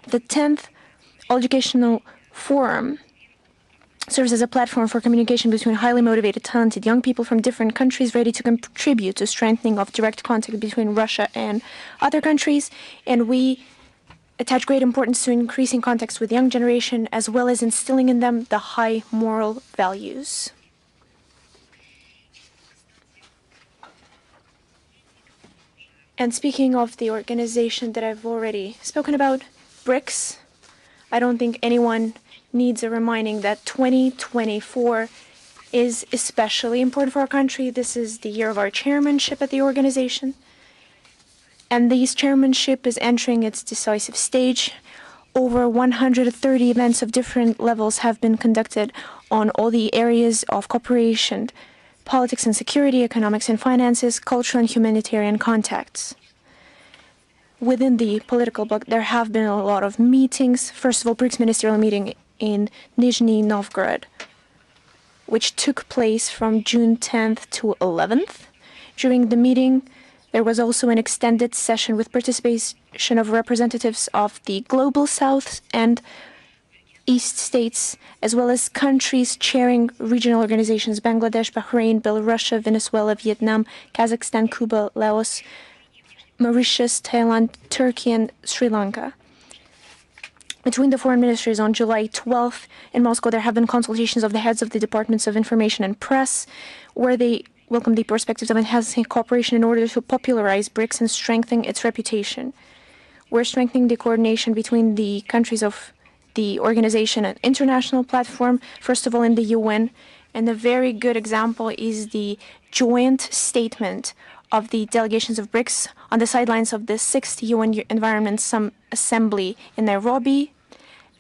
The 10th Educational Forum serves as a platform for communication between highly motivated, talented young people from different countries ready to contribute to strengthening of direct contact between Russia and other countries. And we attach great importance to increasing contacts with the young generation, as well as instilling in them the high moral values. And speaking of the organization that I've already spoken about, BRICS, I don't think anyone needs a reminding that 2024 is especially important for our country. This is the year of our chairmanship at the organization. And this chairmanship is entering its decisive stage. Over 130 events of different levels have been conducted on all the areas of cooperation, politics and security, economics and finances, cultural and humanitarian contacts. Within the political bloc, there have been a lot of meetings. First of all, BRICS ministerial meeting in Nizhny Novgorod, which took place from June 10th to 11th. During the meeting, there was also an extended session with participation of representatives of the Global South and East states, as well as countries chairing regional organizations: Bangladesh, Bahrain, Belarus, Venezuela, Vietnam, Kazakhstan, Cuba, Laos, Mauritius, Thailand, Turkey, and Sri Lanka. Between the foreign ministries on July 12th in Moscow, there have been consultations of the heads of the Departments of Information and Press, where they welcome the perspectives of enhancing cooperation in order to popularize BRICS and strengthen its reputation. We're strengthening the coordination between the countries of the organization and international platform, first of all in the UN, and a very good example is the joint statement of the delegations of BRICS on the sidelines of the 6th UN Environment Assembly in Nairobi.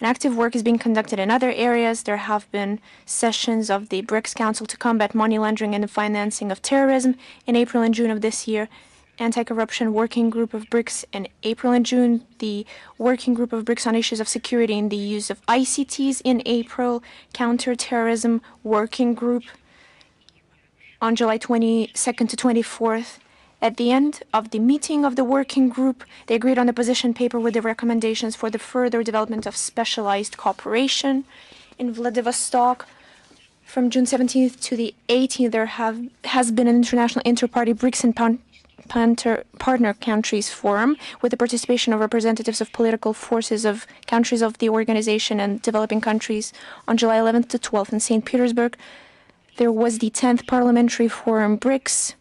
And active work is being conducted in other areas. There have been sessions of the BRICS Council to combat money laundering and the financing of terrorism in April and June of this year. Anti-corruption working group of BRICS in April and June. The working group of BRICS on issues of security and the use of ICTs in April. Counter-terrorism working group on July 22nd to 24th. At the end of the meeting of the working group, they agreed on the position paper with the recommendations for the further development of specialized cooperation. In Vladivostok, from June 17th to the 18th, there has been an international inter-party BRICS and partner countries forum with the participation of representatives of political forces of countries of the organization and developing countries on July 11th to 12th in St. Petersburg. There was the 10th Parliamentary Forum BRICS.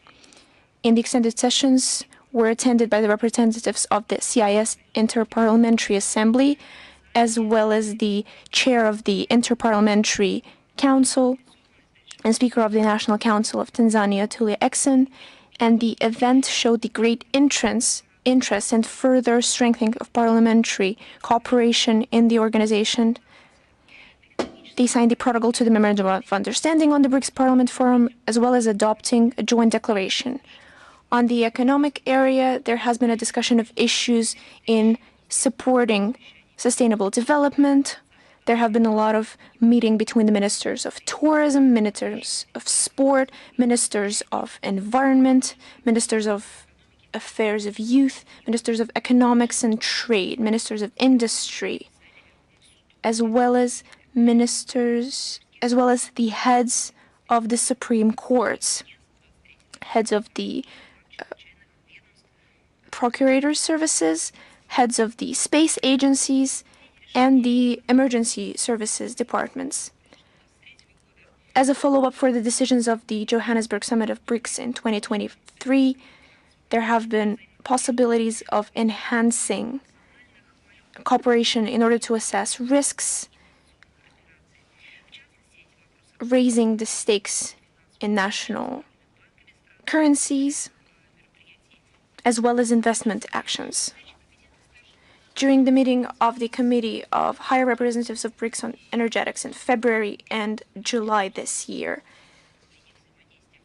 In the extended sessions were attended by the representatives of the CIS Interparliamentary Assembly, as well as the chair of the Interparliamentary Council and speaker of the National Council of Tanzania, Tulia Ackson. And the event showed the great interest and further strengthening of parliamentary cooperation in the organization. They signed the protocol to the Memorandum of Understanding on the BRICS Parliament Forum, as well as adopting a joint declaration. On the economic area, there has been a discussion of issues in supporting sustainable development. There have been a lot of meeting between the ministers of tourism, ministers of sport, ministers of environment, ministers of affairs of youth, ministers of economics and trade, ministers of industry, as well as the heads of the Supreme Courts, heads of the procurator services, heads of the space agencies, and the emergency services departments. As a follow-up for the decisions of the Johannesburg Summit of BRICS in 2023, there have been possibilities of enhancing cooperation in order to assess risks, raising the stakes in national currencies, as well as investment actions. During the meeting of the Committee of High Representatives of BRICS on Energetics in February and July this year,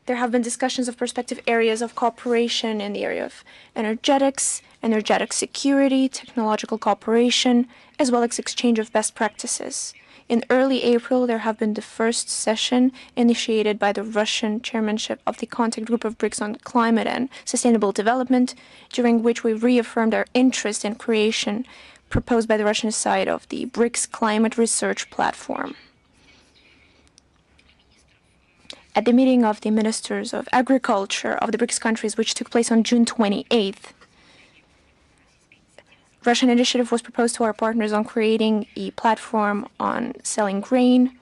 there have been discussions of prospective areas of cooperation in the area of energetics, energetic security, technological cooperation, as well as exchange of best practices. In early April, there have been the first session initiated by the Russian chairmanship of the contact group of BRICS on climate and sustainable development, during which we reaffirmed our interest in creation proposed by the Russian side of the BRICS climate research platform. At the meeting of the ministers of agriculture of the BRICS countries, which took place on June 28th, Russian initiative was proposed to our partners on creating a platform on selling grain,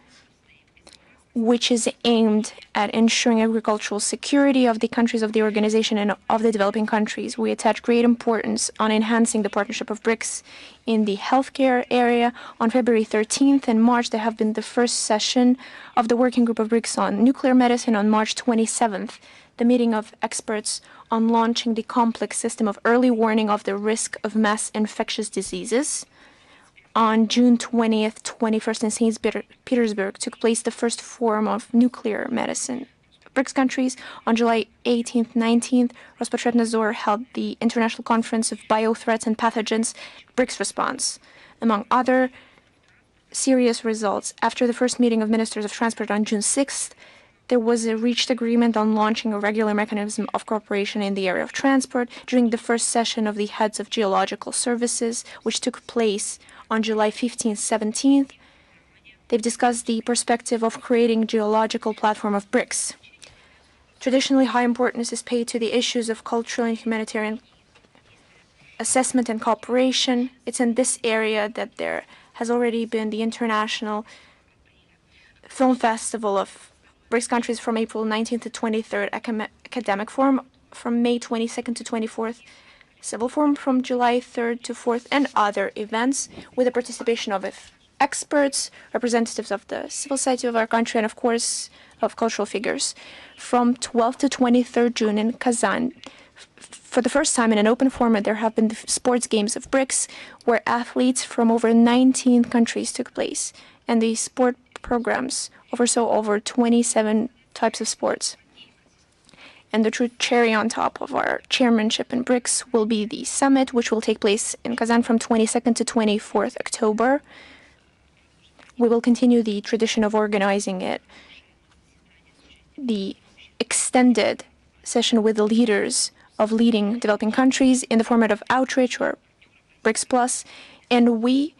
which is aimed at ensuring agricultural security of the countries of the organization and of the developing countries. We attach great importance on enhancing the partnership of BRICS in the healthcare area. On February 13th and March, there have been the first session of the working group of BRICS on nuclear medicine. On March 27th, the meeting of experts on launching the complex system of early warning of the risk of mass infectious diseases. On June 20th, 21st in St. Petersburg took place the first forum of nuclear medicine. BRICS countries. On July 18th, 19th, Rospotrebnadzor held the International Conference of Biothreats and Pathogens, BRICS Response. Among other serious results, after the first meeting of ministers of transport on June 6th, there was a reached agreement on launching a regular mechanism of cooperation in the area of transport during the first session of the heads of geological services, which took place on July 15th, 17th. They've discussed the perspective of creating geological platform of BRICS. Traditionally, high importance is paid to the issues of cultural and humanitarian assessment and cooperation. It's in this area that there has already been the International Film Festival of BRICS countries from April 19th to 23rd, Academic Forum from May 22nd to 24th, Civil Forum from July 3rd to 4th, and other events with the participation of experts, representatives of the civil society of our country, and of course of cultural figures. From 12th to 23rd June in Kazan, for the first time in an open format, there have been the sports games of BRICS, where athletes from over 19 countries took place, and the sport programs oversaw over 27 types of sports. And the true cherry on top of our chairmanship in BRICS will be the summit, which will take place in Kazan from 22nd to 24th October. We will continue the tradition of organizing it, the extended session with the leaders of leading developing countries in the format of outreach or BRICS Plus, and we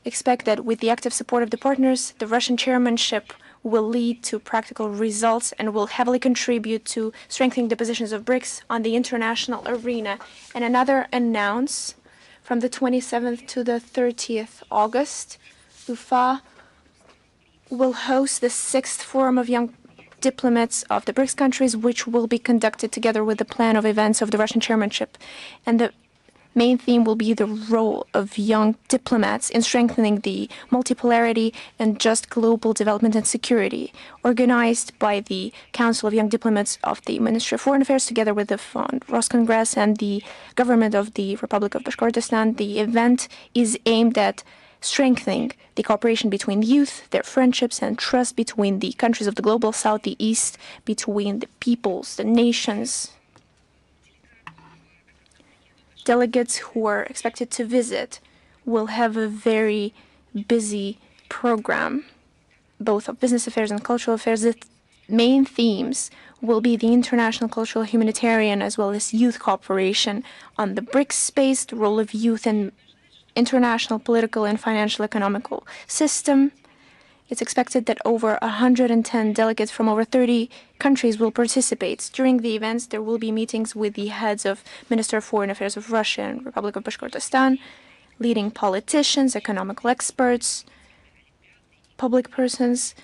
expect that with the active support of the partners, the Russian chairmanship will lead to practical results and will heavily contribute to strengthening the positions of BRICS on the international arena. And another announce from the 27th to the 30th August, UFA will host the 6th Forum of Young Diplomats of the BRICS countries, which will be conducted together with the plan of events of the Russian chairmanship. And the main theme will be the role of young diplomats in strengthening the multipolarity and just global development and security, organized by the Council of Young Diplomats of the Ministry of Foreign Affairs together with the Fond Roscongress and the government of the Republic of Bashkortostan. The event is aimed at strengthening the cooperation between youth, their friendships and trust between the countries of the global south, the east, between the peoples, the nations. Delegates who are expected to visit will have a very busy program, both of business affairs and cultural affairs. The main themes will be the international, cultural, humanitarian, as well as youth cooperation on the BRICS space, the role of youth in international political and financial economical system. It's expected that over 110 delegates from over 30 countries will participate. During the events, there will be meetings with the heads of Minister of Foreign Affairs of Russia and Republic of Bashkortostan, leading politicians, economical experts, public persons,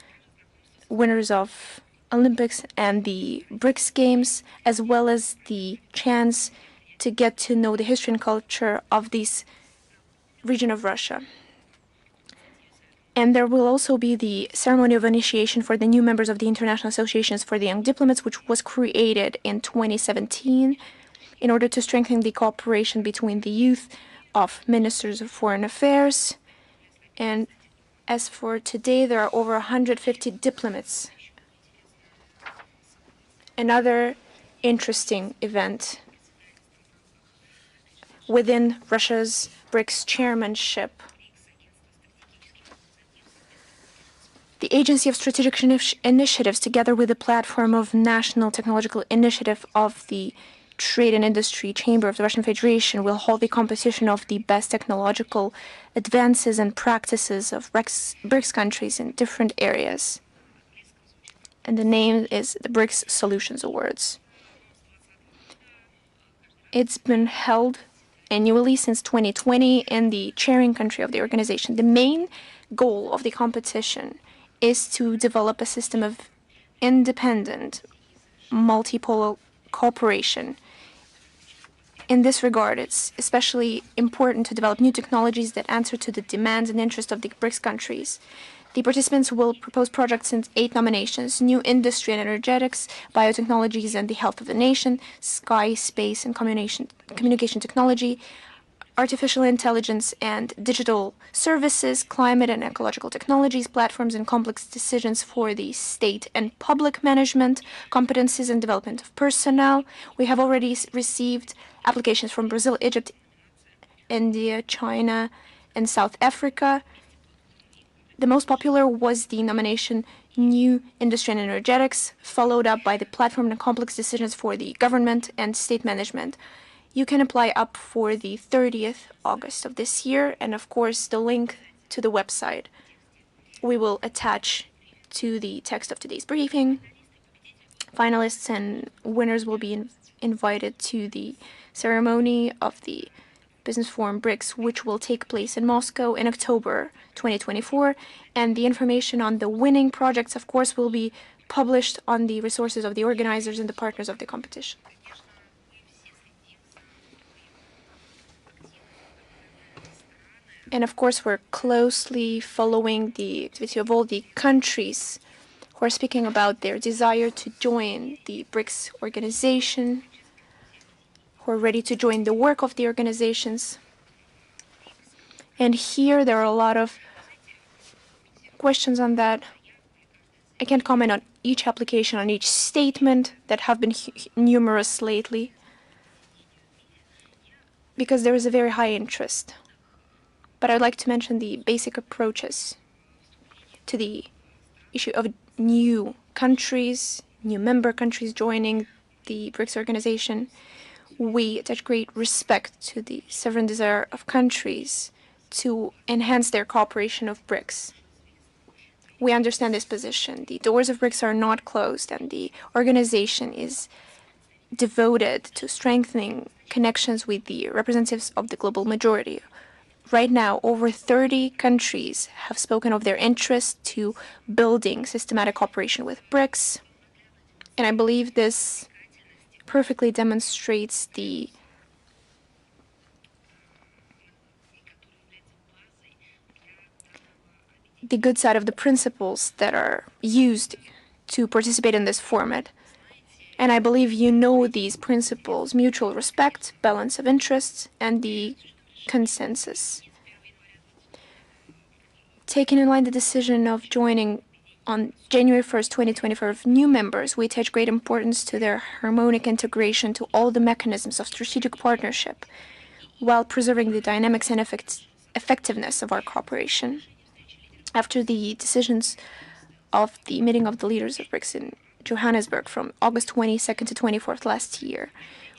winners of Olympics and the BRICS Games, as well as the chance to get to know the history and culture of this region of Russia. And there will also be the ceremony of initiation for the new members of the International Associations for the Young Diplomats, which was created in 2017 in order to strengthen the cooperation between the youth of ministers of foreign affairs. And as for today, there are over 150 diplomats. Another interesting event within Russia's BRICS chairmanship. The Agency of Strategic Initiatives, together with the Platform of National Technological Initiative of the Trade and Industry Chamber of the Russian Federation will hold the competition of the best technological advances and practices of BRICS countries in different areas. And the name is the BRICS Solutions Awards. It's been held annually since 2020 in the chairing country of the organization. The main goal of the competition is to develop a system of independent multipolar cooperation. In this regard, it's especially important to develop new technologies that answer to the demands and interests of the BRICS countries. The participants will propose projects in 8 nominations: new industry and energetics, biotechnologies and the health of the nation, sky, space and communication technology, artificial intelligence and digital services, climate and ecological technologies, platforms and complex decisions for the state and public management, competencies and development of personnel. We have already received applications from Brazil, Egypt, India, China, and South Africa. The most popular was the nomination New Industry and Energetics, followed up by the Platform and Complex Decisions for the Government and State Management. You can apply up for the 30th August of this year, and of course the link to the website we will attach to the text of today's briefing. Finalists and winners will be invited to the ceremony of the Business Forum BRICS, which will take place in Moscow in October 2024, and the information on the winning projects, of course, will be published on the resources of the organizers and the partners of the competition. And of course, we're closely following the activity of all the countries who are speaking about their desire to join the BRICS organization, who are ready to join the work of the organizations. And here there are a lot of questions on that. I can't comment on each application, on each statement that have been numerous lately, because there is a very high interest. But I'd like to mention the basic approaches to the issue of new countries, new member countries joining the BRICS organization. We attach great respect to the sovereign desire of countries to enhance their cooperation of BRICS. We understand this position. The doors of BRICS are not closed, and the organization is devoted to strengthening connections with the representatives of the global majority. Right now, over 30 countries have spoken of their interest to building systematic cooperation with BRICS, and I believe this perfectly demonstrates the good side of the principles that are used to participate in this format. And I believe you know these principles: mutual respect, balance of interests, and the consensus. Taking in line the decision of joining on January 1st, 2024 of new members, we attach great importance to their harmonic integration to all the mechanisms of strategic partnership, while preserving the dynamics and effectiveness of our cooperation. After the decisions of the meeting of the leaders of BRICS in Johannesburg from August 22nd to 24th last year,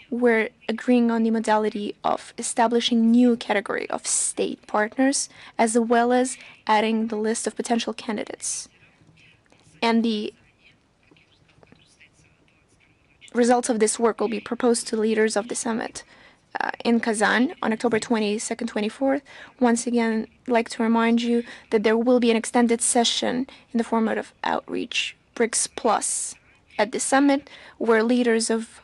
we're agreeing on the modality of establishing new category of state partners, as well as adding the list of potential candidates. And the results of this work will be proposed to leaders of the summit in Kazan on October 22nd, 24th. Once again, I'd like to remind you that there will be an extended session in the format of outreach, BRICS Plus, at the summit, where leaders of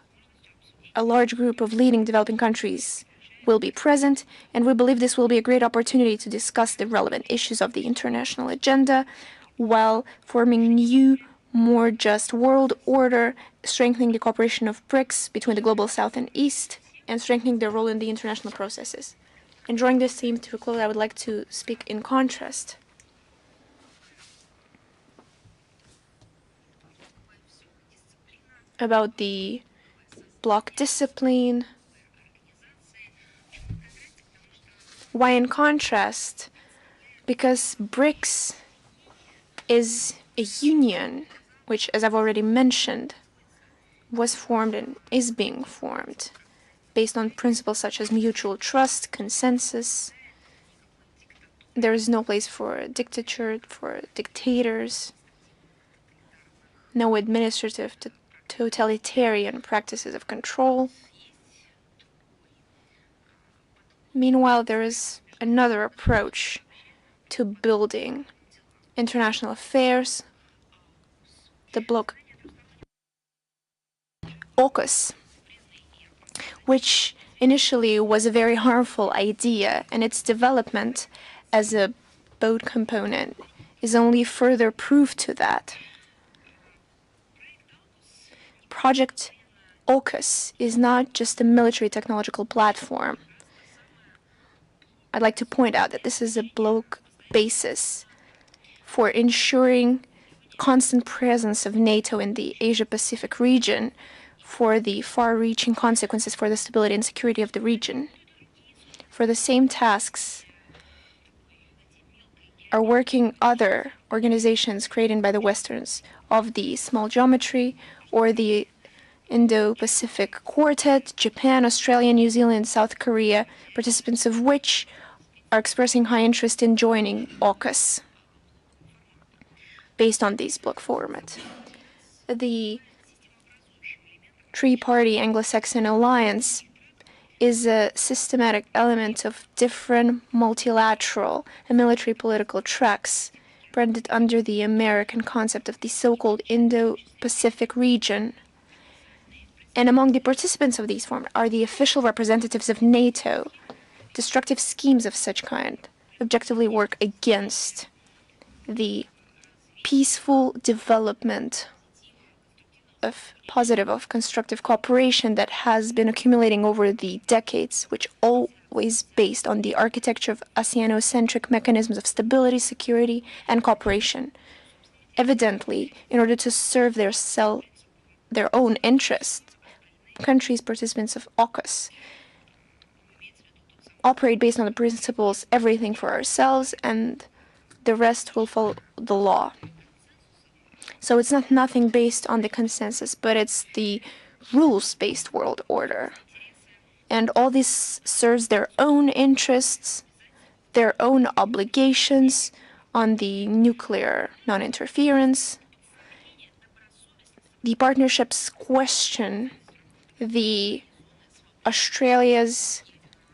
a large group of leading developing countries will be present, and we believe this will be a great opportunity to discuss the relevant issues of the international agenda while forming new, more just world order, strengthening the cooperation of BRICS between the global South and East, and strengthening their role in the international processes. And drawing this theme to a close, I would like to speak in contrast. About the bloc discipline. Why in contrast? Because BRICS is a union, which, as I've already mentioned, was formed and is being formed based on principles such as mutual trust, consensus. There is no place for dictature, for dictators, no administrative totalitarian practices of control. Meanwhile, there is another approach to building international affairs, the bloc AUKUS, which initially was a very harmful idea, and its development as a boat component is only further proof to that. Project AUKUS is not just a military technological platform. I'd like to point out that this is a bloc basis for ensuring constant presence of NATO in the Asia-Pacific region for the far-reaching consequences for the stability and security of the region. For the same tasks are working other organizations created by the Westerns of the small geometry or the Indo-Pacific Quartet, Japan, Australia, New Zealand, South Korea, participants of which are expressing high interest in joining AUKUS based on this bloc format. The three-party Anglo-Saxon alliance is a systematic element of different multilateral and military political tracks branded under the American concept of the so-called Indo-Pacific region. And among the participants of these forums are the official representatives of NATO. Destructive schemes of such kind objectively work against the peaceful development of constructive cooperation that has been accumulating over the decades, which always based on the architecture of ASEAN-centric mechanisms of stability, security, and cooperation. Evidently, in order to serve their own interests, countries participants of AUKUS operate based on the principles everything for ourselves and the rest will follow the law. So it's not nothing based on the consensus, but it's the rules-based world order. And all this serves their own interests, their own obligations on the nuclear non-interference. The partnerships question the Australia's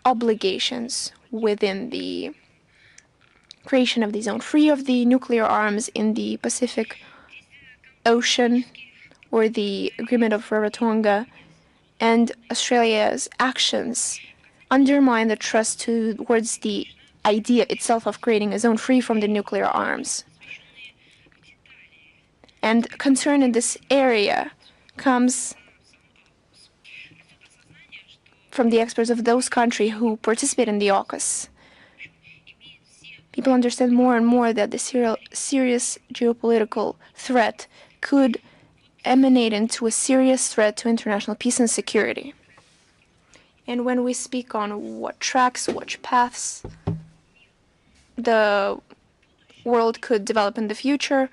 obligations within the creation of the zone free of the nuclear arms in the Pacific Ocean, or the Agreement of Rarotonga, and Australia's actions undermine the trust towards the idea itself of creating a zone free from the nuclear arms. And concern in this area comes from the experts of those countries who participate in the AUKUS. People understand more and more that the serious geopolitical threat could emanate into a serious threat to international peace and security. And when we speak on what tracks, what paths the world could develop in the future,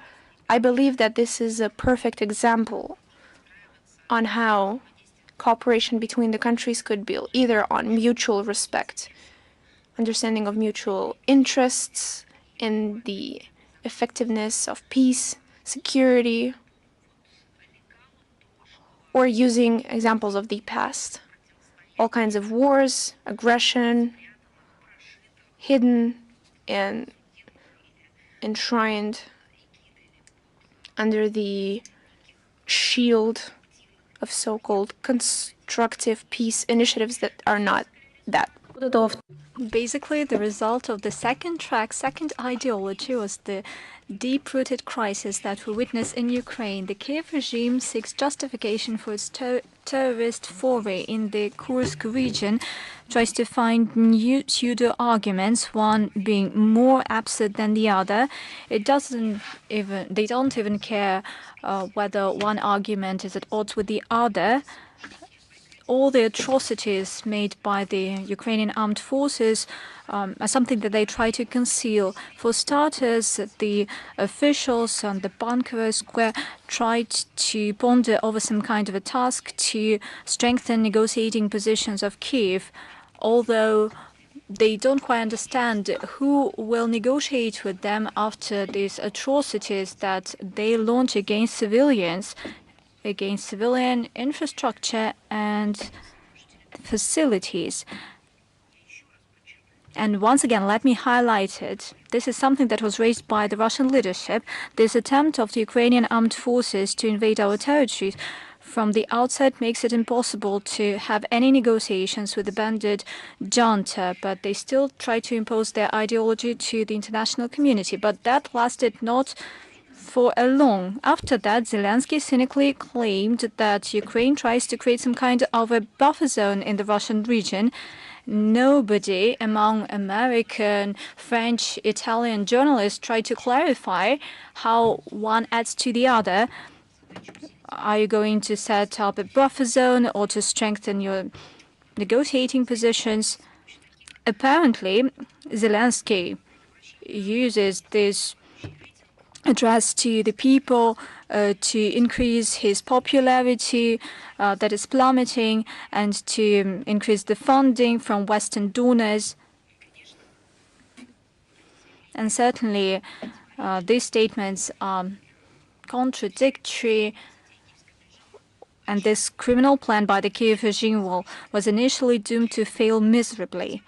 I believe that this is a perfect example on how cooperation between the countries could build either on mutual respect, understanding of mutual interests in the effectiveness of peace, security, or using examples of the past. All kinds of wars, aggression, hidden and enshrined under the shield of so-called constructive peace initiatives that are not that. Basically, the result of the second track, second ideology, was the deep-rooted crisis that we witness in Ukraine. The Kiev regime seeks justification for its terrorist foray in the Kursk region, tries to find new pseudo-arguments, one being more absurd than the other. They don't even care whether one argument is at odds with the other. all the atrocities made by the Ukrainian armed forces are something that they try to conceal. For starters, the officials on the Bankovo Square tried to ponder over some kind of a task to strengthen negotiating positions of Kiev, although they don't quite understand who will negotiate with them after these atrocities that they launch against civilians, against civilian infrastructure and facilities. And once again, let me highlight it. This is something that was raised by the Russian leadership. This attempt of the Ukrainian armed forces to invade our territories from the outset makes it impossible to have any negotiations with the bandit junta, but they still try to impose their ideology to the international community. But that lasted not for a long. After that, Zelensky cynically claimed that Ukraine tries to create some kind of a buffer zone in the Russian region. Nobody among American, French, Italian journalists tried to clarify how one adds to the other. Are you going to set up a buffer zone or to strengthen your negotiating positions? Apparently, Zelensky uses this address to the people to increase his popularity that is plummeting and to increase the funding from Western donors. And certainly, these statements are contradictory. And this criminal plan by the Kiev regime was initially doomed to fail miserably.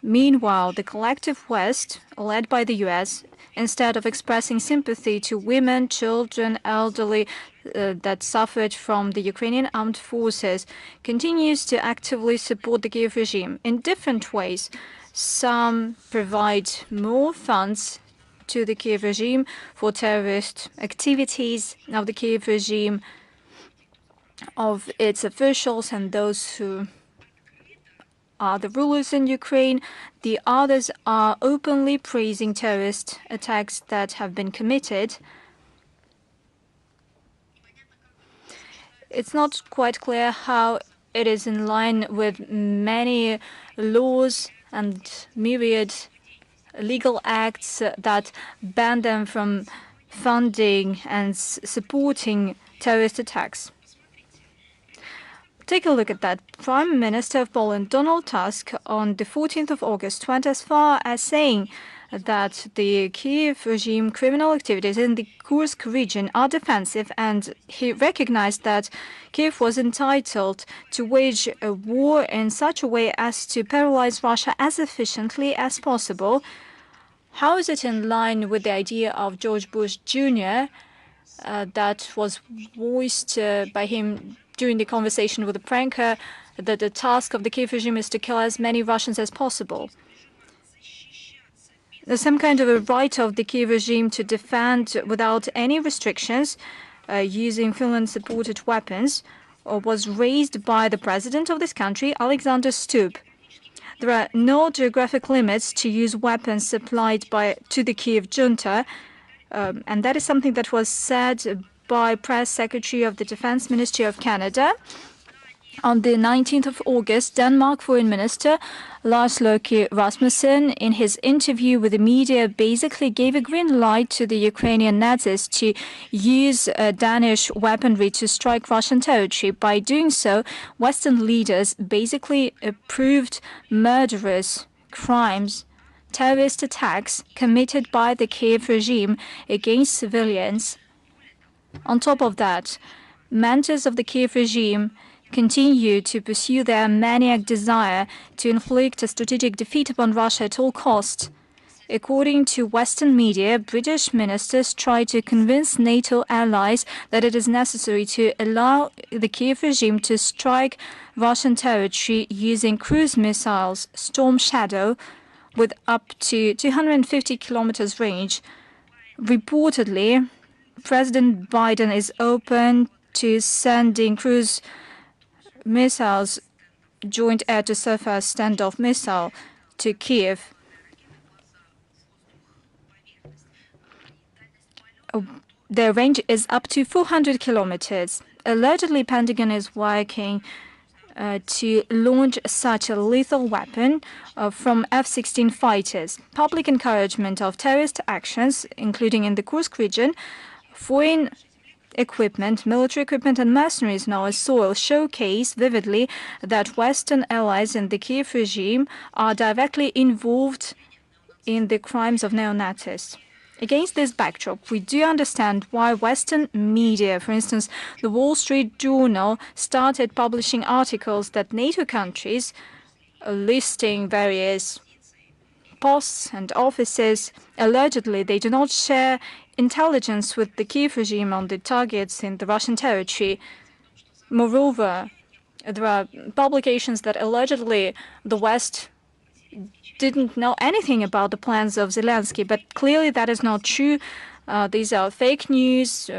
Meanwhile, the collective West, led by the US, instead of expressing sympathy to women, children, elderly that suffered from the Ukrainian armed forces, continues to actively support the Kiev regime in different ways. Some provide more funds to the Kiev regime for terrorist activities of the Kiev regime, of its officials and those who are the rulers in Ukraine. The others are openly praising terrorist attacks that have been committed. It's not quite clear how it is in line with many laws and myriad legal acts that ban them from funding and supporting terrorist attacks. Take a look at that. Prime Minister of Poland, Donald Tusk, on the 14th of August, went as far as saying that the Kiev regime criminal activities in the Kursk region are defensive, and he recognized that Kiev was entitled to wage a war in such a way as to paralyze Russia as efficiently as possible. How is it in line with the idea of George Bush Jr. That was voiced by him during the conversation with the pranker, that the task of the Kiev regime is to kill as many Russians as possible? There's some kind of a right of the Kiev regime to defend without any restrictions using Finland-supported weapons was raised by the president of this country, Alexander Stubb. There are no geographic limits to use weapons supplied to the Kiev junta, and that is something that was said by Press Secretary of the Defense Ministry of Canada. On the 19th of August, Denmark Foreign Minister Lars Løkke Rasmussen, in his interview with the media, basically gave a green light to the Ukrainian Nazis to use Danish weaponry to strike Russian territory. By doing so, Western leaders basically approved murderous crimes, terrorist attacks committed by the Kiev regime against civilians. On top of that, mentors of the Kiev regime continue to pursue their maniac desire to inflict a strategic defeat upon Russia at all costs. According to Western media, British ministers try to convince NATO allies that it is necessary to allow the Kiev regime to strike Russian territory using cruise missiles Storm Shadow with up to 250 kilometers range. Reportedly, President Biden is open to sending cruise missiles, joint air-to-surface standoff missile, to Kiev. Their range is up to 400 kilometers. allegedly Pentagon is working to launch such a lethal weapon from F-16 fighters. Public encouragement of terrorist actions, including in the Kursk region, foreign equipment, military equipment, and mercenaries on our soil showcase vividly that Western allies in the Kiev regime are directly involved in the crimes of neo-Nazis. Against this backdrop, we do understand why Western media, for instance, the Wall Street Journal, started publishing articles that NATO countries, listing various posts and offices, allegedly they do not share intelligence with the Kiev regime on the targets in the Russian territory. Moreover, there are publications that allegedly the West didn't know anything about the plans of Zelensky, but clearly that is not true. These are fake news,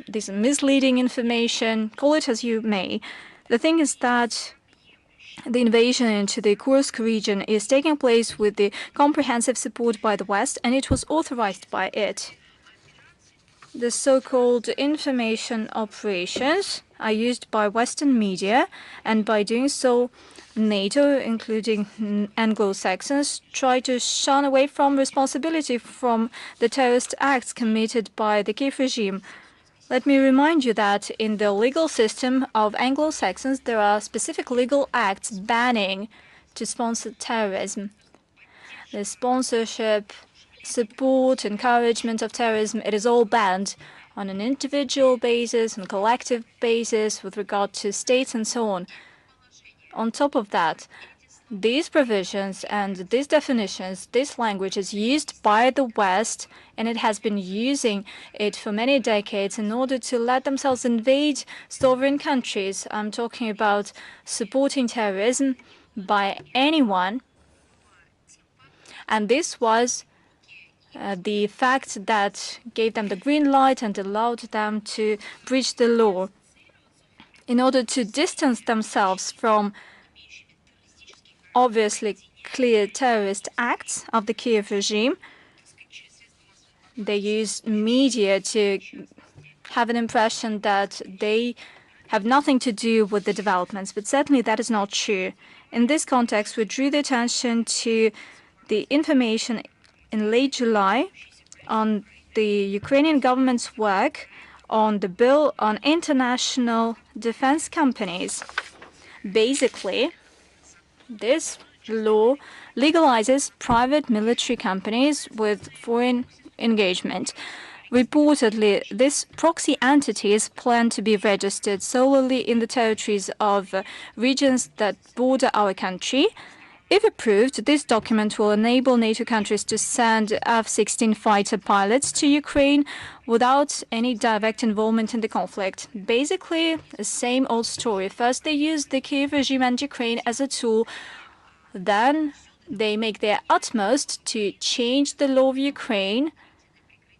these are misleading information, call it as you may. The thing is that the invasion into the Kursk region is taking place with the comprehensive support by the West, and it was authorized by it. The so-called information operations are used by Western media, and by doing so, NATO, including Anglo-Saxons, try to shun away from responsibility from the terrorist acts committed by the Kiev regime. Let me remind you that in the legal system of Anglo-Saxons, there are specific legal acts banning to sponsor terrorism. The sponsorship, support, encouragement of terrorism, it is all banned on an individual basis and collective basis with regard to states and so on. On top of that, these provisions and these definitions, this language is used by the West, and it has been using it for many decades in order to let themselves invade sovereign countries. I'm talking about supporting terrorism by anyone. And this was the fact that gave them the green light and allowed them to breach the law. In order to distance themselves from obviously clear terrorist acts of the Kiev regime, they use media to have an impression that they have nothing to do with the developments, but certainly that is not true. In this context, we drew the attention to the information in late July on the Ukrainian government's work on the bill on international defense companies. Basically, this law legalizes private military companies with foreign engagement. Reportedly, these proxy entities plan to be registered solely in the territories of regions that border our country. If approved, this document will enable NATO countries to send F-16 fighter pilots to Ukraine without any direct involvement in the conflict. Basically, the same old story. First, they use the Kiev regime and Ukraine as a tool. Then, they make their utmost to change the law of Ukraine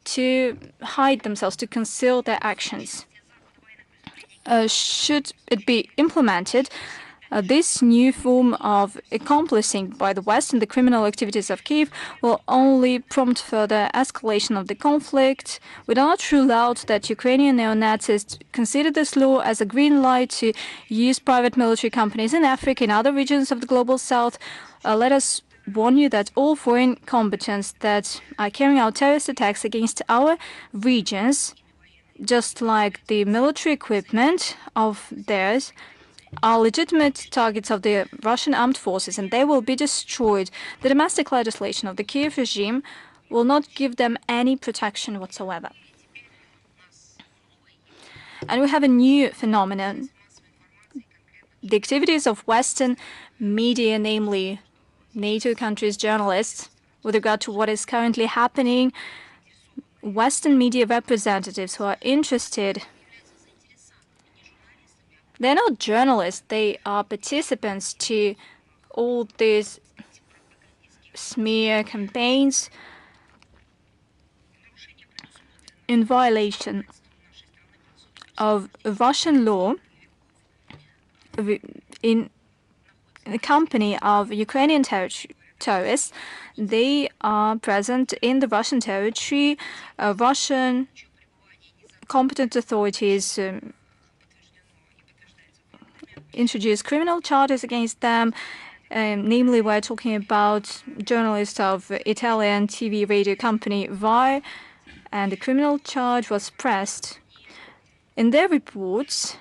to hide themselves, to conceal their actions. Should it be implemented, this new form of accomplishing by the West in the criminal activities of Kiev will only prompt further escalation of the conflict. We do not rule out that Ukrainian neo-Nazis consider this law as a green light to use private military companies in Africa and other regions of the global south. Let us warn you that all foreign combatants that are carrying out terrorist attacks against our regions, just like the military equipment of theirs, are legitimate targets of the Russian armed forces, and they will be destroyed. The domestic legislation of the Kiev regime will not give them any protection whatsoever. And we have a new phenomenon. The activities of Western media, namely NATO countries' journalists, with regard to what is currently happening, Western media representatives who are interested, they're not journalists, they are participants to all these smear campaigns in violation of Russian law in the company of Ukrainian terrorists. They are present in the Russian territory. Russian competent authorities introduced criminal charges against them. Namely, we're talking about journalists of Italian TV radio company WION, and the criminal charge was pressed. In their reports,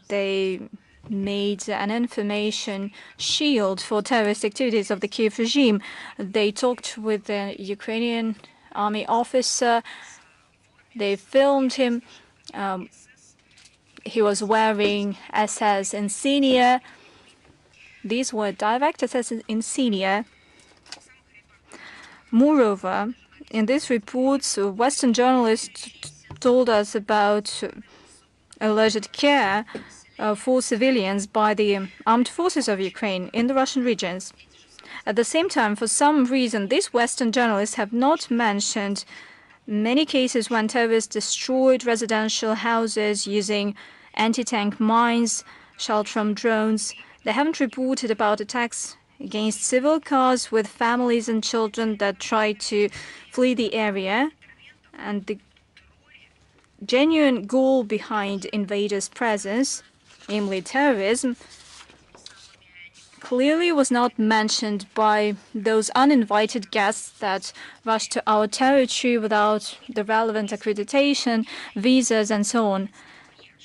they made an information shield for terrorist activities of the Kiev regime. They talked with the Ukrainian army officer. They filmed him. He was wearing SS insignia. These were direct SS insignia. Moreover, in these reports, Western journalists told us about alleged care for civilians by the armed forces of Ukraine in the Russian regions. At the same time, for some reason, these Western journalists have not mentioned many cases when terrorists destroyed residential houses using anti-tank mines, shelled from drones. They haven't reported about attacks against civil cars with families and children that tried to flee the area. And the genuine goal behind invaders' presence, namely terrorism, clearly was not mentioned by those uninvited guests that rushed to our territory without the relevant accreditation, visas, and so on.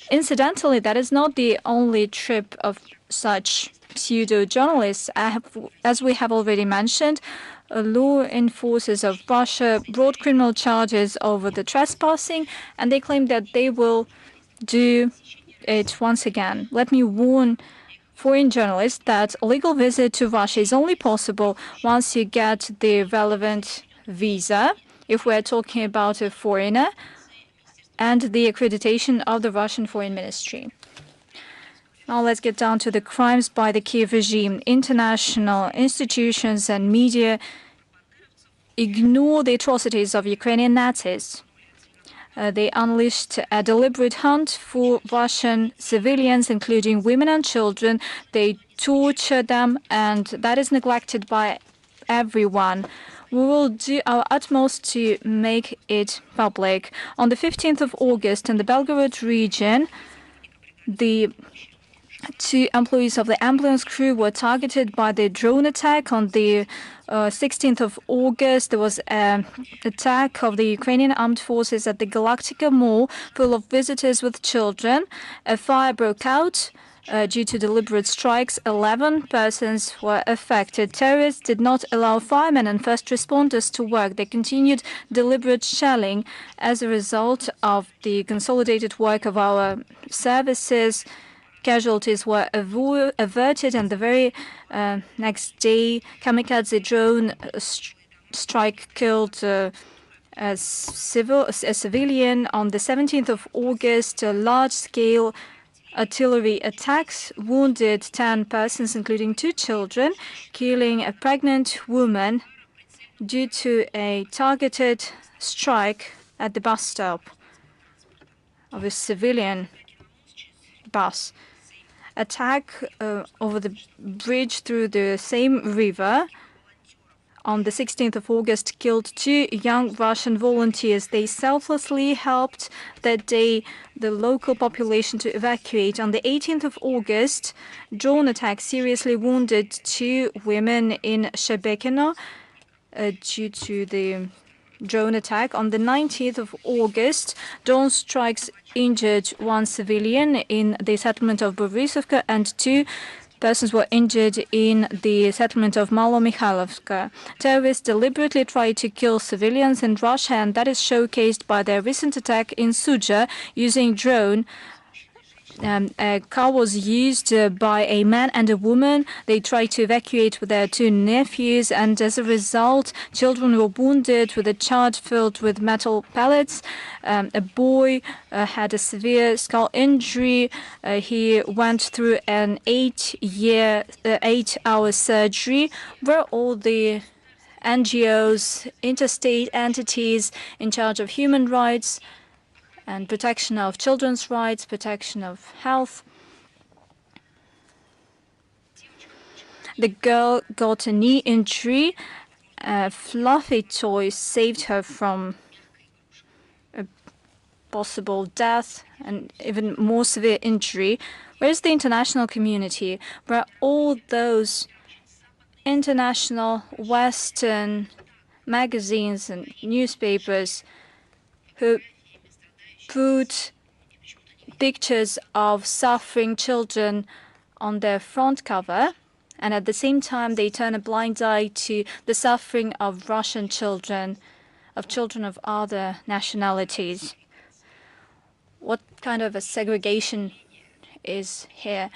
Incidentally, that is not the only trip of such pseudo-journalists. As we have already mentioned, law enforcers of Russia brought criminal charges over the trespassing, and they claim that they will do it once again. Let me warn foreign journalists that a legal visit to Russia is only possible once you get the relevant visa, if we're talking about a foreigner, and the accreditation of the Russian Foreign Ministry. Now let's get down to the crimes by the Kiev regime. International institutions and media ignore the atrocities of Ukrainian Nazis. They unleashed a deliberate hunt for Russian civilians, including women and children. They torture them, and that is neglected by everyone. We will do our utmost to make it public. On the 15th of August, in the Belgorod region, the 2 employees of the ambulance crew were targeted by the drone attack. On the 16th of August, there was an attack of the Ukrainian armed forces at the Galactica Mall, full of visitors with children. A fire broke out. Due to deliberate strikes, 11 persons were affected. Terrorists did not allow firemen and first responders to work. They continued deliberate shelling. As a result of the consolidated work of our services, casualties were averted, and the very next day, kamikaze drone strike killed a civilian. On the 17th of August, a large-scale artillery attacks wounded 10 persons, including 2 children, killing a pregnant woman due to a targeted strike at the bus stop of a civilian bus. Attack over the bridge through the same river on the 16th of August killed 2 young Russian volunteers. They selflessly helped that day the local population to evacuate. On the 18th of August, drone attack seriously wounded 2 women in Shebekino due to the drone attack. On the 19th of August, drone strikes injured 1 civilian in the settlement of Borisovka, and 2 persons were injured in the settlement of Malo-Mikhailovka. Terrorists deliberately tried to kill civilians in Russia, and that is showcased by their recent attack in Sudzha using drone. A car was used by a man and a woman. They tried to evacuate with their 2 nephews, and as a result, children were wounded with a charge filled with metal pellets. A boy had a severe skull injury. He went through an 8-hour surgery where all the NGOs, interstate entities in charge of human rights and protection of children's rights, protection of health. The girl got a knee injury. A fluffy toy saved her from a possible death, and even more severe injury. Where's the international community? Where all those international Western magazines and newspapers who put pictures of suffering children on their front cover, and at the same time they turn a blind eye to the suffering of Russian children, of children of other nationalities. What kind of a segregation is here?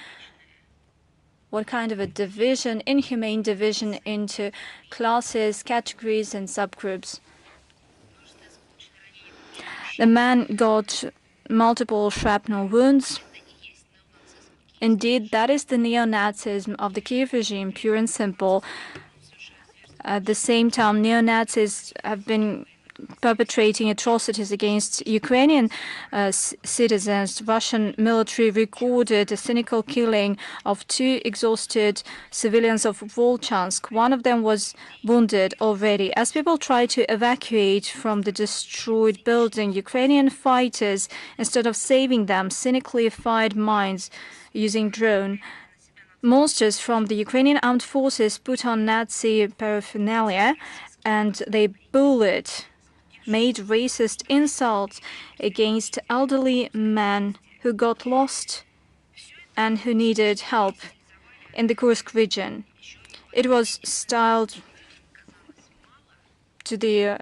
What kind of a division, inhumane division into classes, categories, and subgroups? The man got multiple shrapnel wounds. Indeed, that is the neo-Nazism of the Kiev regime, pure and simple. At the same time, neo-Nazis have been perpetrating atrocities against Ukrainian citizens. Russian military recorded a cynical killing of 2 exhausted civilians of Volchansk. One of them was wounded already. As people tried to evacuate from the destroyed building, Ukrainian fighters, instead of saving them, cynically fired mines using drone. Monsters from the Ukrainian armed forces put on Nazi paraphernalia, and they made racist insults against elderly men who got lost and who needed help in the Kursk region. It was styled to the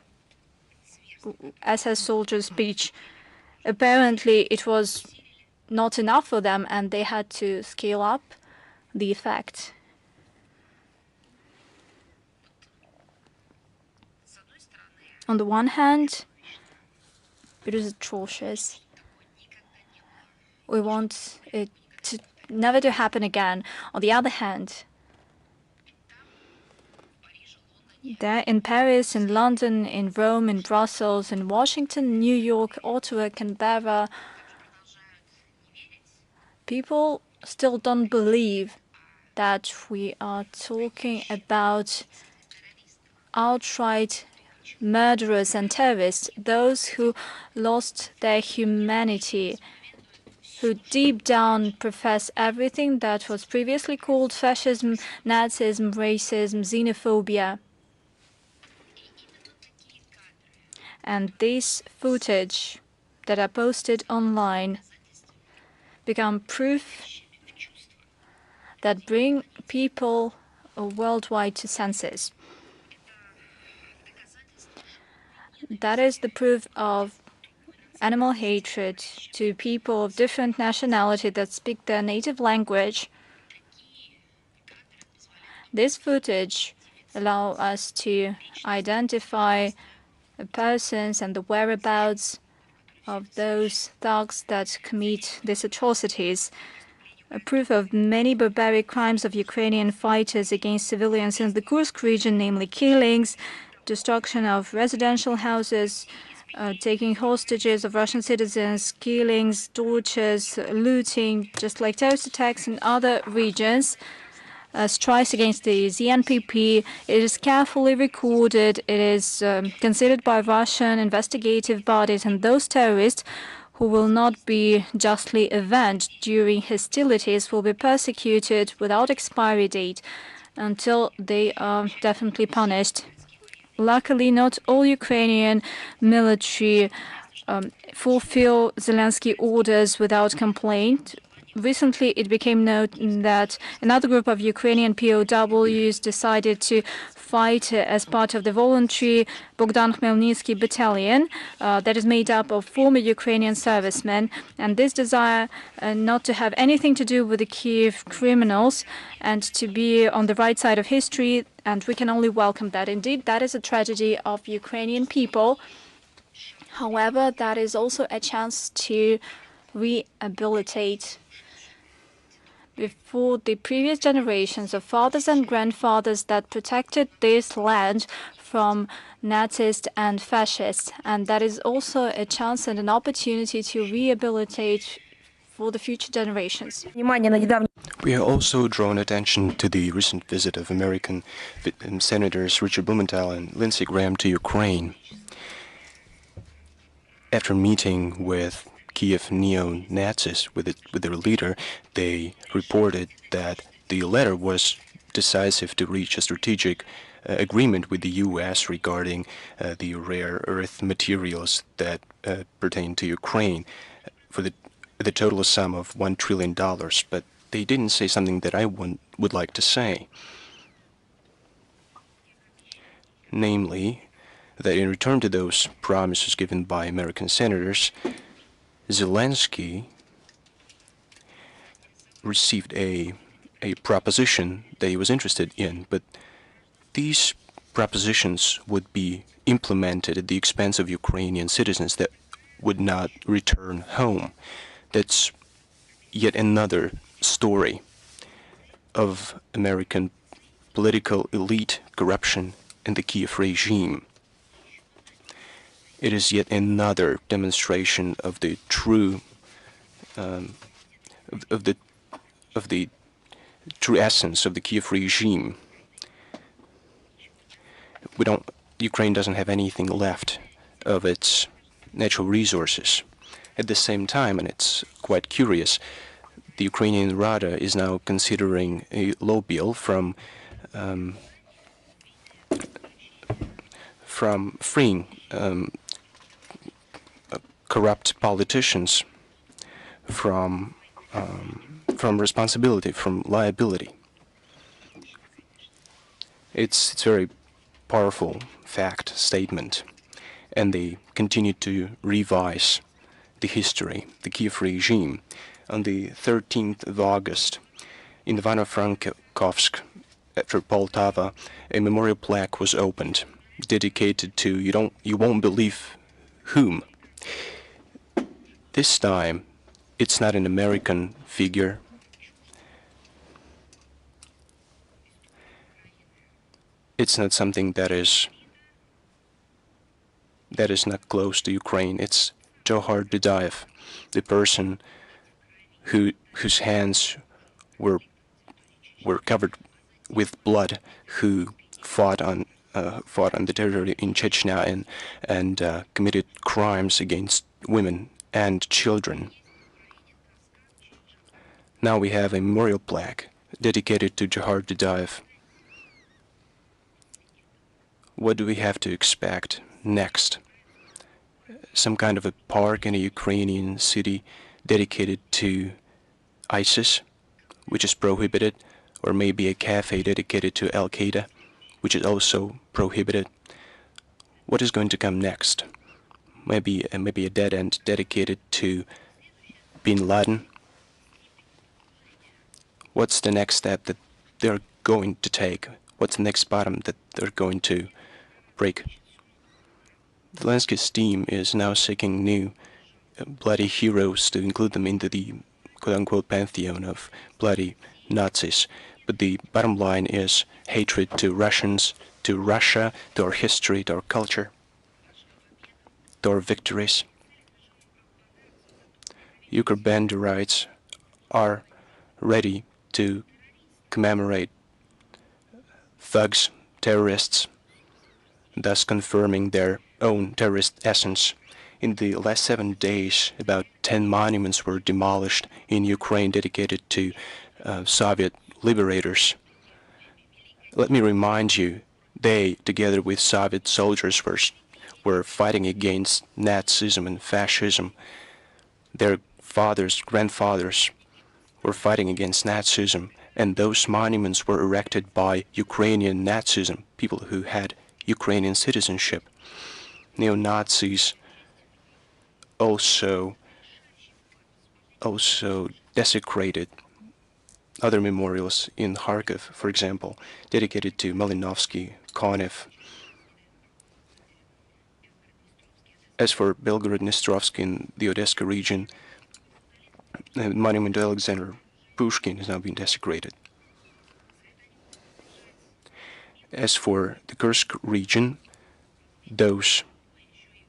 SS soldiers' speech. Apparently, it was not enough for them, and they had to scale up the effect. On the one hand, it is atrocious. We want it to never to happen again. On the other hand, there in Paris, in London, in Rome, in Brussels, in Washington, New York, Ottawa, Canberra, people still don't believe that we are talking about outright murderers and terrorists, those who lost their humanity, who deep down profess everything that was previously called fascism, Nazism, racism, xenophobia. And this footage that are posted online become proof that bring people worldwide to senses. That is the proof of animal hatred to people of different nationality that speak their native language. This footage allows us to identify the persons and the whereabouts of those thugs that commit these atrocities. A proof of many barbaric crimes of Ukrainian fighters against civilians in the Kursk region, namely killings, destruction of residential houses, taking hostages of Russian citizens, killings, tortures, looting, just like terrorist attacks in other regions, strikes against the ZNPP. It is carefully recorded. It is considered by Russian investigative bodies, and those terrorists who will not be justly avenged during hostilities will be persecuted without expiry date until they are definitely punished. Luckily, not all Ukrainian military fulfill Zelensky orders without complaint. Recently, it became known that another group of Ukrainian POWs decided to fight as part of the voluntary Bogdan Khmelnytsky battalion that is made up of former Ukrainian servicemen. And this desire not to have anything to do with the Kiev criminals and to be on the right side of history, and we can only welcome that. Indeed, that is a tragedy of Ukrainian people. However, that is also a chance to rehabilitate. Before the previous generations of fathers and grandfathers that protected this land from Nazis and fascists. And that is also a chance and an opportunity to rehabilitate for the future generations. We have also drawn attention to the recent visit of American Senators Richard Blumenthal and Lindsey Graham to Ukraine. After meeting with Kiev neo-Nazis with their leader, they reported that the letter was decisive to reach a strategic agreement with the U.S. regarding the rare earth materials that pertain to Ukraine for the total sum of $1 trillion. But they didn't say something that I would like to say. Namely, that in return to those promises given by American senators, Zelensky received a proposition that he was interested in, but these propositions would be implemented at the expense of Ukrainian citizens that would not return home. That's yet another story of American political elite corruption in the Kiev regime. It is yet another demonstration of the true of the true essence of the Kiev regime. Ukraine doesn't have anything left of its natural resources. At the same time, and it's quite curious, the Ukrainian Rada is now considering a law bill from freeing corrupt politicians from responsibility, from liability. It's a very powerful fact statement, and they continue to revise the history, the Kiev regime. On the 13th of August, in Ivano-Frankovsk, after Poltava, a memorial plaque was opened, dedicated to you won't believe whom. This time, it's not an American figure. It's not something that is not close to Ukraine. It's Johar Dudayev, the person whose hands were covered with blood, who fought on the territory in Chechnya and committed crimes against women and children. Now we have a memorial plaque dedicated to Johar Dudayev. What do we have to expect next? Some kind of a park in a Ukrainian city dedicated to ISIS, which is prohibited, or maybe a cafe dedicated to Al-Qaeda, which is also prohibited. What is going to come next? Maybe a dead end dedicated to Bin Laden. What's the next step that they're going to take? What's the next bottom that they're going to break? Zelensky's team is now seeking new bloody heroes to include them into the quote-unquote pantheon of bloody Nazis. But the bottom line is hatred to Russians, to Russia, to our history, to our culture, to our victories. Banderites are ready to commemorate thugs, terrorists, thus confirming their own terrorist essence. In the last 7 days, about 10 monuments were demolished in Ukraine dedicated to Soviet liberators. Let me remind you, they, together with Soviet soldiers, were fighting against Nazism and fascism. Their fathers, grandfathers were fighting against Nazism, and those monuments were erected by Ukrainian Nazism, people who had Ukrainian citizenship. Neo-Nazis also desecrated other memorials in Kharkiv, for example, dedicated to Malinovsky, Konev. As for Belgorod-Dnestrovsk in the Odessa region, the monument to Alexander Pushkin has now been desecrated. As for the Kursk region, those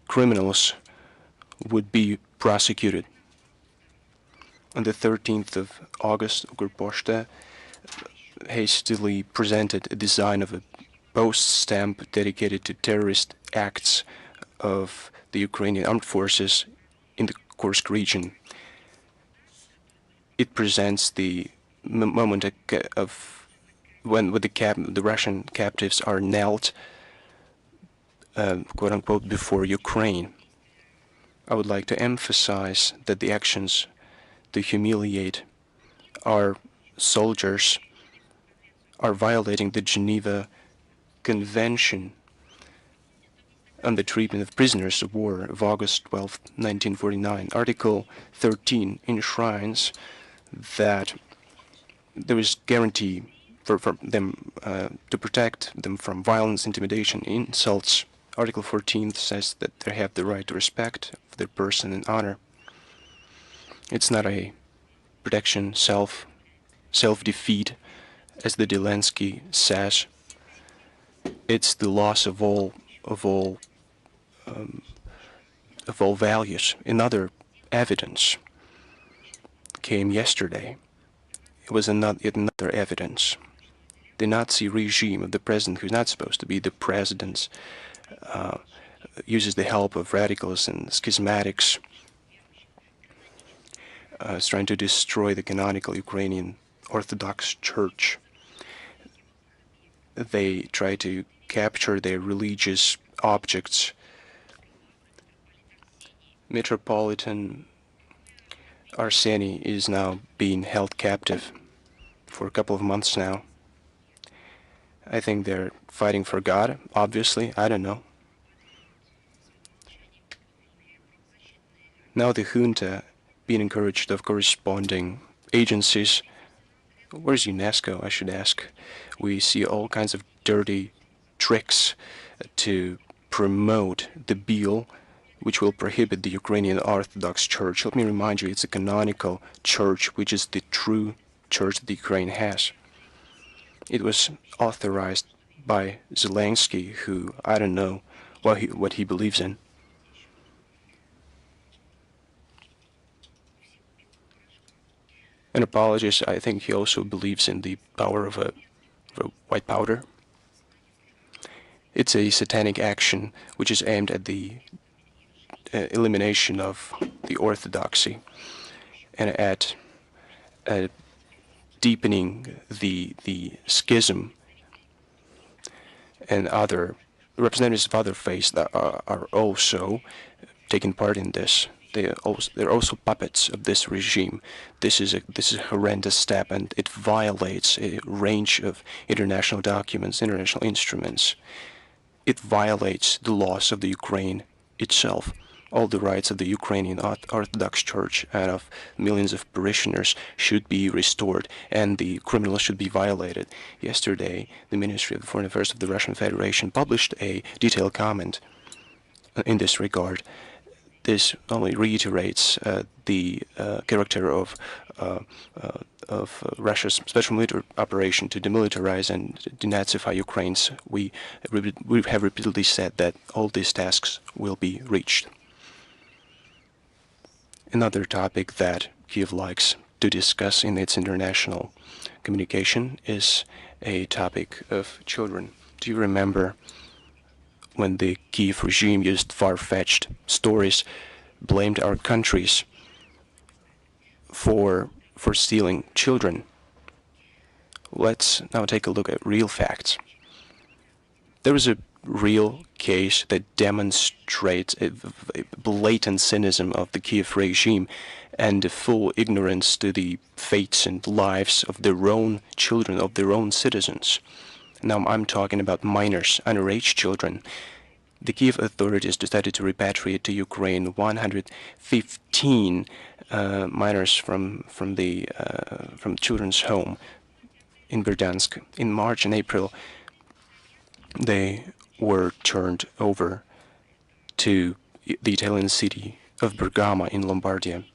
criminals would be prosecuted. On the 13th of August, Ukrposhta hastily presented a design of a post stamp dedicated to terrorist acts of the Ukrainian armed forces in the Kursk region. It presents the moment of when the Russian captives are knelt, quote unquote, before Ukraine. I would like to emphasize that the actions to humiliate our soldiers are violating the Geneva Convention on the Treatment of Prisoners of War of August 12, 1949. Article 13 enshrines that there is guarantee for them to protect them from violence, intimidation, insults. Article 14 says that they have the right to respect for their person and honor. It's not a protection, self-defeat, as the Zelensky says. It's the loss of all values. Another evidence came yesterday. It was another evidence. The Nazi regime of the president, who's not supposed to be the president, uses the help of radicals and schismatics, is trying to destroy the canonical Ukrainian Orthodox Church. They try to capture their religious objects. Metropolitan Arseny is now being held captive for a couple of months now. I think they're fighting for God, obviously. I don't know. Now the junta being encouraged of corresponding agencies. Where's UNESCO, I should ask? We see all kinds of dirty tricks to promote the bill which will prohibit the Ukrainian Orthodox Church. Let me remind you, it's a canonical church, which is the true church that Ukraine has. It was authorized by Zelensky, who, I don't know what he believes in. An apologist, I think he also believes in the power of a white powder. It's a satanic action which is aimed at the elimination of the orthodoxy and at deepening the schism, and other representatives of other faiths that are also taking part in this. They're also puppets of this regime. This is a horrendous step, and it violates a range of international documents, international instruments. It violates the laws of the Ukraine itself. All the rights of the Ukrainian Orthodox Church and of millions of parishioners should be restored, and the criminals should be violated. Yesterday, the Ministry of the Foreign Affairs of the Russian Federation published a detailed comment in this regard. This only reiterates the character of Russia's special military operation to demilitarize and denazify Ukraine. We have repeatedly said that all these tasks will be reached. Another topic that Kiev likes to discuss in its international communication is a topic of children. Do you remember when the Kiev regime used far-fetched stories, blamed our countries for stealing children? Let's now take a look at real facts. There is a real case that demonstrates a blatant cynicism of the Kiev regime and a full ignorance to the fates and lives of their own children, of their own citizens. Now I'm talking about minors, underage children. The Kiev authorities decided to repatriate to Ukraine 115 minors from children's home in Verdansk. In March and April, they were turned over to the Italian city of Bergamo in Lombardia.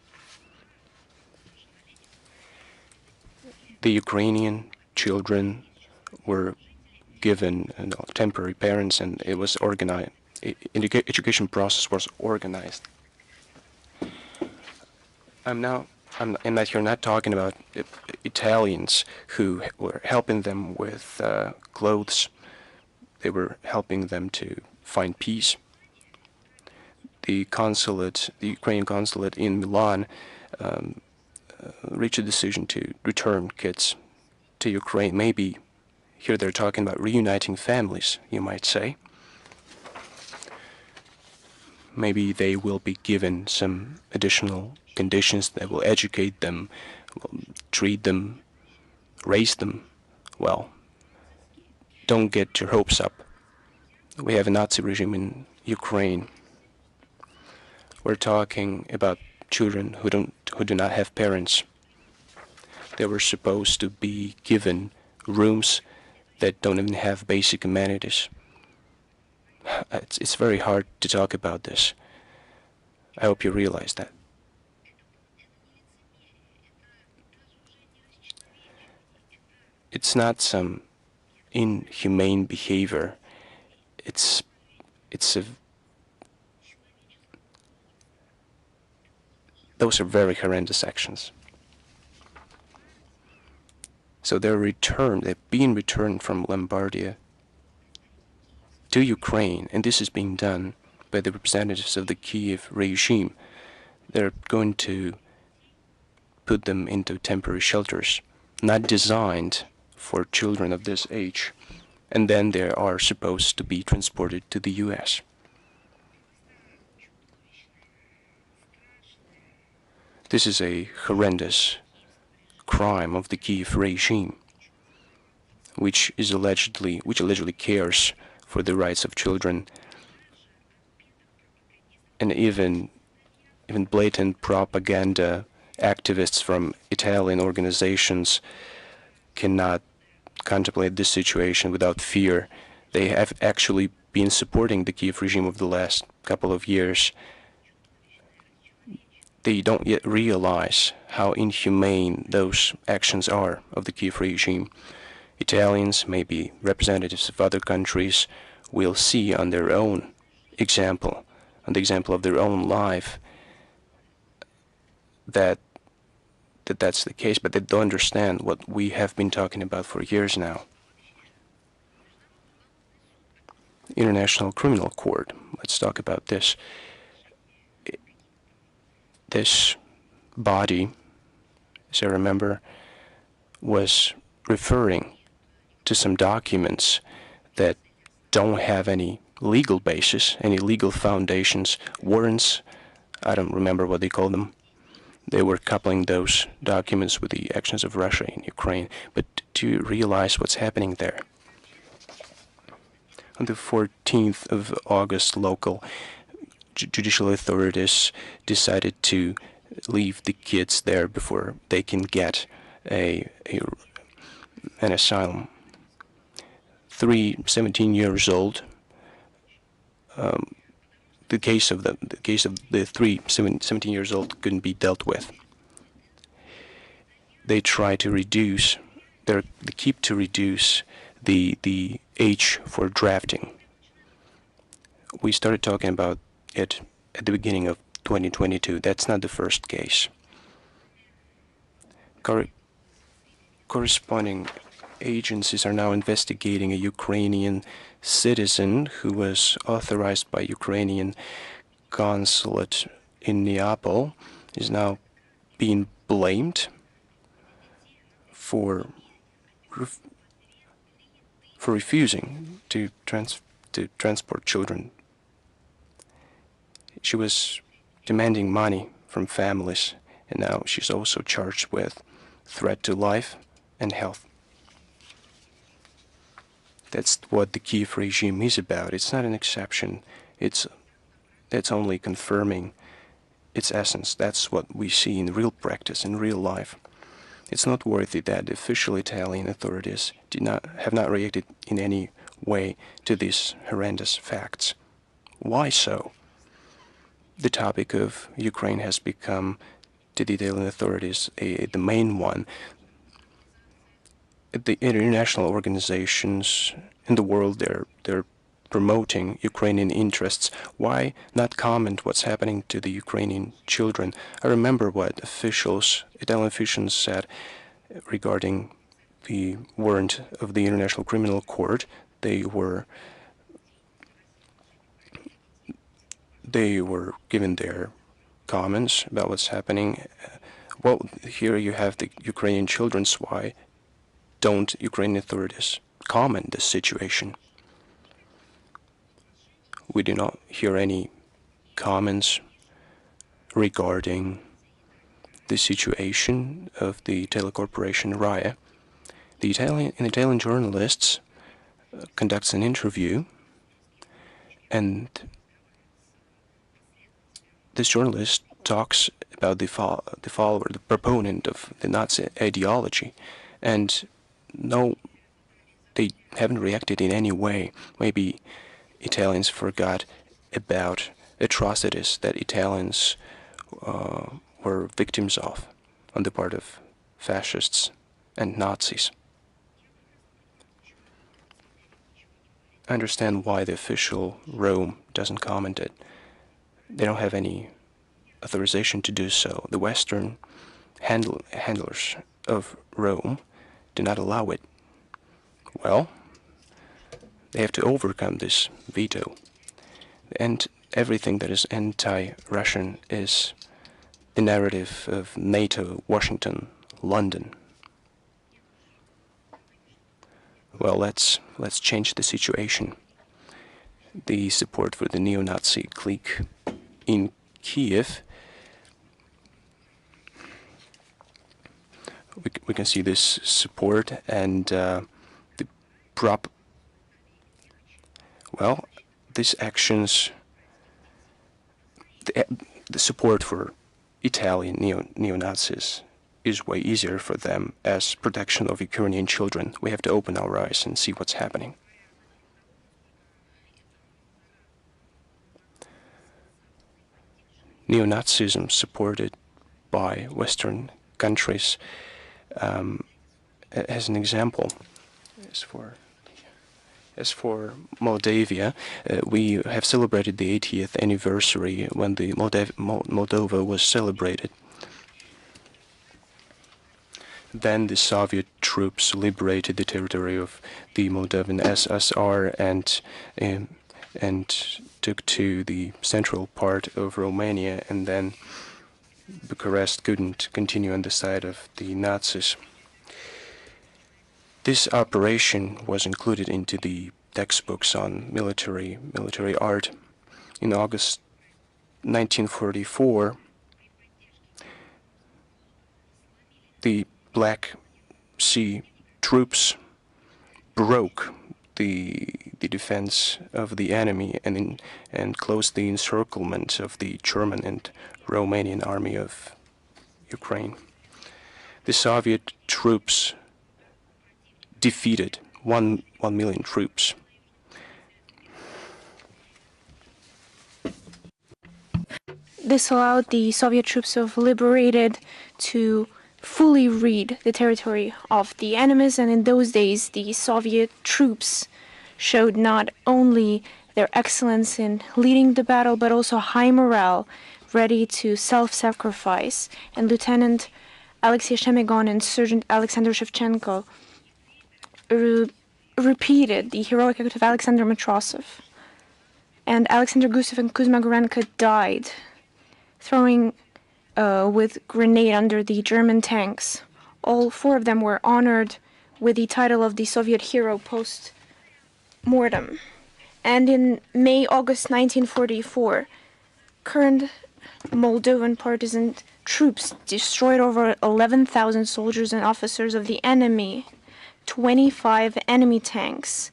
The Ukrainian children were given temporary parents, and it was organized. Education process was organized. I'm not here not talking about Italians who were helping them with clothes. They were helping them to find peace. the Ukrainian consulate in Milan reached a decision to return kids to Ukraine. Maybe here they're talking about reuniting families, you might say. Maybe they will be given some additional conditions that will educate them, will treat them, raise them well. Don't get your hopes up. We have a Nazi regime in Ukraine. We're talking about children who do not have parents. They were supposed to be given rooms that don't even have basic amenities. It's very hard to talk about this. I hope you realize that. It's not some inhumane behavior. Those are very horrendous actions. So they're being returned from Lombardia to Ukraine, and this is being done by the representatives of the Kiev regime. They're going to put them into temporary shelters, not designed for children of this age, and then they are supposed to be transported to the US. This is a horrendous crime of the Kiev regime, which allegedly cares for the rights of children, and even blatant propaganda activists from Italian organizations cannot contemplate this situation without fear. They have actually been supporting the Kiev regime over the last couple of years. They don't yet realize how inhumane those actions are of the Kiev regime. Italians, maybe representatives of other countries, will see on their own example, on the example of their own life, that's the case, but they don't understand what we have been talking about for years now. International Criminal Court. Let's talk about this. This body, as I remember, was referring to some documents that don't have any legal basis, any legal foundations, warrants. I don't remember what they call them. They were coupling those documents with the actions of Russia in Ukraine. But do you realize what's happening there? On the 14th of August, local judicial authorities decided to leave the kids there before they can get an asylum. 3 17 years old. The case of the 3 17 years old couldn't be dealt with. They try to reduce. They keep to reduce the age for drafting. We started talking about it at the beginning of 2022. That's not the first case. Corresponding agencies are now investigating a Ukrainian citizen who was authorized by Ukrainian consulate in Neapol, is now being blamed for refusing to transport children. She was demanding money from families, and now she's also charged with threat to life and health. That's what the Kiev regime is about. It's not an exception. It's only confirming its essence. That's what we see in real practice, in real life. It's noteworthy that the official Italian authorities have not reacted in any way to these horrendous facts. Why so? The topic of Ukraine has become, to the Italian authorities, the main one. The international organizations in the world, they're promoting Ukrainian interests. Why not comment what's happening to the Ukrainian children? I remember what Italian officials said regarding the warrant of the International Criminal Court. They they were given their comments about what's happening. Well, here you have the Ukrainian children's. Why don't Ukrainian authorities comment this situation? We do not hear any comments regarding the situation of the telecorporation RAI. The Italian journalists conducts an interview, and this journalist talks about the follower, the proponent of the Nazi ideology, and no, they haven't reacted in any way. Maybe Italians forgot about atrocities that Italians were victims of on the part of fascists and Nazis. I understand why the official Rome doesn't comment it. They don't have any authorization to do so. The Western handlers of Rome do not allow it. Well, they have to overcome this veto. And everything that is anti-Russian is the narrative of NATO, Washington, London. Well, let's change the situation. The support for the neo-Nazi clique in Kiev, we can see this support and these actions, the support for Italian neo-Nazis is way easier for them as protection of Ukrainian children. We have to open our eyes and see what's happening. Neo-Nazism supported by Western countries, as an example, as for Moldavia, we have celebrated the 80th anniversary when the Moldova was celebrated. Then the Soviet troops liberated the territory of the Moldovan SSR and took to the central part of Romania, and then Bucharest couldn't continue on the side of the Nazis. This operation was included into the textbooks on military art. In August 1944, the Black Sea troops broke the defense of the enemy and closed the encirclement of the German and Romanian army of Ukraine. The Soviet troops defeated 1 million troops. This allowed the Soviet troops of liberated to fully rid the territory of the enemies, and in those days the Soviet troops showed not only their excellence in leading the battle but also high morale, ready to self-sacrifice, and Lieutenant Alexei Shemegon and Sergeant Alexander Shevchenko repeated the heroic act of Alexander Matrosov. And Alexander Gusev and Kuzma Gorenko died throwing with grenade under the German tanks. All 4 of them were honored with the title of the Soviet hero post-mortem. And in May-August 1944, current Moldovan partisan troops destroyed over 11,000 soldiers and officers of the enemy, 25 enemy tanks,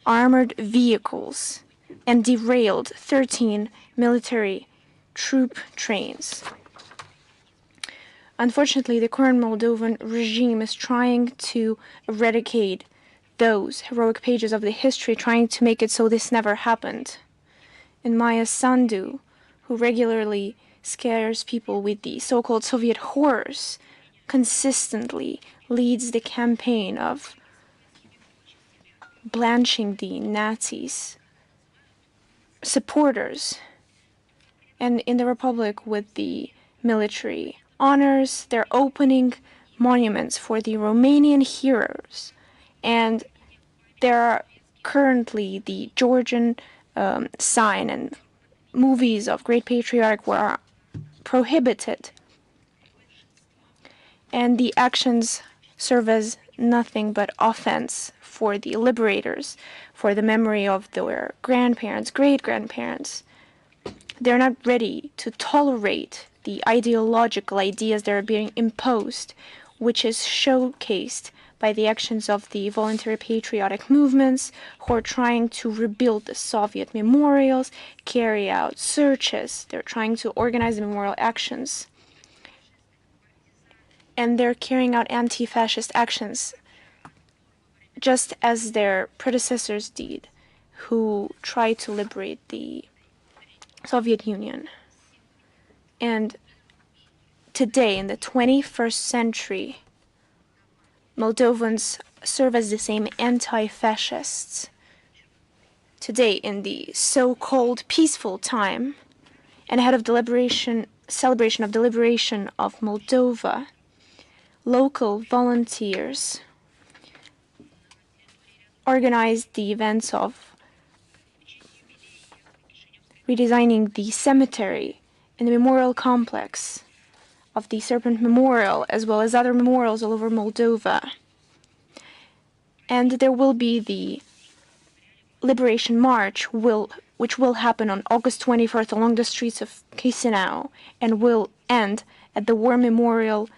armored vehicles, and derailed 13 military troop trains. Unfortunately, the current Moldovan regime is trying to eradicate those heroic pages of the history, trying to make it so this never happened. And Maya Sandu, who regularly scares people with the so-called Soviet horrors, consistently leads the campaign of blanching the Nazis' supporters. And in the Republic, with the military honors, they're opening monuments for the Romanian heroes. And there are currently the Georgian sign and movies of Great Patriotic were prohibited, and the actions serve as nothing but offense for the liberators, for the memory of their grandparents, great-grandparents. They're not ready to tolerate the ideological ideas that are being imposed, which is showcased by the actions of the voluntary patriotic movements who are trying to rebuild the Soviet memorials, carry out searches. They're trying to organize the memorial actions. And they're carrying out anti-fascist actions, just as their predecessors did, who tried to liberate the Soviet Union. And today, in the 21st century, Moldovans serve as the same anti-fascists. Today, in the so-called peaceful time, and ahead of celebration of the liberation of Moldova, local volunteers organized the events of redesigning the cemetery in the memorial complex of the Serpent Memorial, as well as other memorials all over Moldova. And there will be the Liberation March, which will happen on August 24th along the streets of Chisinau, and will end at the War Memorial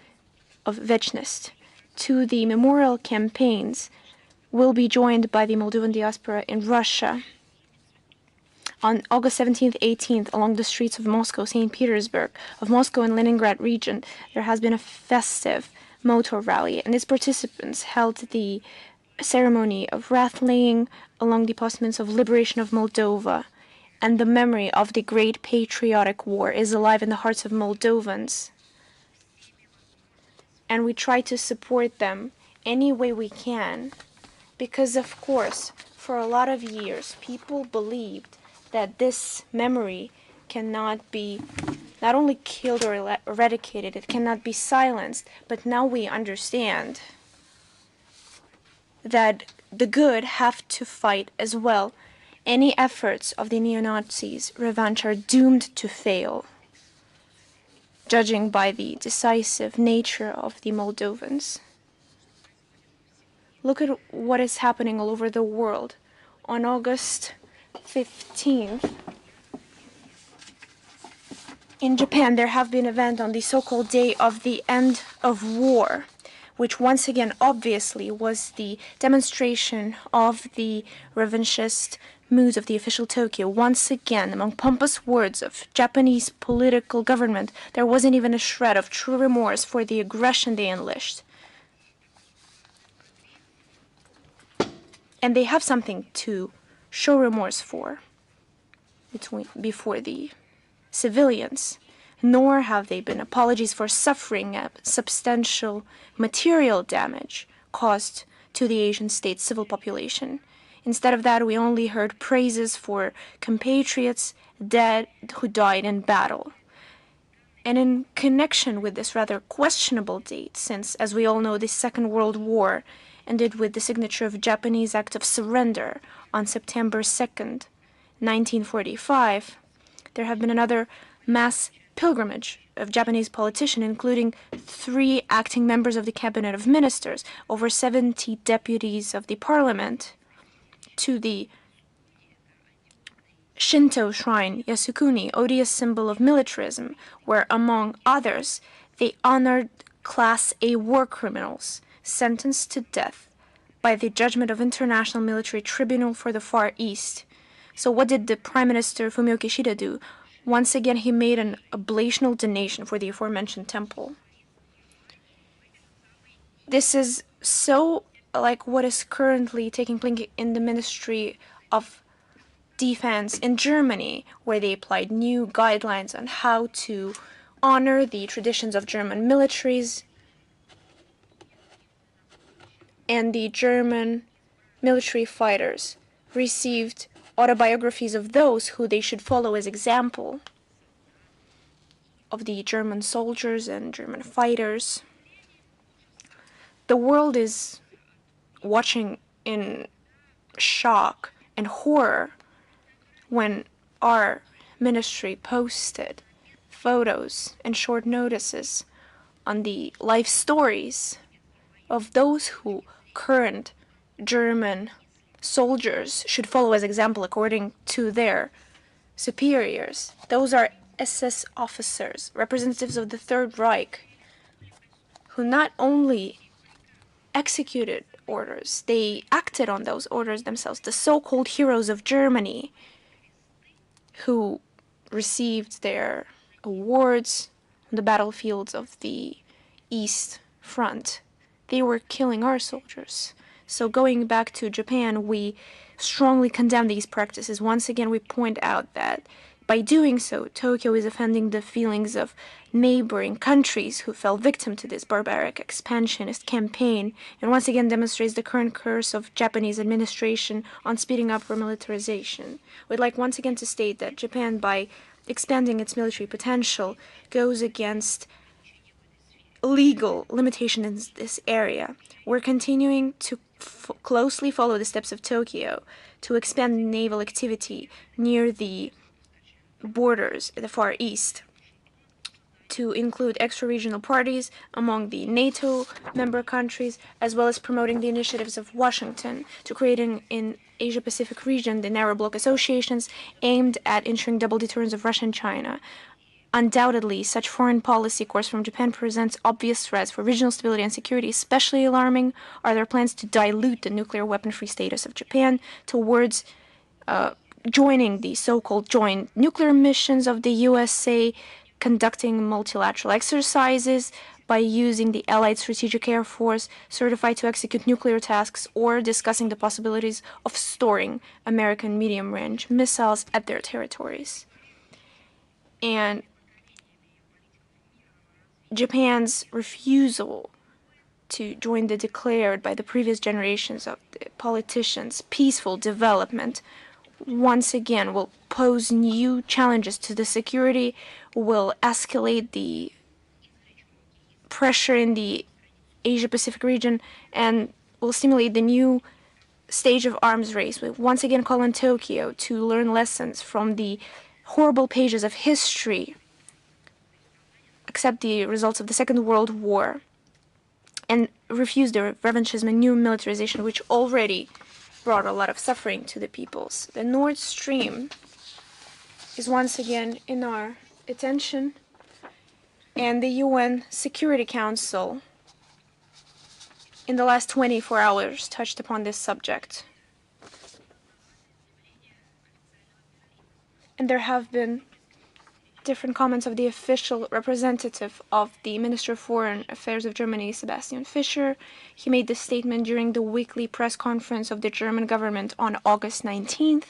of Vecsnist. To the memorial campaigns will be joined by the Moldovan diaspora in Russia. On August 17th, 18th, along the streets of Moscow, St. Petersburg, of Moscow and Leningrad region, there has been a festive motor rally, and its participants held the ceremony of wreath-laying along the postments of liberation of Moldova, and the memory of the Great Patriotic War is alive in the hearts of Moldovans. And we try to support them any way we can, because, of course, for a lot of years, people believed that this memory cannot be not only killed or eradicated, it cannot be silenced, but now we understand that the good have to fight as well. Any efforts of the neo-Nazis' revenge are doomed to fail, judging by the decisive nature of the Moldovans. Look at what is happening all over the world. On August 15th, in Japan, there have been events on the so-called Day of the End of War, which once again obviously was the demonstration of the revanchist moods of the official Tokyo. Once again, among pompous words of Japanese political government, there wasn't even a shred of true remorse for the aggression they unleashed. And they have something to show remorse for before the civilians, nor have they been apologies for suffering a substantial material damage caused to the Asian state's civil population. Instead of that, we only heard praises for compatriots dead who died in battle. And in connection with this rather questionable date, since, as we all know, the Second World War ended with the signature of Japanese Act of Surrender on September 2nd, 1945, there have been another mass pilgrimage of Japanese politicians, including 3 acting members of the Cabinet of Ministers, over 70 deputies of the parliament, to the Shinto shrine Yasukuni, odious symbol of militarism, where, among others, they honored Class A war criminals sentenced to death by the judgment of International Military Tribunal for the Far East. So what did the Prime Minister Fumio Kishida do? Once again, he made an oblational donation for the aforementioned temple. This is so like what is currently taking place in the Ministry of Defense in Germany, where they applied new guidelines on how to honor the traditions of German militaries, and the German military fighters received autobiographies of those who they should follow as example of the German soldiers and German fighters. The world is watching in shock and horror when our ministry posted photos and short notices on the life stories of those who current German soldiers should follow as example according to their superiors. Those are SS officers, representatives of the Third Reich, who not only executed orders, they acted on those orders themselves. The so-called heroes of Germany, who received their awards on the battlefields of the East Front, they were killing our soldiers. So going back to Japan, we strongly condemn these practices. Once again, we point out that by doing so, Tokyo is offending the feelings of neighboring countries who fell victim to this barbaric expansionist campaign, and once again demonstrates the current curse of Japanese administration on speeding up remilitarization. We'd like once again to state that Japan, by expanding its military potential, goes against legal limitation in this area. We're continuing to closely follow the steps of Tokyo to expand naval activity near the borders in the Far East, to include extra-regional parties among the NATO member countries, as well as promoting the initiatives of Washington to creating in Asia-Pacific region the narrow bloc associations aimed at ensuring double deterrence of Russia and China. Undoubtedly, such foreign policy course from Japan presents obvious threats for regional stability and security. Especially alarming are their plans to dilute the nuclear weapon-free status of Japan towards joining the so-called joint nuclear missions of the USA, conducting multilateral exercises by using the Allied Strategic Air Force certified to execute nuclear tasks, or discussing the possibilities of storing American medium-range missiles at their territories. And Japan's refusal to join the declared by the previous generations of the politicians peaceful development once again will pose new challenges to the security, will escalate the pressure in the Asia-Pacific region, and will stimulate the new stage of arms race. We once again call on Tokyo to learn lessons from the horrible pages of history, accept the results of the Second World War, and refuse the revanchism and new militarization, which already brought a lot of suffering to the peoples. The Nord Stream is once again in our attention, and the UN Security Council in the last 24 hours touched upon this subject. And there have been different comments of the official representative of the Minister of Foreign Affairs of Germany, Sebastian Fischer. He made this statement during the weekly press conference of the German government on August 19th,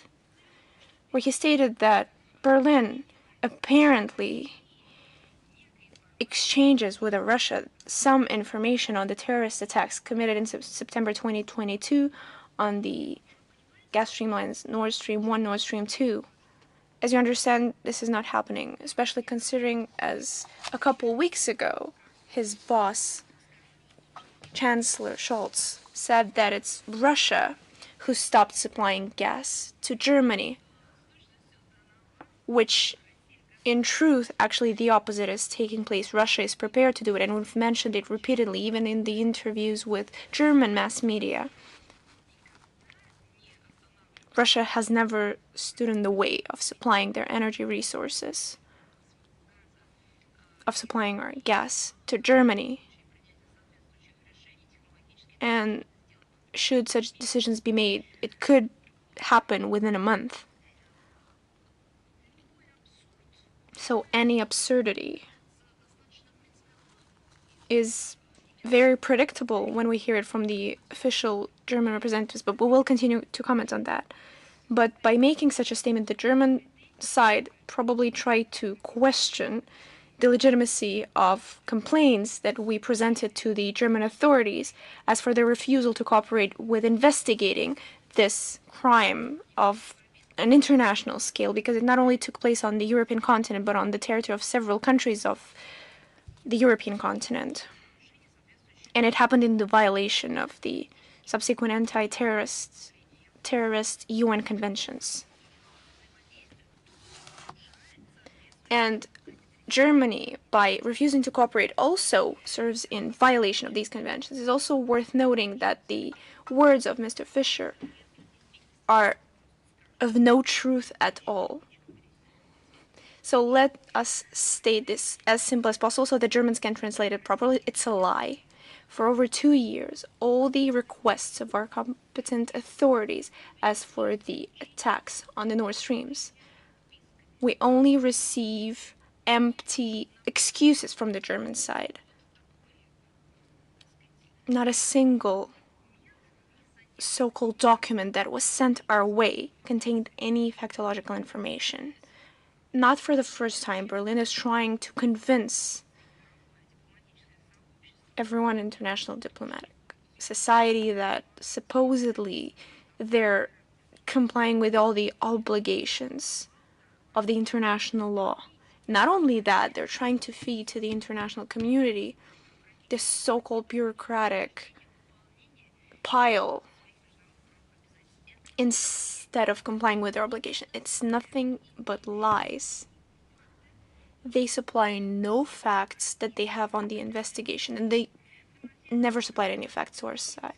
where he stated that Berlin apparently exchanges with Russia some information on the terrorist attacks committed in September 2022 on the gas stream lines Nord Stream 1, Nord Stream 2. As you understand, this is not happening, especially considering as a couple weeks ago, his boss, Chancellor Scholz, said that it's Russia who stopped supplying gas to Germany, which in truth, actually the opposite is taking place. Russia is prepared to do it, and we've mentioned it repeatedly, even in the interviews with German mass media. Russia has never stood in the way of supplying their energy resources, of supplying our gas to Germany. And should such decisions be made, it could happen within a month. So any absurdity is very predictable when we hear it from the official German representatives, but we will continue to comment on that. But by making such a statement, the German side probably tried to question the legitimacy of complaints that we presented to the German authorities as for their refusal to cooperate with investigating this crime of an international scale, because it not only took place on the European continent, but on the territory of several countries of the European continent. And it happened in the violation of the subsequent anti-terrorist UN conventions. And Germany, by refusing to cooperate, also serves in violation of these conventions. It's also worth noting that the words of Mr. Fischer are of no truth at all. So let us state this as simple as possible so the Germans can translate it properly. It's a lie. For over 2 years, all the requests of our competent authorities as for the attacks on the Nord Streams, we only receive empty excuses from the German side. Not a single so-called document that was sent our way contained any factological information. Not for the first time, Berlin is trying to convince everyone in international diplomatic society that supposedly they're complying with all the obligations of the international law. Not only that, they're trying to feed to the international community this so-called bureaucratic pile instead of complying with their obligation. It's nothing but lies. They supply no facts that they have on the investigation, and they never supplied any facts to our side.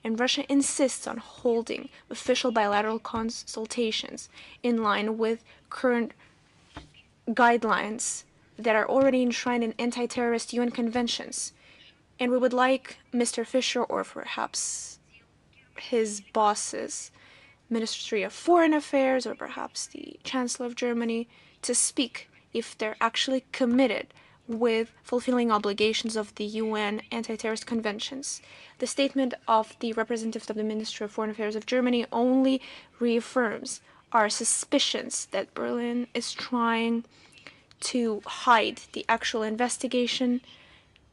And Russia insists on holding official bilateral consultations in line with current guidelines that are already enshrined in anti-terrorist UN conventions. And we would like Mr. Fischer, or perhaps his bosses, Ministry of Foreign Affairs, or perhaps the Chancellor of Germany, to speak if they're actually committed with fulfilling obligations of the UN anti-terrorist conventions. The statement of the representative of the Ministry of Foreign Affairs of Germany only reaffirms our suspicions that Berlin is trying to hide the actual investigation,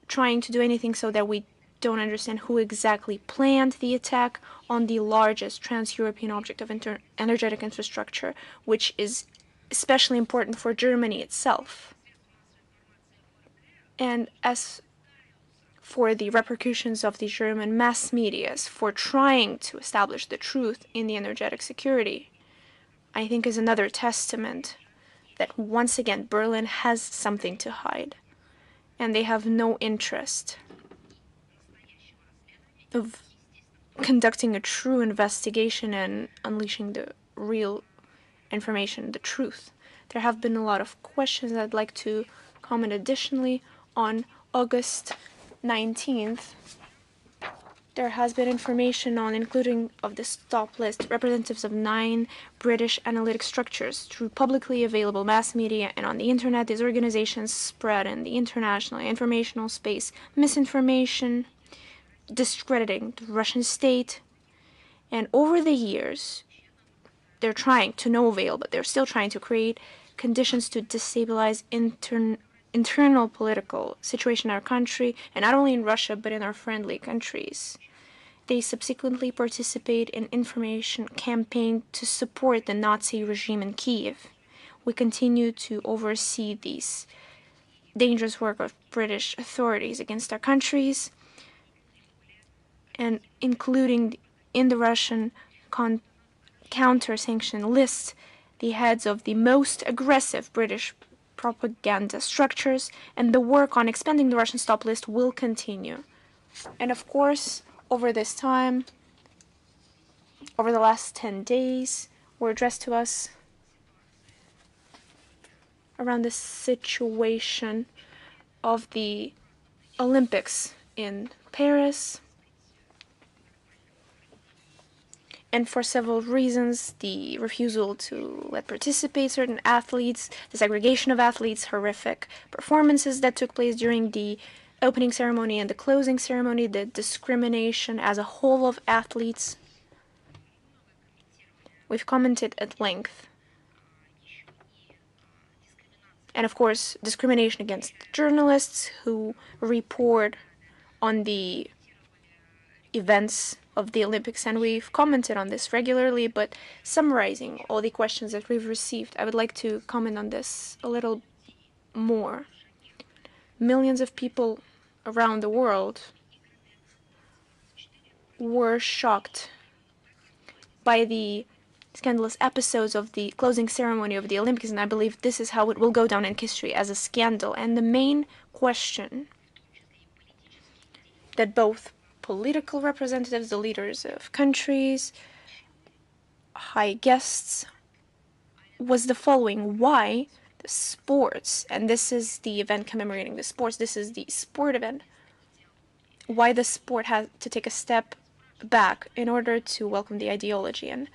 trying to do anything so that we don't understand who exactly planned the attack on the largest trans-European object of energetic infrastructure, which is especially important for Germany itself. And as for the repercussions of the German mass medias for trying to establish the truth in the energetic security, I think is another testament that once again Berlin has something to hide, and they have no interest of conducting a true investigation and unleashing the real information, the truth. There have been a lot of questions I'd like to comment additionally. On August 19th, there has been information on including of the stop list representatives of 9 British analytic structures through publicly available mass media and on the internet. These organizations spread in the international informational space misinformation, discrediting the Russian state, and over the years they're trying to no avail, but they're still trying to create conditions to destabilize internal political situation in our country, and not only in Russia but in our friendly countries. They subsequently participate in information campaign to support the Nazi regime in Kiev. We continue to oversee these dangerous work of British authorities against our countries, and including in the Russian counter-sanction list the heads of the most aggressive British propaganda structures, and the work on expanding the Russian stop list will continue. And of course, over this time, over the last 10 days, were addressed to us around the situation of the Olympics in Paris. And for several reasons, the refusal to let participate certain athletes, the segregation of athletes, horrific performances that took place during the opening ceremony and the closing ceremony, the discrimination as a whole of athletes. We've commented at length. And of course, discrimination against journalists who report on the events of the Olympics, and we've commented on this regularly, but summarizing all the questions that we've received, I would like to comment on this a little more. Millions of people around the world were shocked by the scandalous episodes of the closing ceremony of the Olympics, and I believe this is how it will go down in history, as a scandal. And the main question that both political representatives, the leaders of countries, high guests, was the following: why the sports, and this is the event commemorating the sports, this is the sport event, why the sport had to take a step back in order to welcome the ideology. And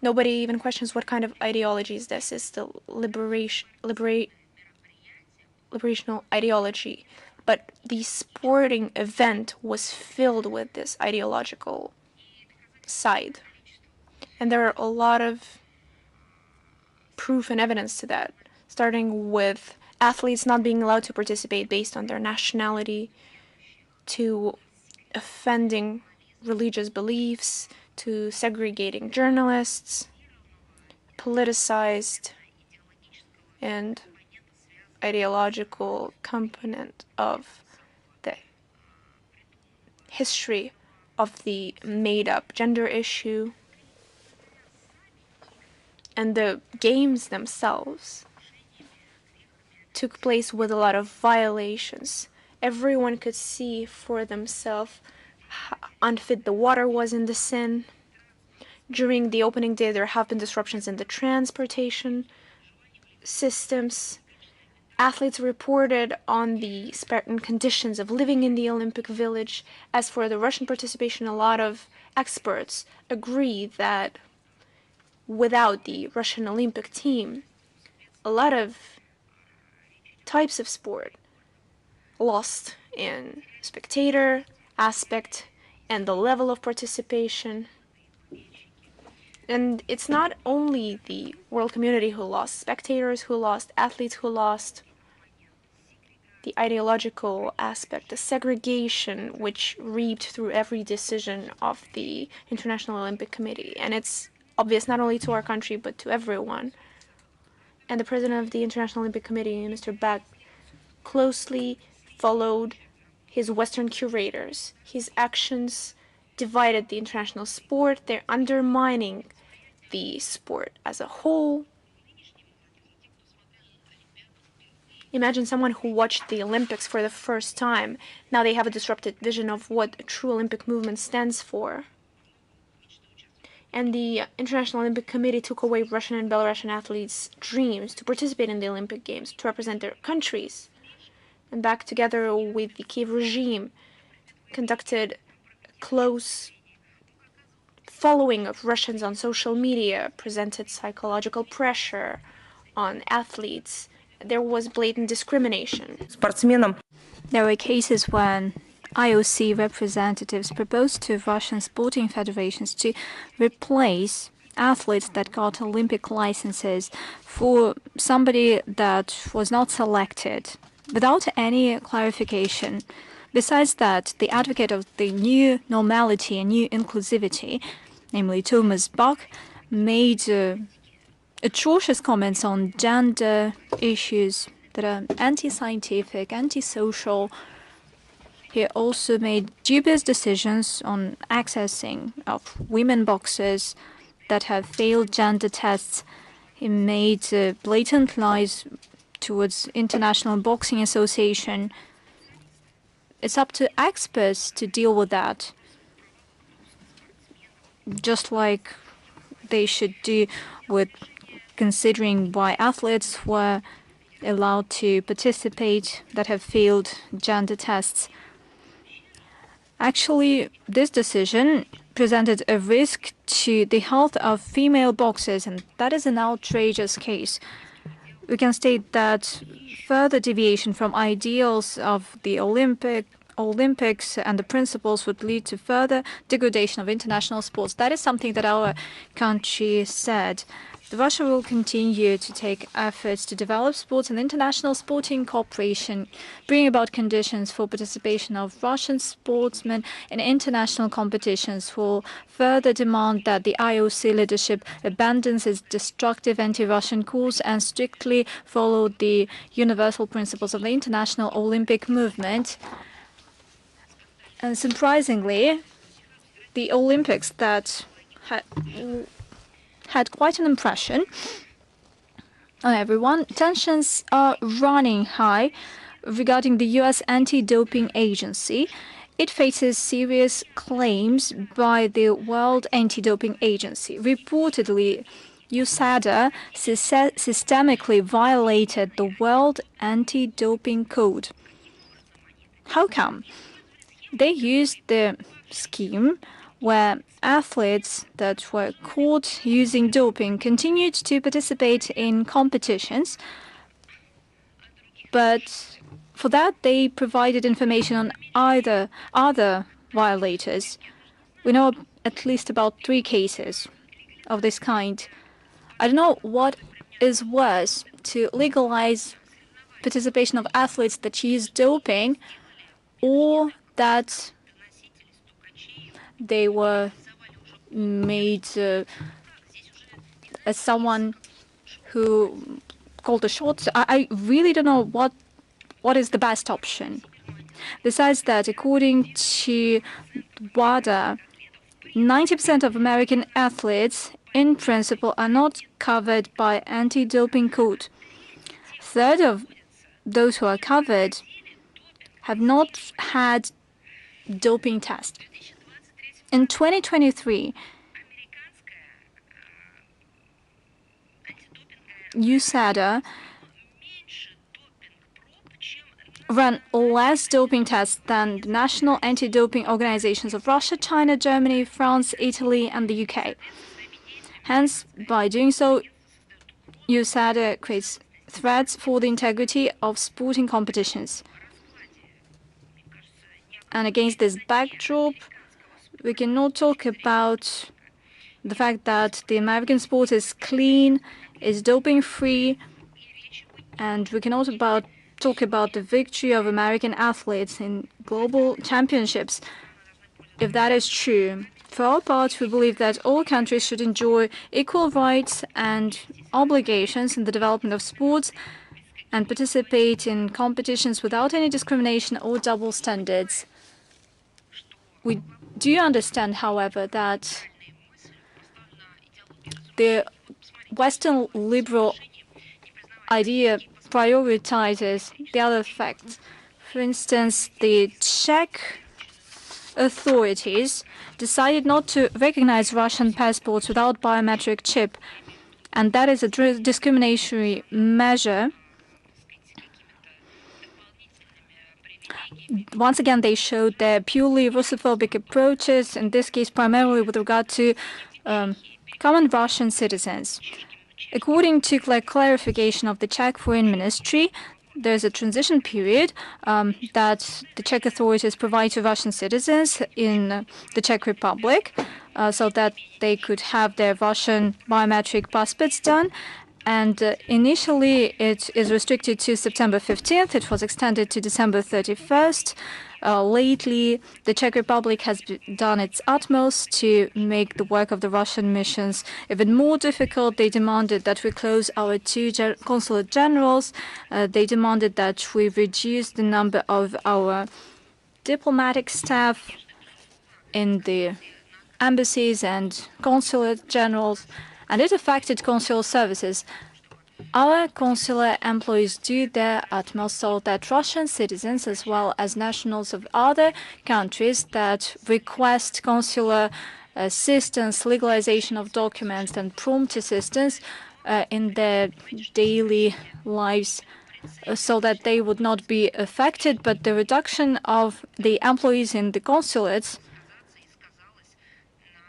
nobody even questions what kind of ideology is this. It's the liberational ideology. But the sporting event was filled with this ideological side. And there are a lot of proof and evidence to that, starting with athletes not being allowed to participate based on their nationality, to offending religious beliefs, to segregating journalists, politicized and ideological component of the history of the made-up gender issue. And the games themselves took place with a lot of violations. Everyone could see for themselves how unfit the water was in the Seine. During the opening day, there have been disruptions in the transportation systems. Athletes reported on the Spartan conditions of living in the Olympic Village. As for the Russian participation, a lot of experts agree that without the Russian Olympic team, a lot of types of sport lost in spectator aspect and the level of participation. And it's not only the world community who lost, spectators who lost, athletes who lost. The ideological aspect, the segregation which reaped through every decision of the International Olympic Committee. And it's obvious not only to our country, but to everyone. And the president of the International Olympic Committee, Mr. Bach, closely followed his Western curators. His actions divided the international sport. They're undermining the sport as a whole. Imagine someone who watched the Olympics for the first time. Now they have a disrupted vision of what a true Olympic movement stands for. And the International Olympic Committee took away Russian and Belarusian athletes' dreams to participate in the Olympic Games, to represent their countries. And back together with the Kiev regime, conducted close following of Russians on social media, presented psychological pressure on athletes. There was blatant discrimination. There were cases when IOC representatives proposed to Russian sporting federations to replace athletes that got Olympic licenses for somebody that was not selected, without any clarification. Besides that, the advocate of the new normality and new inclusivity, namely Thomas Bach, made atrocious comments on gender issues that are anti-scientific, anti-social. He also made dubious decisions on accessing of women boxers that have failed gender tests. He made blatant lies towards International Boxing Association. It's up to experts to deal with that, just like they should do with considering why athletes were allowed to participate that have failed gender tests. Actually, this decision presented a risk to the health of female boxers, and that is an outrageous case. We can state that further deviation from ideals of the Olympics and the principles would lead to further degradation of international sports. That is something that our country said. Russia will continue to take efforts to develop sports and international sporting cooperation, bring about conditions for participation of Russian sportsmen in international competitions, will further demand that the IOC leadership abandons its destructive anti-Russian course and strictly follow the universal principles of the international Olympic movement. And surprisingly, the Olympics that had quite an impression on everyone. Tensions are running high regarding the US anti-doping agency. It faces serious claims by the World Anti-Doping Agency. Reportedly, USADA systemically violated the World Anti-Doping Code. How come? They used the scheme where athletes that were caught using doping continued to participate in competitions, but for that they provided information on either other violators. We know at least about 3 cases of this kind. I don't know what is worse, to legalize participation of athletes that use doping, or that they were made as someone who called the shots. I really don't know what is the best option. Besides that, according to WADA, 90% of American athletes, in principle, are not covered by anti-doping code. Third of those who are covered have not had doping test. In 2023, USADA ran less doping tests than the national anti-doping organizations of Russia, China, Germany, France, Italy, and the UK. Hence, by doing so, USADA creates threats for the integrity of sporting competitions. And against this backdrop, we cannot talk about the fact that the American sport is clean, is doping-free, and we cannot talk about the victory of American athletes in global championships. If that is true, for our part, we believe that all countries should enjoy equal rights and obligations in the development of sports and participate in competitions without any discrimination or double standards. We do understand, however, that the Western liberal idea prioritizes the other facts. For instance, the Czech authorities decided not to recognize Russian passports without biometric chip, and that is a discriminatory measure. Once again, they showed their purely Russophobic approaches, in this case primarily with regard to common Russian citizens. According to clarification of the Czech Foreign Ministry, there's a transition period that the Czech authorities provide to Russian citizens in the Czech Republic so that they could have their Russian biometric passports done. And initially, it is restricted to September 15th. It was extended to December 31st. Lately, the Czech Republic has done its utmost to make the work of the Russian missions even more difficult. They demanded that we close our 2 consulate generals. They demanded that we reduce the number of our diplomatic staff in the embassies and consulate generals, and it affected consular services. Our consular employees do their utmost so that Russian citizens, as well as nationals of other countries that request consular assistance, legalization of documents, and prompt assistance in their daily lives, so that they would not be affected. But the reduction of the employees in the consulates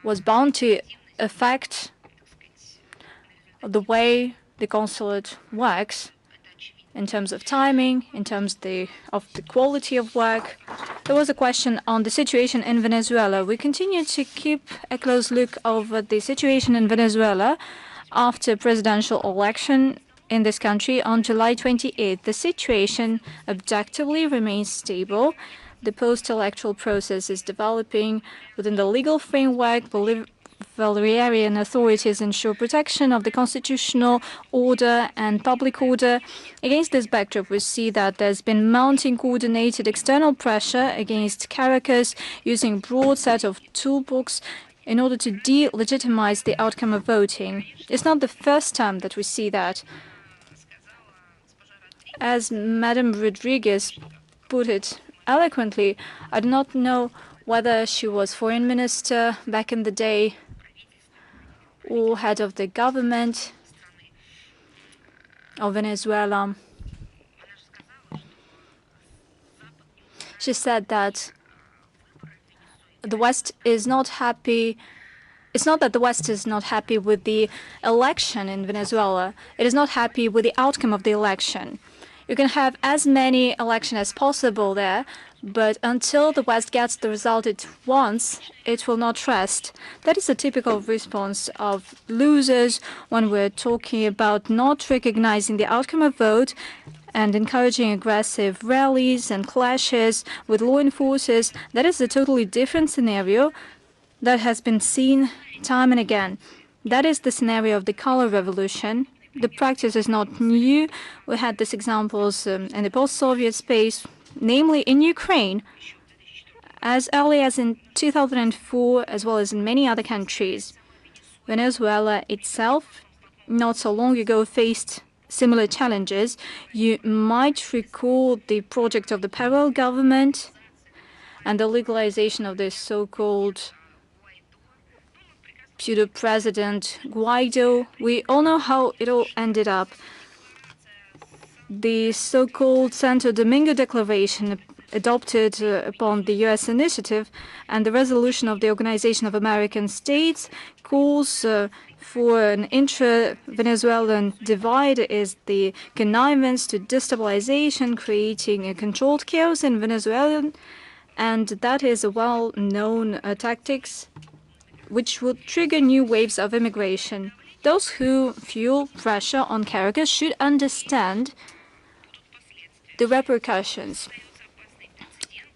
was bound to affect the way the consulate works in terms of timing, in terms of the quality of work. There was a question on the situation in Venezuela. We continue to keep a close look over the situation in Venezuela after presidential election in this country on July 28th. The situation objectively remains stable. The post-electoral process is developing within the legal framework. Bolivarian authorities ensure protection of the constitutional order and public order. Against this backdrop, we see that there's been mounting coordinated external pressure against Caracas using a broad set of toolbox in order to delegitimize the outcome of voting. It's not the first time that we see that. As Madame Rodriguez put it eloquently, I do not know whether she was foreign minister back in the day or head of the government of Venezuela. She said that the West is not happy. It's not that the West is not happy with the election in Venezuela. It is not happy with the outcome of the election. You can have as many elections as possible there, but until the West gets the result it wants, it will not rest. That is a typical response of losers when we're talking about not recognizing the outcome of vote and encouraging aggressive rallies and clashes with law enforcers. That is a totally different scenario that has been seen time and again. That is the scenario of the color revolution. The practice is not new. We had these examples in the post-Soviet space, namely in Ukraine, as early as in 2004, as well as in many other countries. Venezuela itself, not so long ago, faced similar challenges. You might recall the project of the parallel government and the legalization of the so-called pseudo-president Guaido. We all know how it all ended up. The so-called Santo Domingo Declaration, adopted upon the U.S. initiative, and the resolution of the Organization of American States calls for an intra-Venezuelan divide, is the connivance to destabilization, creating a controlled chaos in Venezuela, and that is a well-known tactics which would trigger new waves of immigration. Those who fuel pressure on Caracas should understand the repercussions.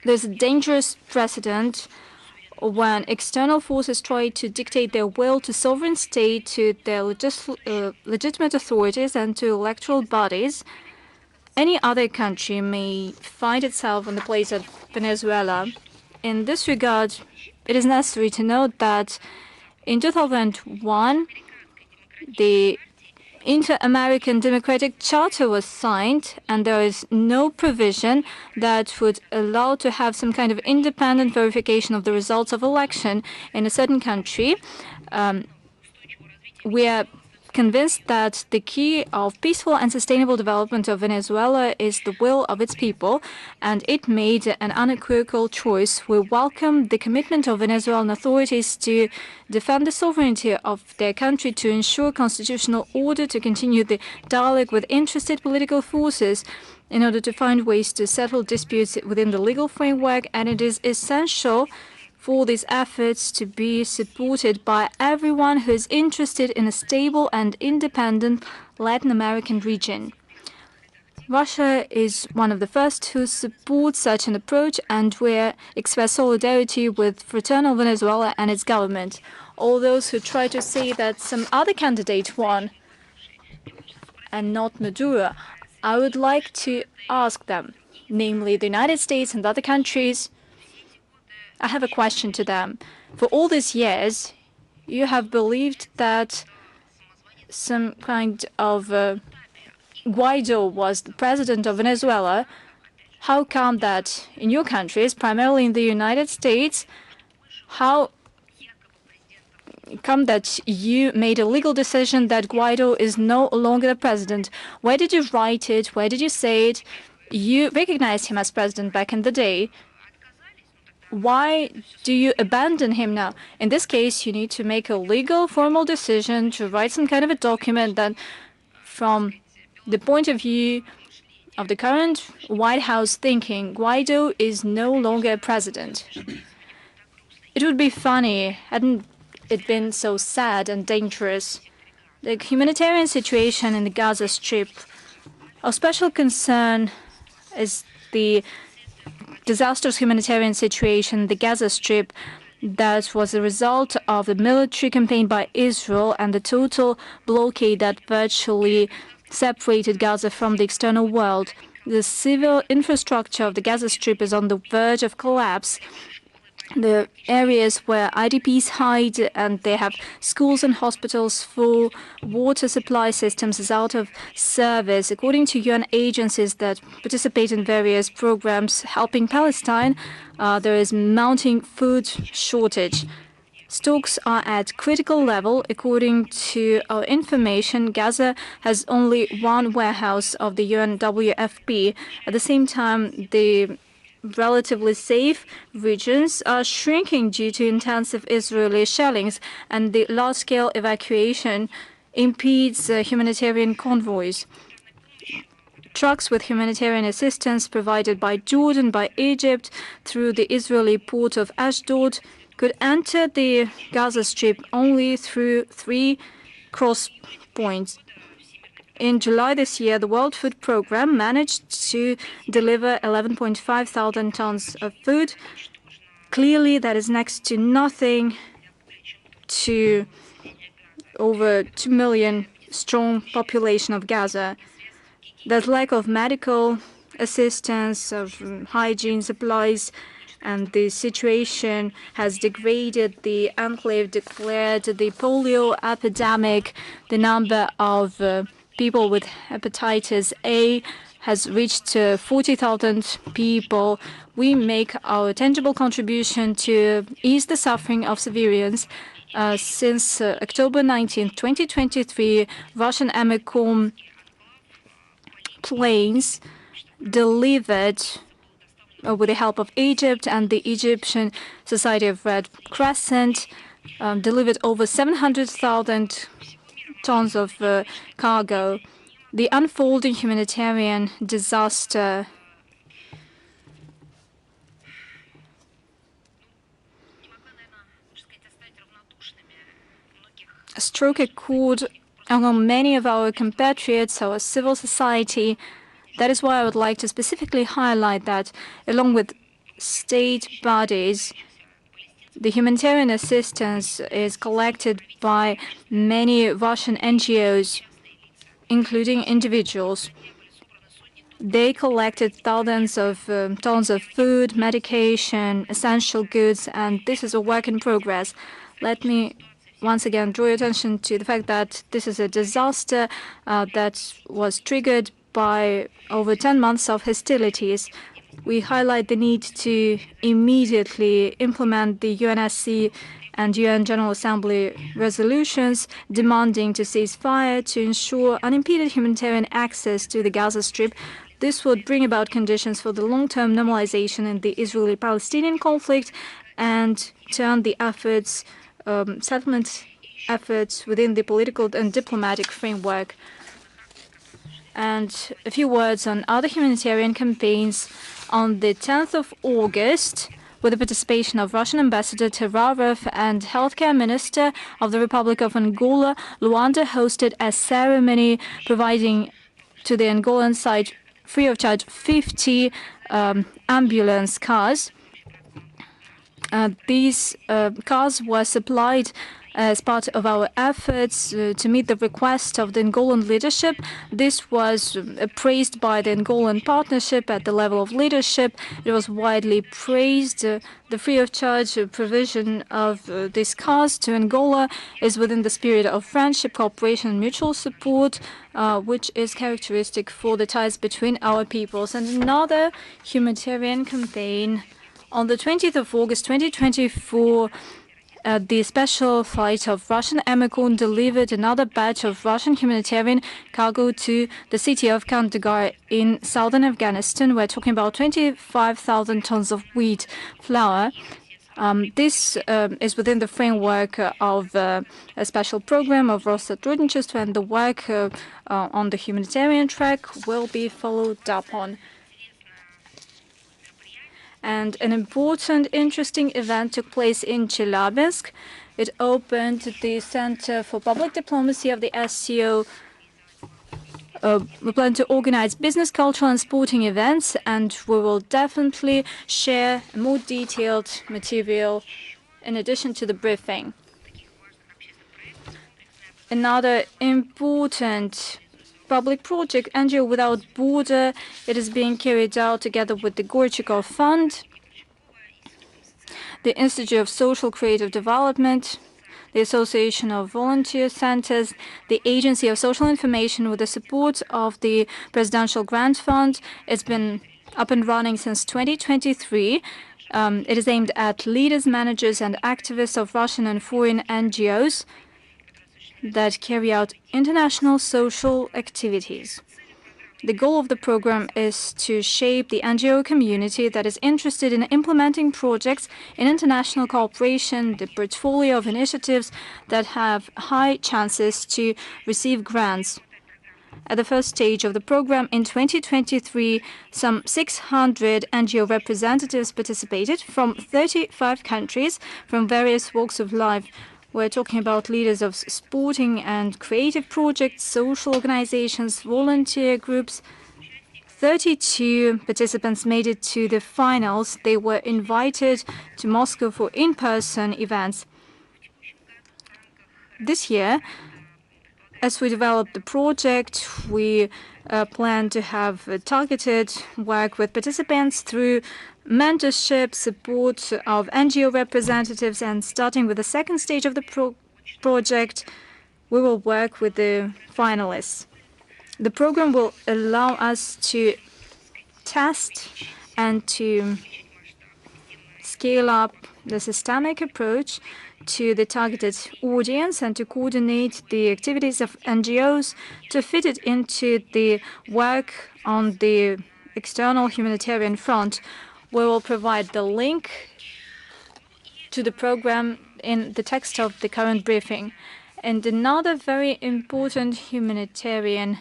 There's a dangerous precedent when external forces try to dictate their will to sovereign state, to their legitimate authorities, and to electoral bodies. Any other country may find itself in the place of Venezuela. In this regard, it is necessary to note that in 2001, the Inter-American Democratic Charter was signed, and there is no provision that would allow to have some kind of independent verification of the results of election in a certain country. We are convinced that the key of peaceful and sustainable development of Venezuela is the will of its people, and it made an unequivocal choice. We welcome the commitment of Venezuelan authorities to defend the sovereignty of their country, to ensure constitutional order, to continue the dialogue with interested political forces in order to find ways to settle disputes within the legal framework, and it is essential for these efforts to be supported by everyone who is interested in a stable and independent Latin American region. Russia is one of the first who supports such an approach, and we express solidarity with Fraternal Venezuela and its government. All those who try to say that some other candidate won and not Maduro, I would like to ask them, namely the United States and other countries, I have a question to them. For all these years, you have believed that some kind of Guaido was the president of Venezuela. How come that in your countries, primarily in the United States, how come that you made a legal decision that Guaido is no longer the president? Where did you write it? Where did you say it? You recognized him as president back in the day. Why do you abandon him now? In this case, you need to make a legal, formal decision to write some kind of a document that, from the point of view of the current White House thinking, Guaido is no longer president. It would be funny hadn't it been so sad and dangerous. The humanitarian situation in the Gaza Strip. Of special concern is the disastrous humanitarian situation in the Gaza Strip that was a result of the military campaign by Israel and the total blockade that virtually separated Gaza from the external world. The civil infrastructure of the Gaza Strip is on the verge of collapse. the areas where IDPs hide, and they have schools and hospitals full. Water supply systems is out of service. According to UN agencies that participate in various programs helping Palestine, there is mounting food shortage. Stocks are at critical level. According to our information, Gaza has only one warehouse of the UN WFP. At the same time, the relatively safe regions are shrinking due to intensive Israeli shellings, and the large-scale evacuation impedes humanitarian convoys. Trucks with humanitarian assistance provided by Jordan, by Egypt, through the Israeli port of Ashdod, could enter the Gaza Strip only through 3 cross points. In July this year, the World Food Programme managed to deliver 11.5 thousand tons of food. Clearly, that is next to nothing to over 2 million strong population of Gaza. There's lack of medical assistance, of hygiene supplies, and the situation has degraded. The enclave declared the polio epidemic. The number of people with hepatitis A has reached 40,000 people. We make our tangible contribution to ease the suffering of civilians. Since October 19, 2023, Russian EMICOM planes delivered, with the help of Egypt and the Egyptian Society of Red Crescent, delivered over 700,000 tons of cargo. The unfolding humanitarian disaster struck a chord among many of our compatriots, our civil society. That is why I would like to specifically highlight that, along with state bodies, the humanitarian assistance is collected by many Russian NGOs, including individuals. They collected thousands of tons of food, medication, essential goods, and this is a work in progress. Let me once again draw your attention to the fact that this is a disaster that was triggered by over 10 months of hostilities. We highlight the need to immediately implement the UNSC and UN General Assembly resolutions demanding to cease fire to ensure unimpeded humanitarian access to the Gaza Strip. This would bring about conditions for the long-term normalization in the Israeli-Palestinian conflict and turn the efforts, settlement efforts within the political and diplomatic framework. And a few words on other humanitarian campaigns. On the 10th of August, with the participation of Russian Ambassador Terarov and Healthcare Minister of the Republic of Angola, Luanda hosted a ceremony providing to the Angolan side free of charge 50 ambulance cars. These cars were supplied as part of our efforts to meet the request of the Angolan leadership. This was praised by the Angolan partnership at the level of leadership. It was widely praised. The free of charge provision of these cars to Angola is within the spirit of friendship, cooperation, and mutual support, which is characteristic for the ties between our peoples. And another humanitarian campaign. On the 20th of August 2024, the special flight of Russian EMICOM delivered another batch of Russian humanitarian cargo to the city of Kandahar in southern Afghanistan. We're talking about 25,000 tons of wheat flour. This is within the framework of a special program of Россотрудничества, and the work on the humanitarian track will be followed up on. And an important, interesting event took place in Chelyabinsk. It opened the Center for Public Diplomacy of the SCO. We plan to organize business, cultural, and sporting events, and we will definitely share more detailed material in addition to the briefing. Another important public project, NGO Without Border. It is being carried out together with the Gorchakov Fund. the Institute of Social Creative Development, the Association of Volunteer Centers, the Agency of Social Information with the support of the Presidential Grant Fund. It's been up and running since 2023. It is aimed at leaders, managers, and activists of Russian and foreign NGOs that carry out international social activities. The goal of the program is to shape the NGO community that is interested in implementing projects in international cooperation, the portfolio of initiatives that have high chances to receive grants. At the first stage of the program in 2023, some 600 NGO representatives participated from 35 countries from various walks of life. We're talking about leaders of sporting and creative projects, social organizations, volunteer groups. 32 participants made it to the finals. They were invited to Moscow for in-person events. This year, as we develop the project, we plan to have targeted work with participants through mentorship, support of NGO representatives, and starting with the second stage of the project, we will work with the finalists. The program will allow us to test and to scale up the systemic approach to the targeted audience and to coordinate the activities of NGOs to fit it into the work on the external humanitarian front. We will provide the link to the program in the text of the current briefing. And another very important humanitarian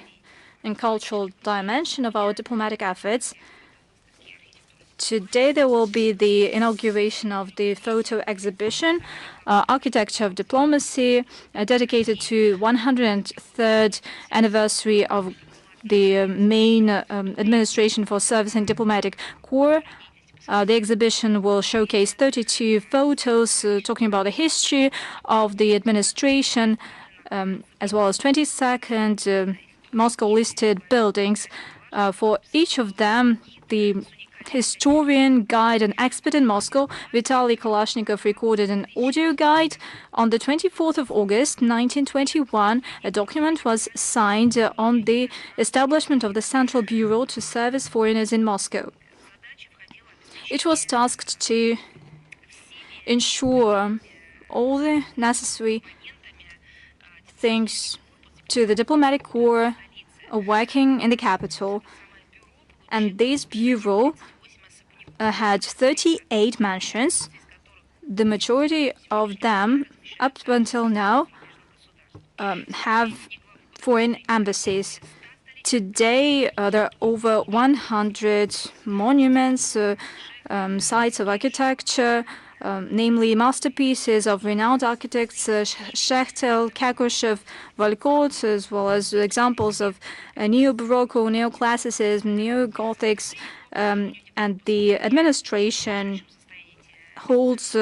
and cultural dimension of our diplomatic efforts. Today there will be the inauguration of the photo exhibition, Architecture of Diplomacy, dedicated to 103rd anniversary of the main administration for service and diplomatic corps. The exhibition will showcase 32 photos talking about the history of the administration, as well as 22nd Moscow-listed buildings. For each of them, the historian, guide, and expert in Moscow, Vitaly Kalashnikov, recorded an audio guide. On the 24th of August, 1921, a document was signed on the establishment of the Central Bureau to Service Foreigners in Moscow. It was tasked to ensure all the necessary things to the diplomatic corps working in the capital. And this bureau had 38 mansions. The majority of them, up until now, have foreign embassies. Today, there are over 100 monuments, sites of architecture, namely masterpieces of renowned architects, Shechtel, Kakushev, Valkot, as well as examples of neo-Baroque, neoclassicism, neo-Gothics, and the administration holds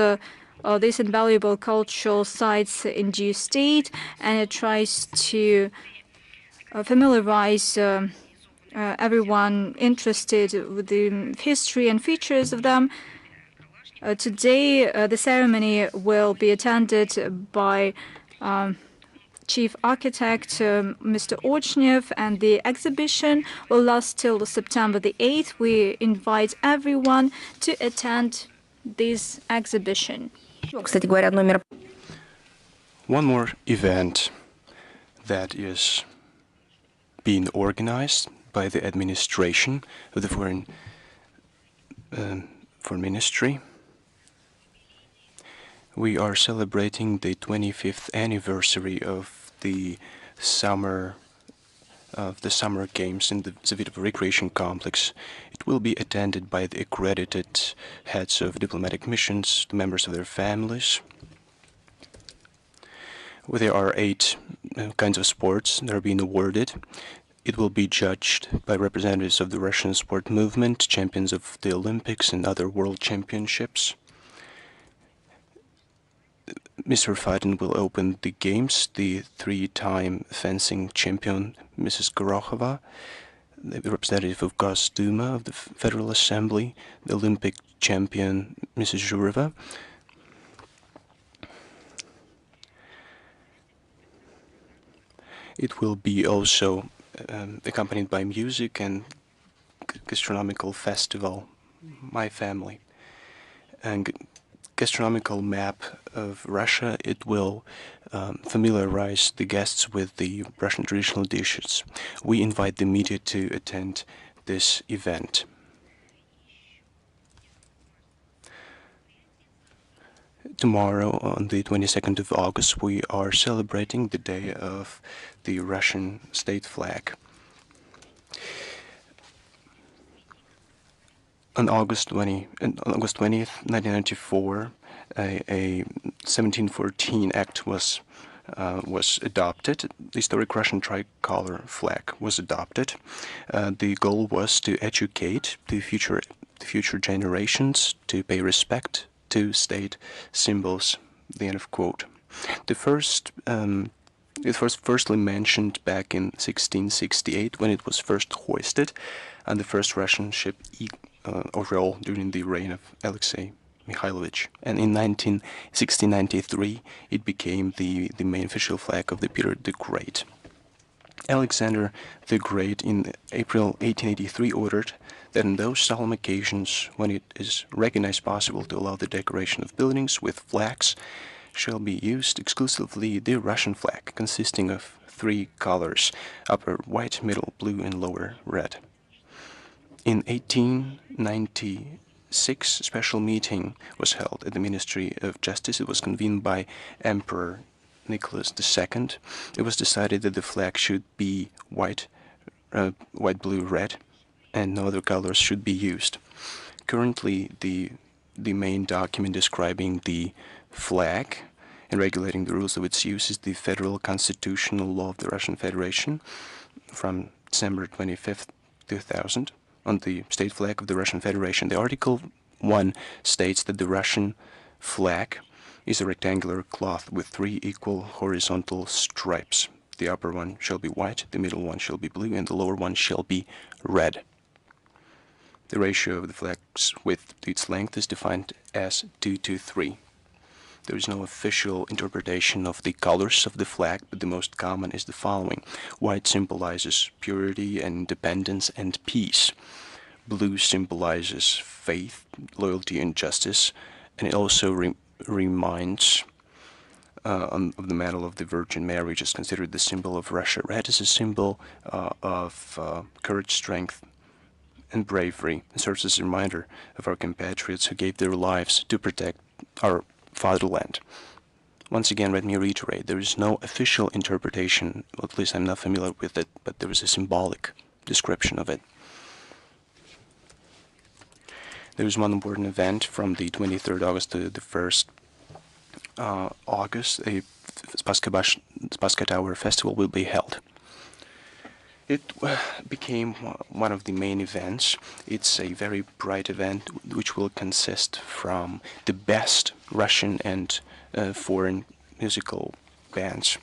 these invaluable cultural sites in due state, and it tries to familiarize everyone interested with the history and features of them. Today, the ceremony will be attended by Chief Architect Mr. Ochnev, and the exhibition will last till September the 8th. We invite everyone to attend this exhibition. One more event that is being organized by the administration of the Foreign Ministry. We are celebrating the 25th anniversary of the summer games in the Zavitov Recreation Complex. It will be attended by the accredited heads of diplomatic missions, the members of their families. There are 8 kinds of sports that are being awarded. It will be judged by representatives of the Russian sport movement, champions of the Olympics and other world championships. Mr. Fadin will open the games. The 3-time fencing champion, Mrs. Gorokova, the representative of Gosduma of the Federal Assembly, the Olympic champion Mrs. Zhureva. It will be also accompanied by music and gastronomical festival, My Family. And gastronomical map of Russia, it will familiarize the guests with the Russian traditional dishes. We invite the media to attend this event. Tomorrow, on the 22nd of August, we are celebrating the day of the Russian state flag. On August 20th, 1994, a 1714 Act was adopted. The historic Russian tricolor flag was adopted. The goal was to educate the future generations to pay respect to state symbols. The end of quote. It was firstly mentioned back in 1668 when it was first hoisted on the first Russian ship overall during the reign of Alexei Mikhailovich. And in 1693 it became the main official flag of the Peter the Great. Alexander the Great in April 1883 ordered that in those solemn occasions when it is recognized possible to allow the decoration of buildings with flags shall be used exclusively the Russian flag, consisting of 3 colors, upper white, middle blue, and lower red. In 1896, a special meeting was held at the Ministry of Justice. It was convened by Emperor Nicholas II. It was decided that the flag should be white, blue, red, and no other colors should be used. Currently, the main document describing the flag and regulating the rules of its use is the Federal Constitutional Law of the Russian Federation from December 25th, 2000, on the state flag of the Russian Federation. The Article 1 states that the Russian flag is a rectangular cloth with 3 equal horizontal stripes. The upper one shall be white, the middle one shall be blue, and the lower one shall be red. The ratio of the flag's width to its length is defined as 2:3. There is no official interpretation of the colors of the flag, but the most common is the following. White symbolizes purity and independence and peace. Blue symbolizes faith, loyalty, and justice, and it also reminds of the medal of the Virgin Mary, which is considered the symbol of Russia. Red is a symbol of courage, strength, and bravery. It serves as a reminder of our compatriots who gave their lives to protect our fatherland. Once again, let me reiterate, there is no official interpretation, well, at least I'm not familiar with it, but there is a symbolic description of it. There is one important event from the 23rd August to the 1st August. A Spasskaya Tower Festival will be held. It became one of the main events. It's a very bright event which will consist from the best Russian and foreign musical bands.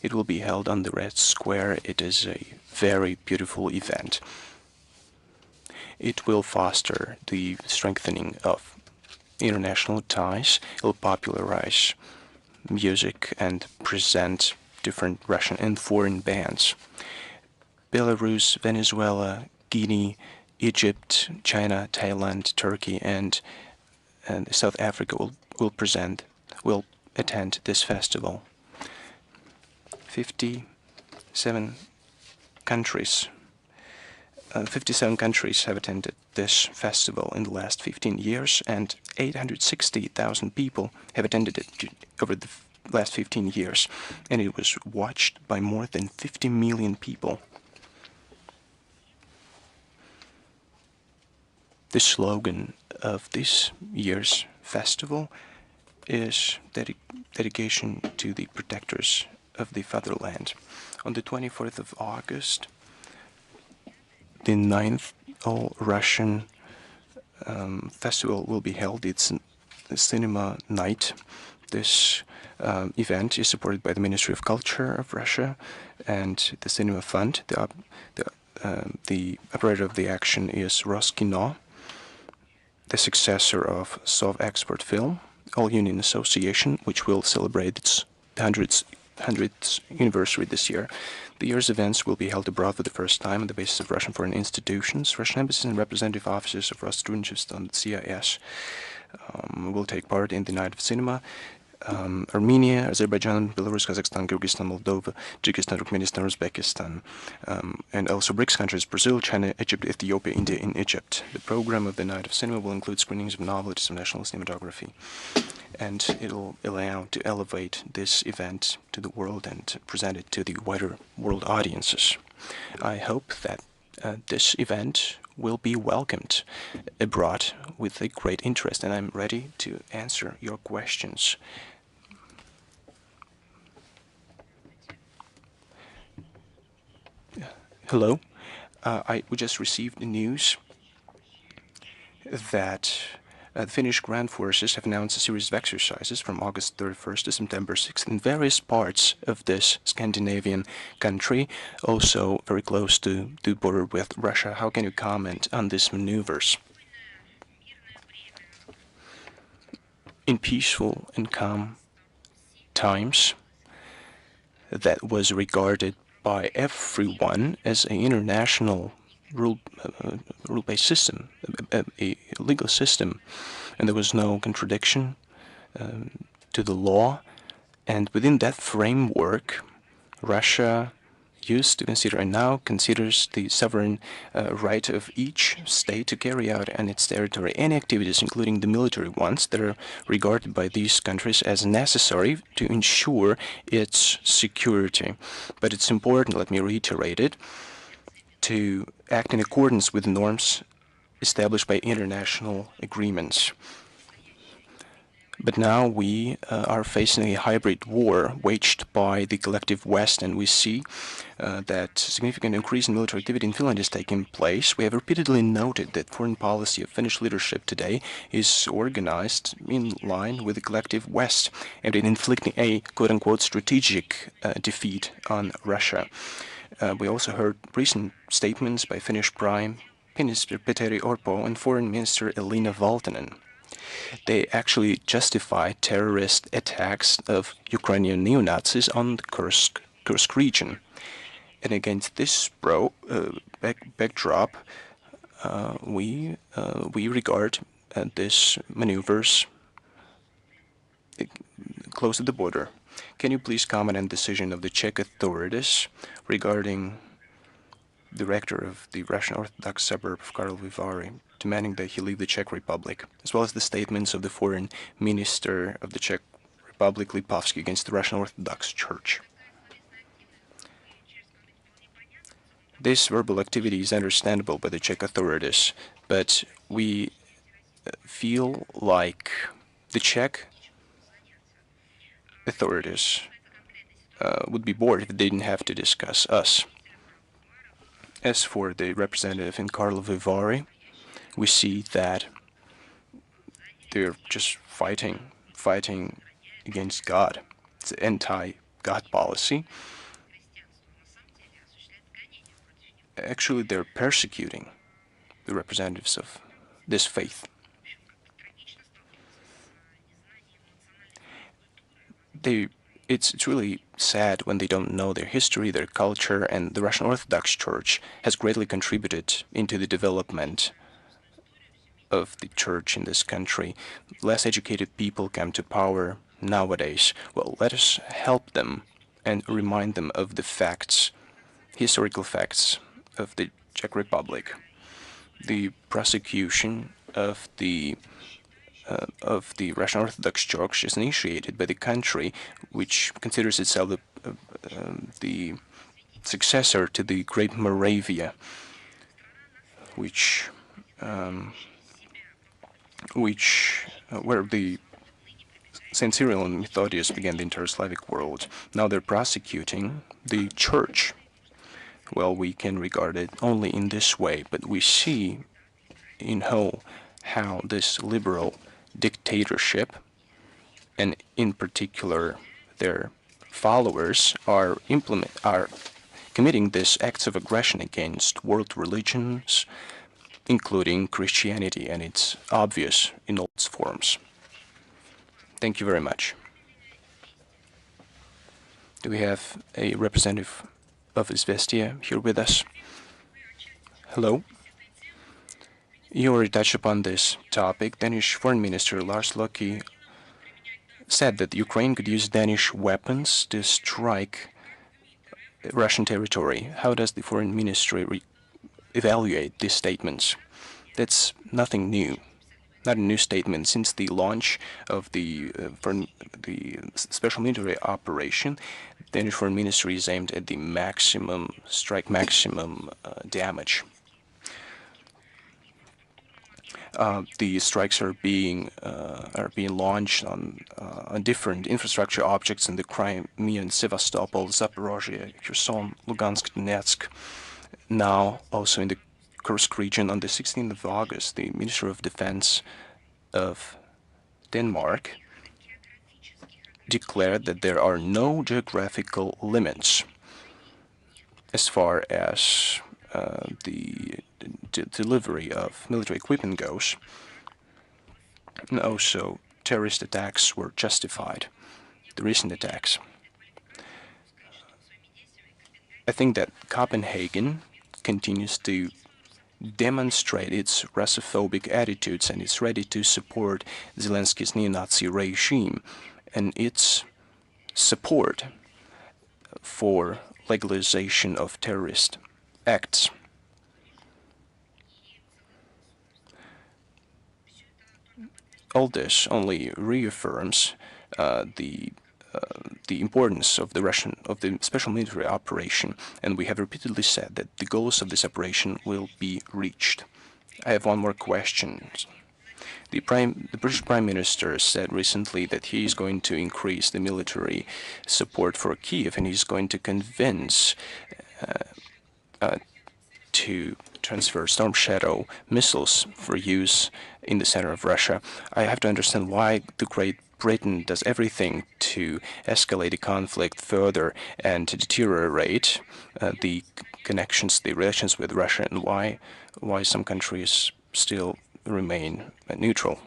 It will be held on the Red Square. It is a very beautiful event. It will foster the strengthening of international ties. It will popularize music and present different Russian and foreign bands. Belarus, Venezuela, Guinea, Egypt, China, Thailand, Turkey, and South Africa will attend this festival. 57 countries have attended this festival in the last 15 years, and 860,000 people have attended it over the last 15 years, and it was watched by more than 50 million people. The slogan of this year's festival is dedication to the protectors of the fatherland. On the 24th of August, the 9th All-Russian festival will be held. It's a cinema night. This event is supported by the Ministry of Culture of Russia and the Cinema Fund. The the operator of the action is Roskino, the successor of Sovexport Film, All Union Association, which will celebrate its 100th anniversary this year. The year's events will be held abroad for the first time on the basis of Russian foreign institutions. Russian embassies and representative offices of Rostrunchevst and CIS will take part in the Night of Cinema. Armenia, Azerbaijan, Belarus, Kazakhstan, Kyrgyzstan, Moldova, Tajikistan, Turkmenistan, Uzbekistan, and also BRICS countries, Brazil, China, Egypt, Ethiopia, India, and Egypt. The program of the Night of Cinema will include screenings of novelities of national cinematography, and it'll allow to elevate this event to the world and present it to the wider world audiences. I hope that this event will be welcomed abroad with a great interest, and I'm ready to answer your questions. Hello. We just received the news that the Finnish ground forces have announced a series of exercises from August 31st to September 6th in various parts of this Scandinavian country, also very close to the border with Russia. How can you comment on these maneuvers? In peaceful and calm times, that was regarded by everyone as an international rule-based system, a legal system, and there was no contradiction to the law. And within that framework, Russia used to consider and now considers the sovereign right of each state to carry out on its territory any activities, including the military ones, that are regarded by these countries as necessary to ensure its security. But it's important, let me reiterate it, to act in accordance with the norms established by international agreements. But now we are facing a hybrid war waged by the collective West, and we see that significant increase in military activity in Finland is taking place. We have repeatedly noted that foreign policy of Finnish leadership today is organized in line with the collective West and in inflicting a quote-unquote strategic defeat on Russia. We also heard recent statements by Finnish Prime Minister Petteri Orpo and Foreign Minister Elina Valtonen. They actually justify terrorist attacks of Ukrainian neo-Nazis on the Kursk region. And against this backdrop, we regard these maneuvers close to the border. Can you please comment on the decision of the Czech authorities regarding the rector of the Russian Orthodox suburb of Karlovy Vary demanding that he leave the Czech Republic, as well as the statements of the foreign minister of the Czech Republic, Lipovsky, against the Russian Orthodox Church? This verbal activity is understandable by the Czech authorities, but we feel like the Czech authorities would be bored if they didn't have to discuss us. As for the representative in Karlovy Vary, we see that they're just fighting against God. It's an anti-God policy. Actually, they're persecuting the representatives of this faith. It's really sad when they don't know their history, their culture, and the Russian Orthodox Church has greatly contributed into the development of the church in this country. Less educated people come to power nowadays. Well, let us help them and remind them of the facts, historical facts of the Czech Republic. The prosecution of the Russian Orthodox Church is initiated by the country, which considers itself the successor to the Great Moravia, where the Saint Cyril and Methodius began the entire Slavic world. Now they're prosecuting the church. Well, we can regard it only in this way, but we see in whole how this liberal dictatorship, and in particular their followers, are committing these acts of aggression against world religions, including Christianity, and it's obvious in all its forms. Thank you very much. Do we have a representative of Izvestia here with us? Hello. You already touched upon this topic. Danish Foreign Minister Lars Løkke said that Ukraine could use Danish weapons to strike Russian territory. How does the Foreign Ministry evaluate these statements? That's nothing new. Not a new statement. Since the launch of the special military operation, the Danish Foreign Ministry is aimed at the maximum damage. The strikes are being launched on different infrastructure objects in the Crimea, Sevastopol, Zaporozhye, Kherson, Lugansk, Donetsk. Now also in the Kursk region. On the 16th of August, the Minister of Defense of Denmark declared that there are no geographical limits as far as the delivery of military equipment goes. And also, terrorist attacks were justified, the recent attacks. I think that Copenhagen continues to demonstrate its Russophobic attitudes, and is ready to support Zelensky's neo-Nazi regime and its support for legalization of terrorist acts. All this only reaffirms the importance of the special military operation, and we have repeatedly said that the goals of this operation will be reached. I have one more question. The British Prime Minister said recently that he is going to increase the military support for Kiev, and he's going to convince to transfer Storm Shadow missiles for use in the center of Russia. I have to understand why the Great Britain does everything to escalate the conflict further and to deteriorate the connections, the relations with Russia, and why some countries still remain neutral.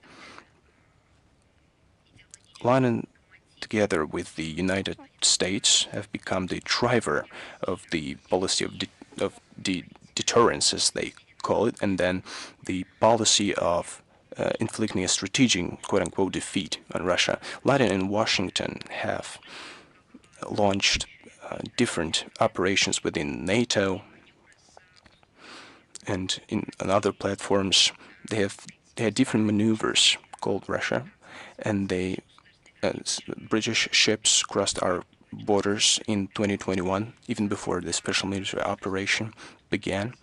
London, together with the United States, have become the driver of the policy of deterrence, as they call it, and then the policy of inflicting a strategic, quote-unquote, defeat on Russia. London and Washington have launched different operations within NATO, and on other platforms they had different maneuvers called Russia, and British ships crossed our borders in 2021, even before the special military operation began.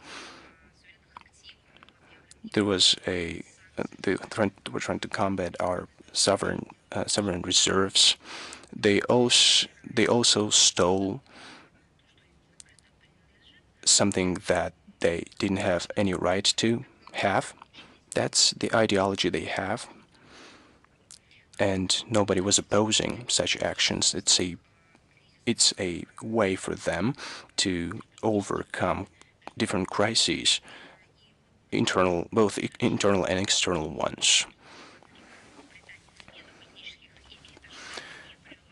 There was they were trying to combat our sovereign reserves. They also stole something that they didn't have any right to have. That's the ideology they have, and nobody was opposing such actions. It's a way for them to overcome different crises, both internal and external ones.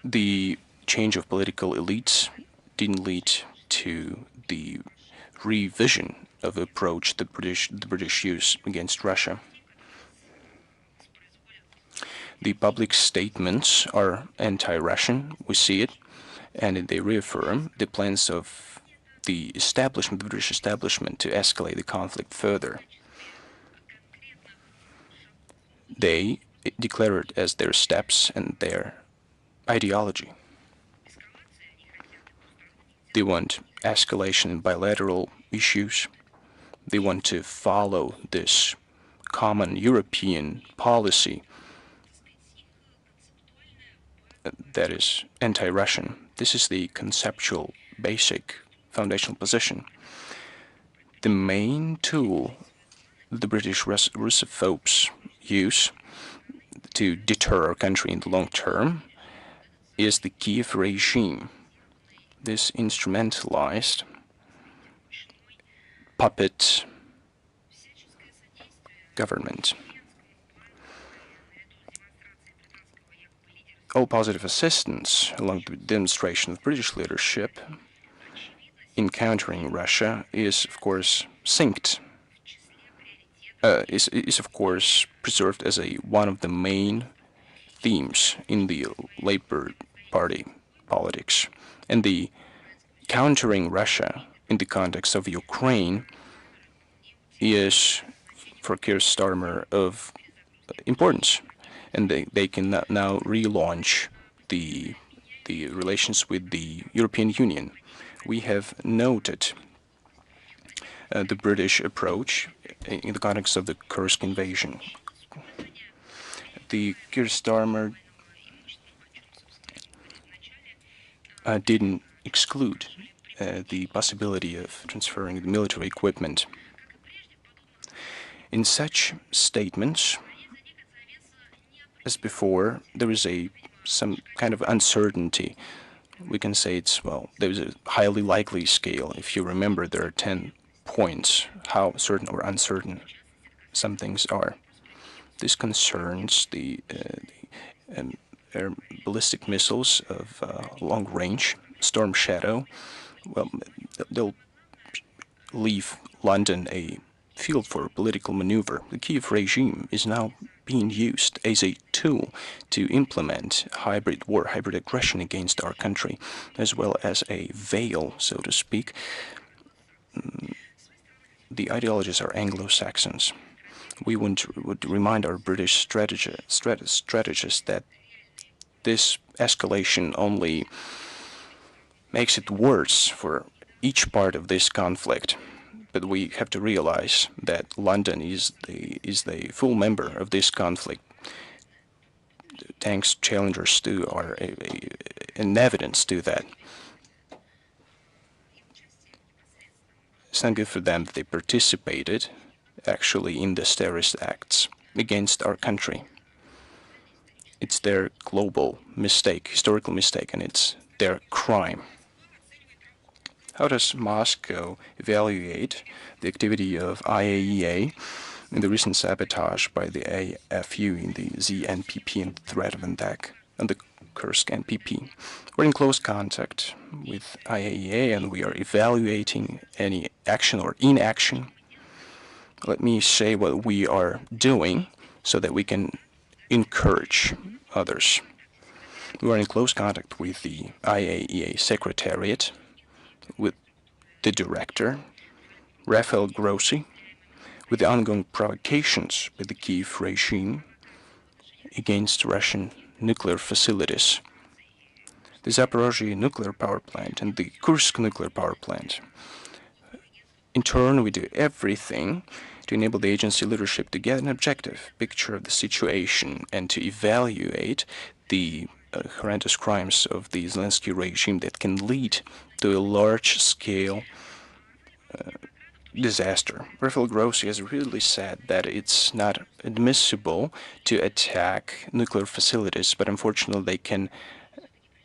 The change of political elites didn't lead to the revision of the approach the British use against Russia. The public statements are anti-Russian, we see it, and they reaffirm the plans of the British establishment to escalate the conflict further. They declare it as their steps and their ideology. They want escalation in bilateral issues. They want to follow this common European policy that is anti-Russian. This is the conceptual, basic, foundational position. The main tool the British Russophobes use to deter our country in the long term is the Kiev regime. This instrumentalized puppet government. All positive assistance along the demonstration of British leadership in countering Russia is, of course, is of course preserved as one of the main themes in the Labour Party politics. And the countering Russia in the context of Ukraine is, for Keir Starmer, of importance. And they can now relaunch the relations with the European Union. We have noted the British approach in the context of the Kursk invasion. The Keir Starmer didn't exclude the possibility of transferring the military equipment. In such statements, as before, there is some kind of uncertainty. We can say there's a highly likely scale. If you remember, there are 10 points how certain or uncertain some things are. This concerns the ballistic missiles of long range, Storm Shadow. Well, they'll leave London a field for political maneuver. The Kiev regime is now being used as a tool to implement hybrid aggression against our country, as well as a veil, so to speak. The ideologies are Anglo-Saxons. We would remind our British strategists that this escalation only makes it worse for each part of this conflict. But we have to realize that London is the full member of this conflict. The tanks challengers too are an evidence to that. It's not good for them that they participated actually in this terrorist acts against our country. It's their global mistake, historical mistake, and it's their crime. How does Moscow evaluate the activity of IAEA in the recent sabotage by the AFU in the ZNPP and the threat of attack on the Kursk NPP? We're in close contact with IAEA and we are evaluating any action or inaction. Let me say what we are doing so that we can encourage others. We are in close contact with the IAEA Secretariat, with the director, Rafael Grossi, with the ongoing provocations by the Kiev regime against Russian nuclear facilities, the Zaporozhye nuclear power plant and the Kursk nuclear power plant. In turn, we do everything to enable the agency leadership to get an objective picture of the situation and to evaluate the horrendous crimes of the Zelensky regime that can lead to a large-scale disaster. Rafael Grossi has really said that it's not admissible to attack nuclear facilities, but unfortunately they can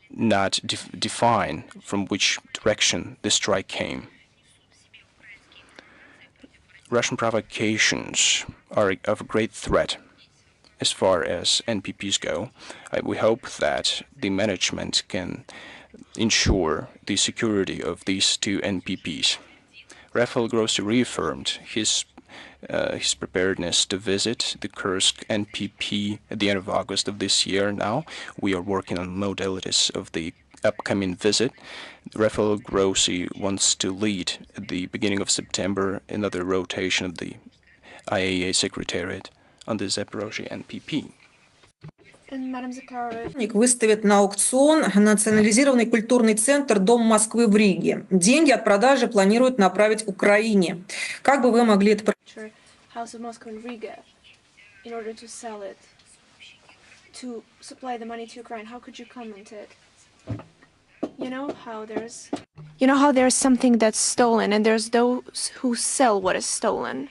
not define from which direction the strike came. Russian provocations are of a great threat as far as NPPs go. We hope that the management can ensure the security of these two NPPs. Rafael Grossi reaffirmed his preparedness to visit the Kursk NPP at the end of August of this year. Now we are working on modalities of the upcoming visit. Rafael Grossi wants to lead at the beginning of September another rotation of the IAEA Secretariat on the Zaporozhye NPP. And Madam Zakharova. Выставит на аукцион национализированный культурный центр Дом Москвы в Риге. Деньги от продажи планируют направить Украине. Как бы вы могли это... House of Moscow in Riga, in order to sell it, to supply the money to Ukraine. How could you comment it? You know how there's something that's stolen and there's those who sell what is stolen.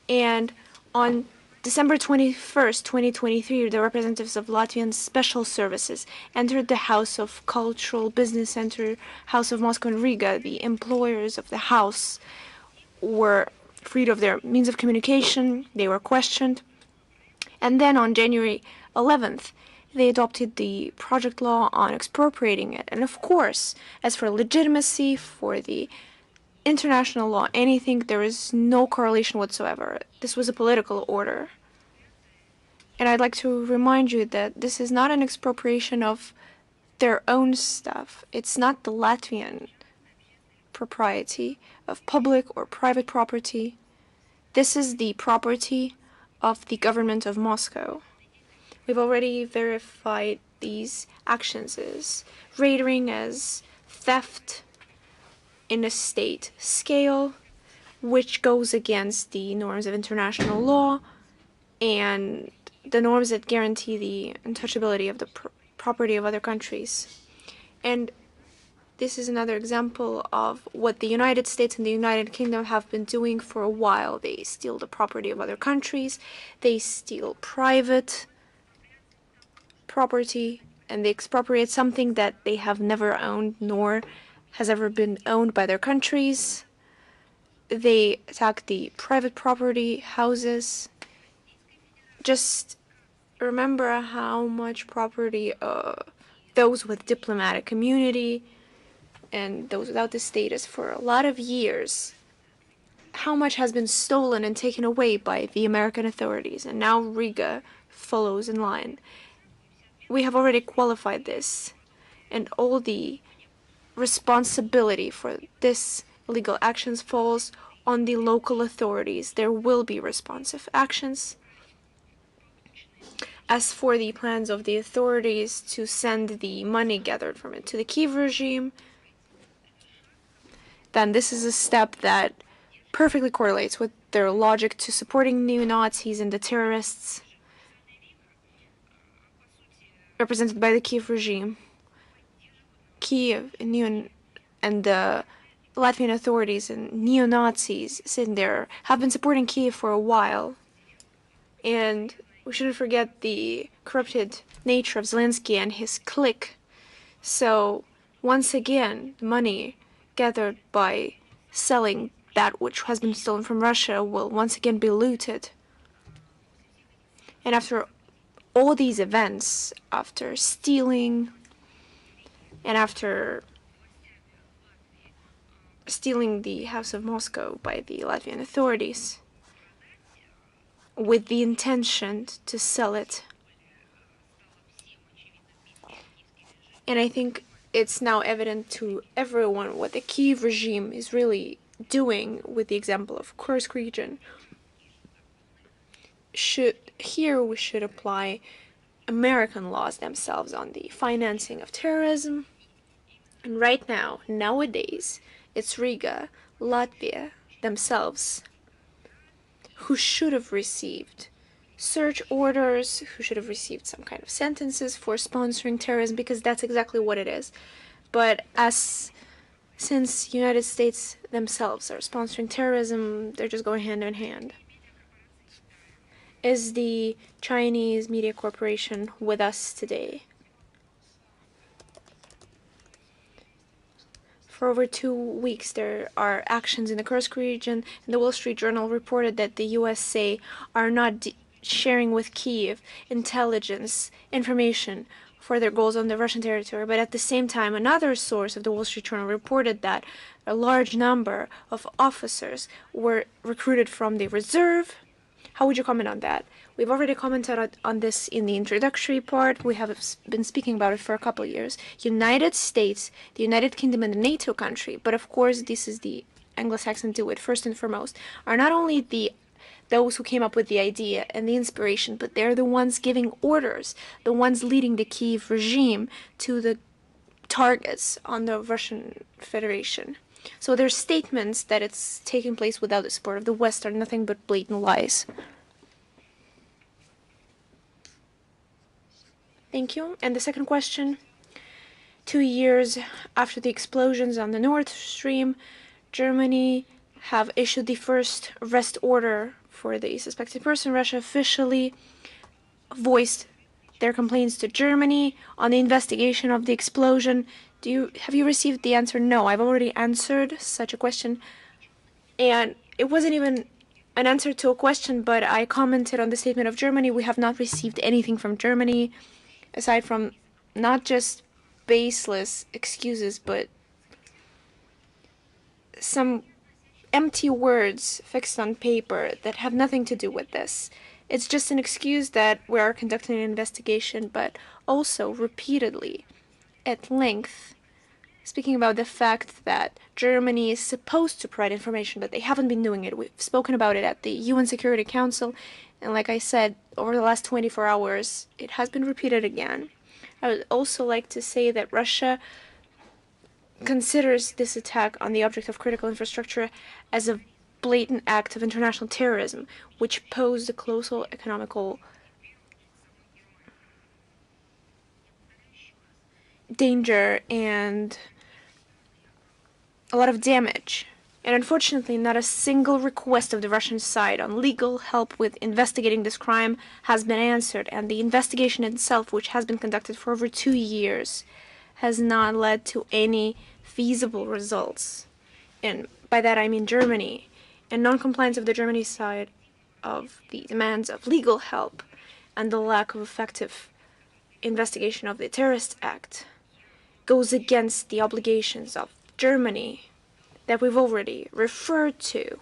And on December 21st, 2023, the representatives of Latvian Special Services entered the House of Cultural Business Center, House of Moscow in Riga. The employers of the house were freed of their means of communication, they were questioned. And then on January 11th, they adopted the project law on expropriating it. And of course, as for legitimacy, for the international law, anything, there is no correlation whatsoever. This was a political order. And I'd like to remind you that this is not an expropriation of their own stuff. It's not the Latvian propriety of public or private property. This is the property of the government of Moscow. We've already verified these actions as raiding, as theft in a state scale, which goes against the norms of international law and the norms that guarantee the untouchability of the property of other countries. And this is another example of what the United States and the United Kingdom have been doing for a while. They steal the property of other countries, they steal private property, and they expropriate something that they have never owned nor has ever been owned by their countries. They attack the private property, houses. Just remember how much property those with diplomatic immunity and those without the status for a lot of years, how much has been stolen and taken away by the American authorities, and now Riga follows in line. We have already qualified this, and all the responsibility for this illegal actions falls on the local authorities. There will be responsive actions. As for the plans of the authorities to send the money gathered from it to the Kiev regime, then this is a step that perfectly correlates with their logic to supporting neo-Nazis and the terrorists represented by the Kiev regime. Kiev and the Latvian authorities and neo-Nazis sitting there have been supporting Kiev for a while. And we shouldn't forget the corrupted nature of Zelensky and his clique. So, once again, money gathered by selling that which has been stolen from Russia will once again be looted. And after all these events, after stealing, and after stealing the House of Moscow by the Latvian authorities, with the intention to sell it. And I think it's now evident to everyone what the Kiev regime is really doing with the example of Kursk region. Here we should apply American laws themselves on the financing of terrorism. And right now, nowadays, it's Riga, Latvia themselves who should have received search orders, who should have received some kind of sentences for sponsoring terrorism, because that's exactly what it is. But since United States themselves are sponsoring terrorism, they're just going hand in hand. Is the Chinese media corporation with us today? For over 2 weeks, there are actions in the Kursk region, and the Wall Street Journal reported that the USA are not sharing with Kiev intelligence information for their goals on the Russian territory. But at the same time, another source of the Wall Street Journal reported that a large number of officers were recruited from the reserve. How would you comment on that? We've already commented on this in the introductory part. We have been speaking about it for a couple of years. United States, the United Kingdom, and the NATO country, but of course this is the Anglo-Saxon do it first and foremost, are not only those who came up with the idea and the inspiration, but they're the ones giving orders, the ones leading the Kiev regime to the targets on the Russian Federation. So their statements that it's taking place without the support of the West are nothing but blatant lies. Thank you. And the second question. 2 years after the explosions on the Nord Stream, Germany have issued the first arrest order for the suspected person. Russia officially voiced their complaints to Germany on the investigation of the explosion. Have you received the answer? No, I've already answered such a question. And it wasn't even an answer to a question, but I commented on the statement of Germany. We have not received anything from Germany, aside from not just baseless excuses, but some empty words fixed on paper that have nothing to do with this. It's just an excuse that we are conducting an investigation, but also repeatedly, at length, speaking about the fact that Germany is supposed to provide information, but they haven't been doing it. We've spoken about it at the UN Security Council, and like I said, over the last 24 hours, it has been repeated again. I would also like to say that Russia considers this attack on the object of critical infrastructure as a blatant act of international terrorism, which posed a colossal economical danger and a lot of damage. And unfortunately, not a single request of the Russian side on legal help with investigating this crime has been answered, and the investigation itself, which has been conducted for over 2 years, has not led to any feasible results. And by that I mean Germany. And non-compliance of the Germany side of the demands of legal help and the lack of effective investigation of the terrorist act goes against the obligations of Germany that we've already referred to.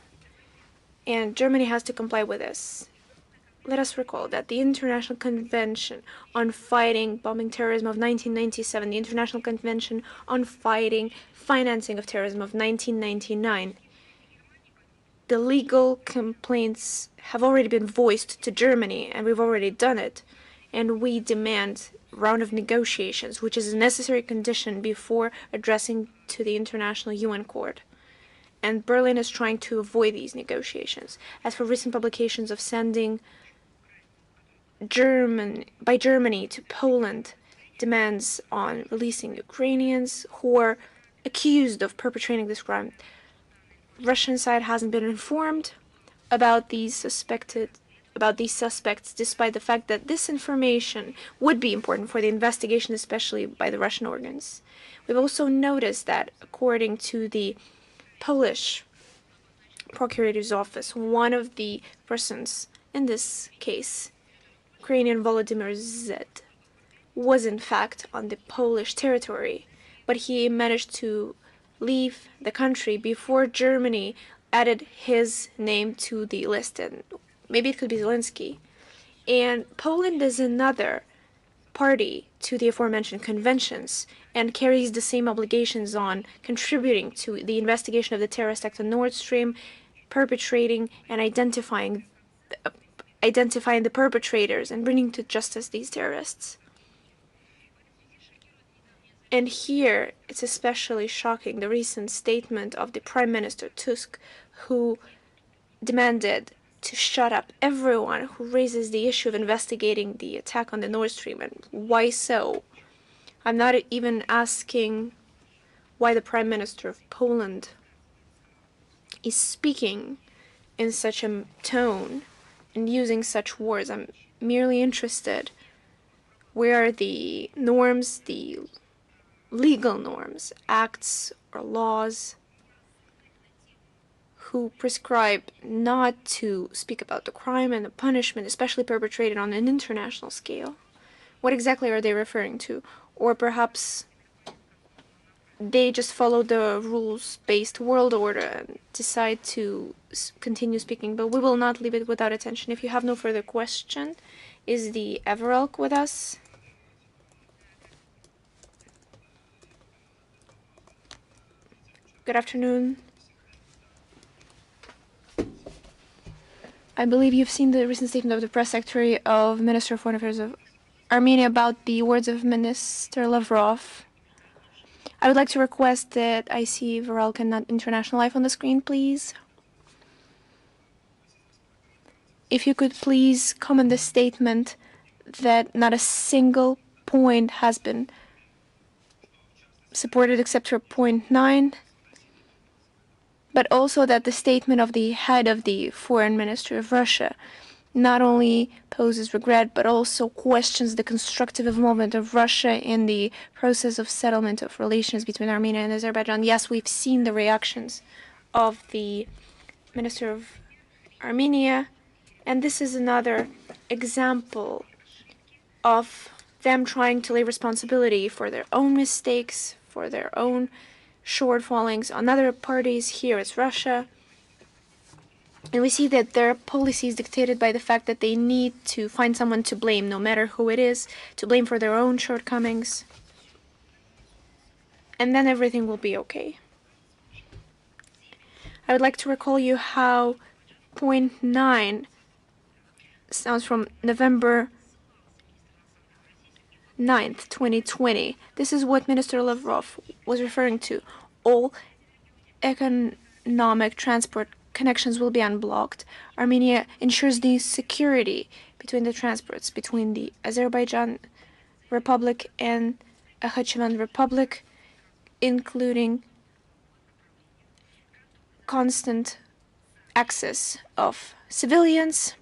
And Germany has to comply with this. Let us recall that the International Convention on Fighting Bombing Terrorism of 1997, the International Convention on Fighting Financing of Terrorism of 1999, the legal complaints have already been voiced to Germany, and we've already done it. And we demand a round of negotiations, which is a necessary condition before addressing to the International UN Court. And Berlin is trying to avoid these negotiations. As for recent publications of sending Germany to Poland demands on releasing Ukrainians who are accused of perpetrating this crime, Russian side hasn't been informed about these suspects, despite the fact that this information would be important for the investigation, especially by the Russian organs. We've also noticed that, according to the Polish procurator's office, one of the persons in this case, Ukrainian Volodymyr Z, was in fact on the Polish territory, but he managed to leave the country before Germany added his name to the list, and maybe it could be Zelensky. And Poland is another party to the aforementioned conventions and carries the same obligations on contributing to the investigation of the terrorist act on Nord Stream, perpetrating and identifying the perpetrators and bringing to justice these terrorists. And here, it's especially shocking, the recent statement of the Prime Minister Tusk, who demanded to shut up everyone who raises the issue of investigating the attack on the Nord Stream. And why so? I'm not even asking why the Prime Minister of Poland is speaking in such a tone and using such words. I'm merely interested where the norms, the legal norms, acts or laws who prescribe not to speak about the crime and the punishment, especially perpetrated on an international scale. What exactly are they referring to? Or perhaps they just follow the rules-based world order and decide to continue speaking, but we will not leave it without attention. If you have no further question, is the Everelk with us? Good afternoon. I believe you've seen the recent statement of the press secretary of Minister of Foreign Affairs of Armenia about the words of Minister Lavrov. I would like to request that I see Varelk and not International Life on the screen, please. If you could please comment the statement that not a single point has been supported except for point 9, but also that the statement of the head of the foreign ministry of Russia not only poses regret, but also questions the constructive involvement of Russia in the process of settlement of relations between Armenia and Azerbaijan. Yes, we've seen the reactions of the Minister of Armenia, and this is another example of them trying to lay responsibility for their own mistakes, for their own shortfallings on other parties. Here it's Russia. And we see that their policy is dictated by the fact that they need to find someone to blame, no matter who it is, to blame for their own shortcomings. And then everything will be okay. I would like to recall you how point 9 sounds from November 9th, 2020. This is what Minister Lavrov was referring to. All economic transport connections will be unblocked. Armenia ensures the security between the transports between the Azerbaijan Republic and Nakhchivan Republic, including constant access of civilians,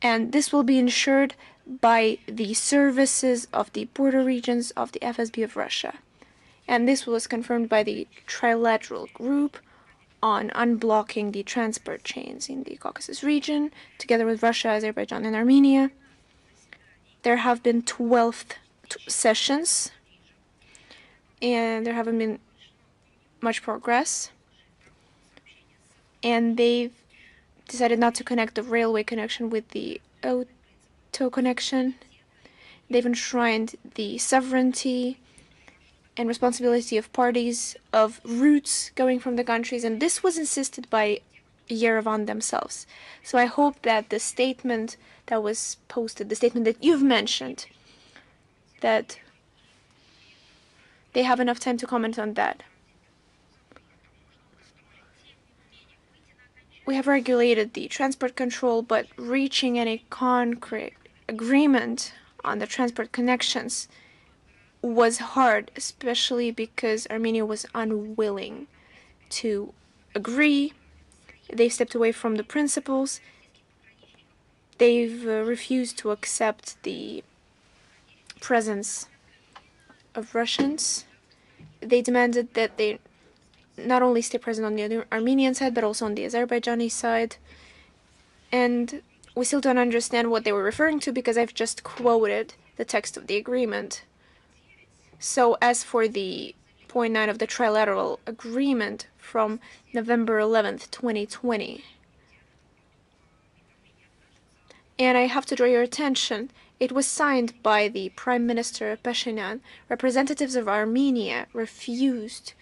and this will be ensured by the services of the border regions of the FSB of Russia. And this was confirmed by the trilateral group on unblocking the transport chains in the Caucasus region, together with Russia, Azerbaijan, and Armenia. There have been 12 sessions, and there haven't been much progress. And they've decided not to connect the railway connection with the auto connection. They've enshrined the sovereignty and responsibility of parties of routes going from the countries, and this was insisted by Yerevan themselves. So I hope that the statement that was posted, the statement that you've mentioned, that they have enough time to comment on that. We have regulated the transport control, but reaching any concrete agreement on the transport connections was hard, especially because Armenia was unwilling to agree. They stepped away from the principles. They've refused to accept the presence of Russians. They demanded that they not only stay present on the Armenian side, but also on the Azerbaijani side. And we still don't understand what they were referring to because I've just quoted the text of the agreement. So as for the point 9 of the trilateral agreement from November 11th, 2020, and I have to draw your attention, it was signed by the Prime Minister Pashinyan. Representatives of Armenia refused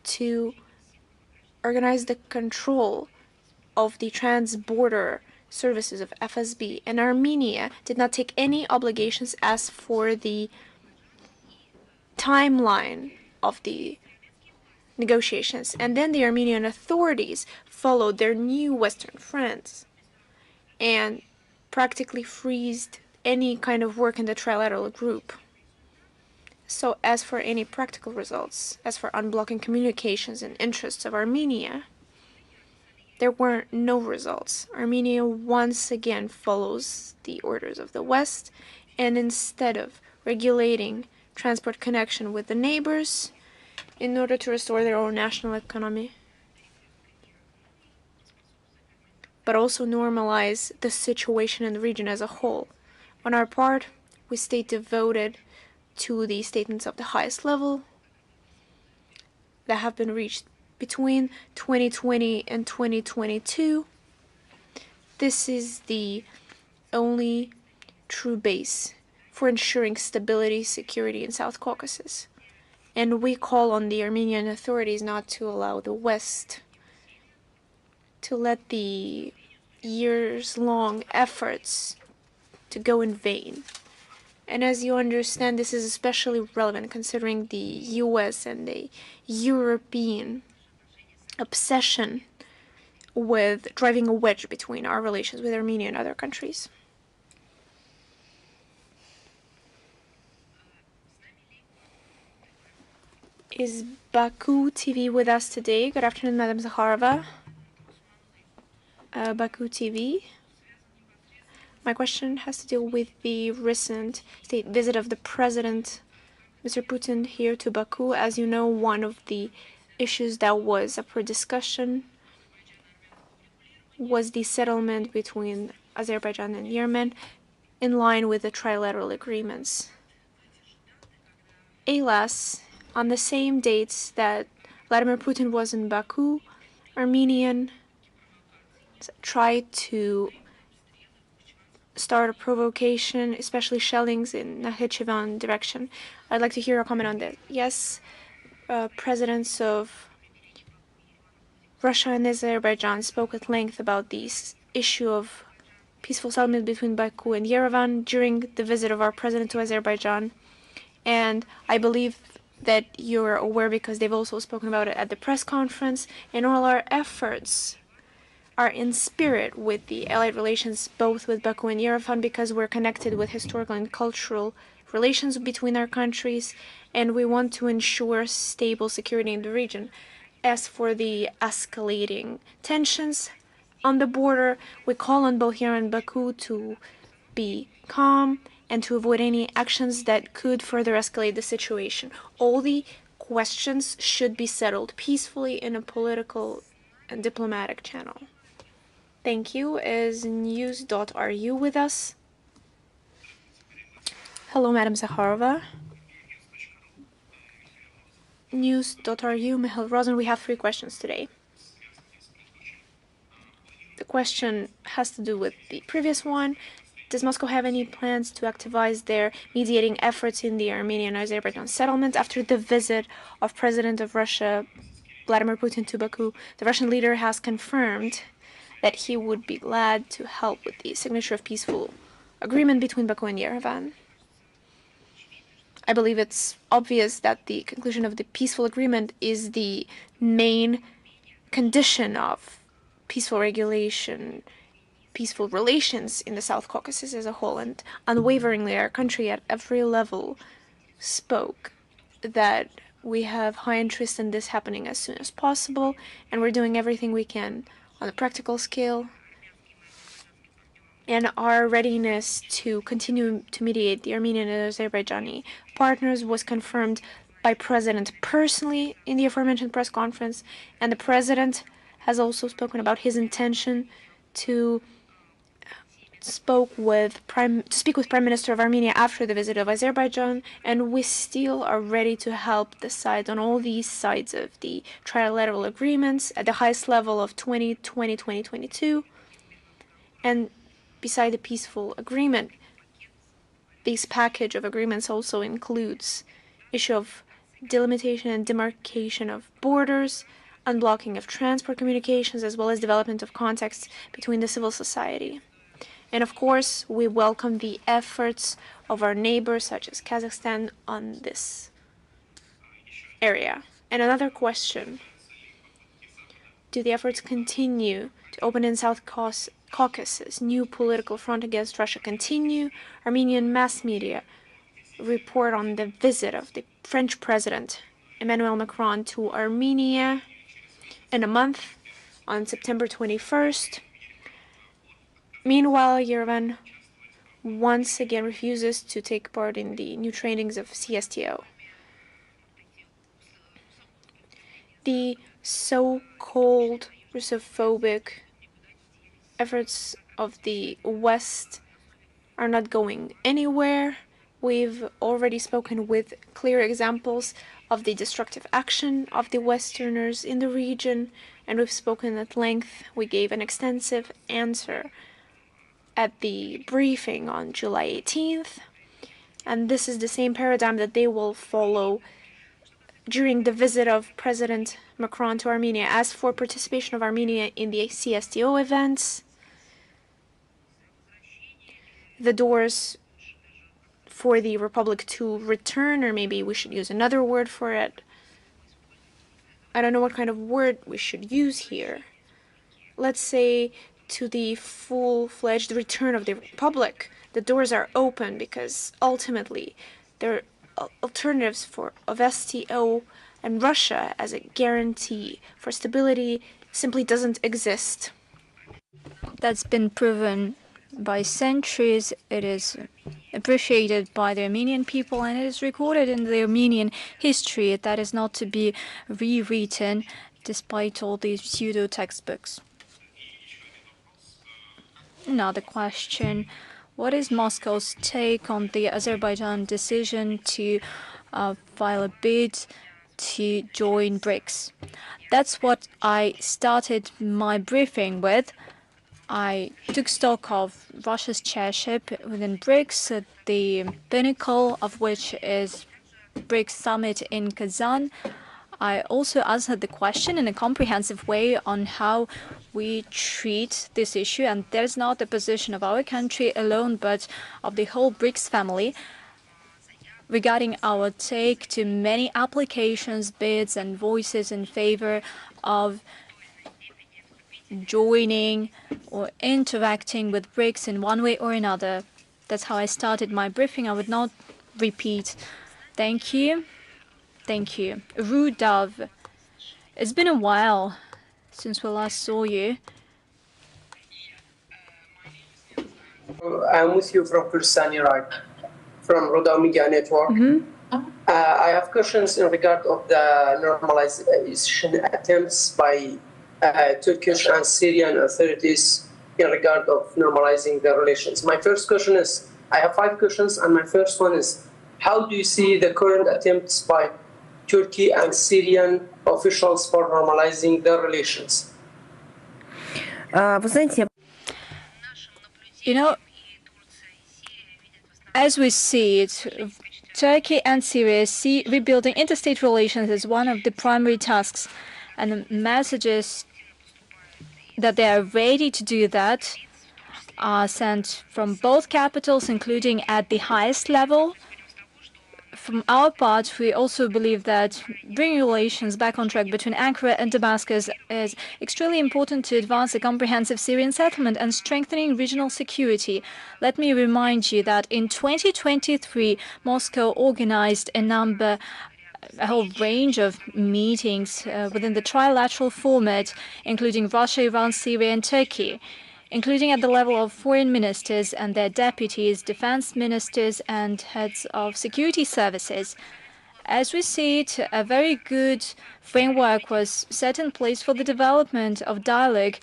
to organize the control of the trans-border services of FSB, and Armenia did not take any obligations as for the timeline of the negotiations. And then the Armenian authorities followed their new Western friends and practically freezed any kind of work in the trilateral group. So as for any practical results, as for unblocking communications and interests of Armenia, there were no results. Armenia once again follows the orders of the West, and instead of regulating transport connection with the neighbors in order to restore their own national economy, but also normalize the situation in the region as a whole. On our part, we stay devoted to the statements of the highest level that have been reached between 2020 and 2022. This is the only true base for ensuring stability, security in South Caucasus. And we call on the Armenian authorities not to allow the West to let the years-long efforts to go in vain. And as you understand, this is especially relevant considering the US and the European obsession with driving a wedge between our relations with Armenia and other countries. Is Baku TV with us today? Good afternoon, Madam Zakharova. Baku TV. My question has to deal with the recent state visit of the President, Mr. Putin, here to Baku. As you know, one of the issues that was up for discussion was the settlement between Azerbaijan and Yemen in line with the trilateral agreements. Alas, on the same dates that Vladimir Putin was in Baku, Armenian tried to start a provocation, especially shellings in Nakhichevan direction. I'd like to hear a comment on that. Yes, presidents of Russia and Azerbaijan spoke at length about this issue of peaceful settlement between Baku and Yerevan during the visit of our president to Azerbaijan. And I believe that you're aware because they've also spoken about it at the press conference, and all our efforts are in spirit with the allied relations both with Baku and Yerevan because we're connected with historical and cultural relations between our countries, and we want to ensure stable security in the region. As for the escalating tensions on the border, we call on both Yerevan and Baku to be calm and to avoid any actions that could further escalate the situation. All the questions should be settled peacefully in a political and diplomatic channel. Thank you. Is news.ru with us? Hello, Madam Zakharova. News.ru, Mihail Rosen. We have 3 questions today. The question has to do with the previous one. Does Moscow have any plans to activize their mediating efforts in the Armenian-Azerbaijan settlement after the visit of President of Russia, Vladimir Putin, to Baku? The Russian leader has confirmed that he would be glad to help with the signature of peaceful agreement between Baku and Yerevan. I believe it's obvious that the conclusion of the peaceful agreement is the main condition of peaceful regulation, peaceful relations in the South Caucasus as a whole, and unwaveringly our country at every level spoke that we have high interest in this happening as soon as possible, and we're doing everything we can on a practical scale, and our readiness to continue to mediate the Armenian and Azerbaijani partners was confirmed by President personally in the aforementioned press conference, and the President has also spoken about his intention to speak with Prime Minister of Armenia after the visit of Azerbaijan, and we still are ready to help the sides on all these sides of the trilateral agreements at the highest level of 2020-2022. And beside the peaceful agreement, this package of agreements also includes issue of delimitation and demarcation of borders, unblocking of transport communications, as well as development of contacts between the civil society. And of course, we welcome the efforts of our neighbors, such as Kazakhstan, on this area. And another question: do the efforts continue to open in South Caucasus new political front against Russia continue? Armenian mass media report on the visit of the French President Emmanuel Macron to Armenia in a month on September 21st. Meanwhile, Yerevan once again refuses to take part in the new trainings of CSTO. The so-called Russophobic efforts of the West are not going anywhere. We've already spoken with clear examples of the destructive action of the Westerners in the region, and we've spoken at length. We gave an extensive answer at the briefing on July 18th, and this is the same paradigm that they will follow during the visit of President Macron to Armenia. As for participation of Armenia in the CSTO events, the doors for the Republic to return, or maybe we should use another word for it. I don't know what kind of word we should use here. Let's say to the full-fledged return of the Republic. The doors are open because ultimately there are alternatives of STO, and Russia as a guarantee for stability simply doesn't exist. That's been proven by centuries. It is appreciated by the Armenian people, and it is recorded in the Armenian history. That is not to be rewritten despite all these pseudo textbooks. Another question. What is Moscow's take on the Azerbaijan decision to file a bid to join BRICS? That's what I started my briefing with. I took stock of Russia's chairship within BRICS, the pinnacle of which is BRICS summit in Kazan. I also answered the question in a comprehensive way on how we treat this issue, and there's not the position of our country alone, but of the whole BRICS family regarding our take to many applications, bids, and voices in favor of joining or interacting with BRICS in one way or another. That's how I started my briefing. I would not repeat. Thank you. Thank you. Rudav, it's been a while since we last saw you. I'm with you from Kurdistan, Iraq, from Roda Media Network. I have questions in regard of the normalization attempts by Turkish and Syrian authorities in regard of normalizing their relations. My first question is, I have 5 questions, and my first one is, how do you see the current attempts by Turkey and Syrian officials for normalizing their relations? You know, as we see it, Turkey and Syria see rebuilding interstate relations as one of the primary tasks, and the messages that they are ready to do that are sent from both capitals, including at the highest level. From our part, we also believe that bringing relations back on track between Ankara and Damascus is extremely important to advance a comprehensive Syrian settlement and strengthening regional security. Let me remind you that in 2023, Moscow organized a whole range of meetings within the trilateral format, including Russia, Iran, Syria, and Turkey, including at the level of foreign ministers and their deputies, defense ministers, and heads of security services. As we see it, a very good framework was set in place for the development of dialogue,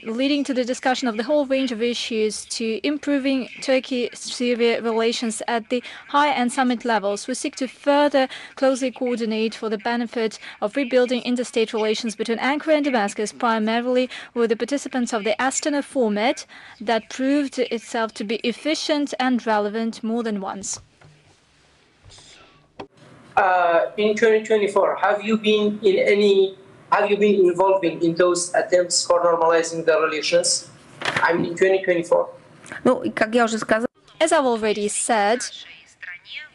leading to the discussion of the whole range of issues to improving Turkey-Syria relations at the high and summit levels. We seek to further closely coordinate for the benefit of rebuilding interstate relations between Ankara and Damascus, primarily with the participants of the Astana format that proved itself to be efficient and relevant more than once. In 2024, have you been involved in those attempts for normalizing the relations? I mean, in 2024. As I've already said,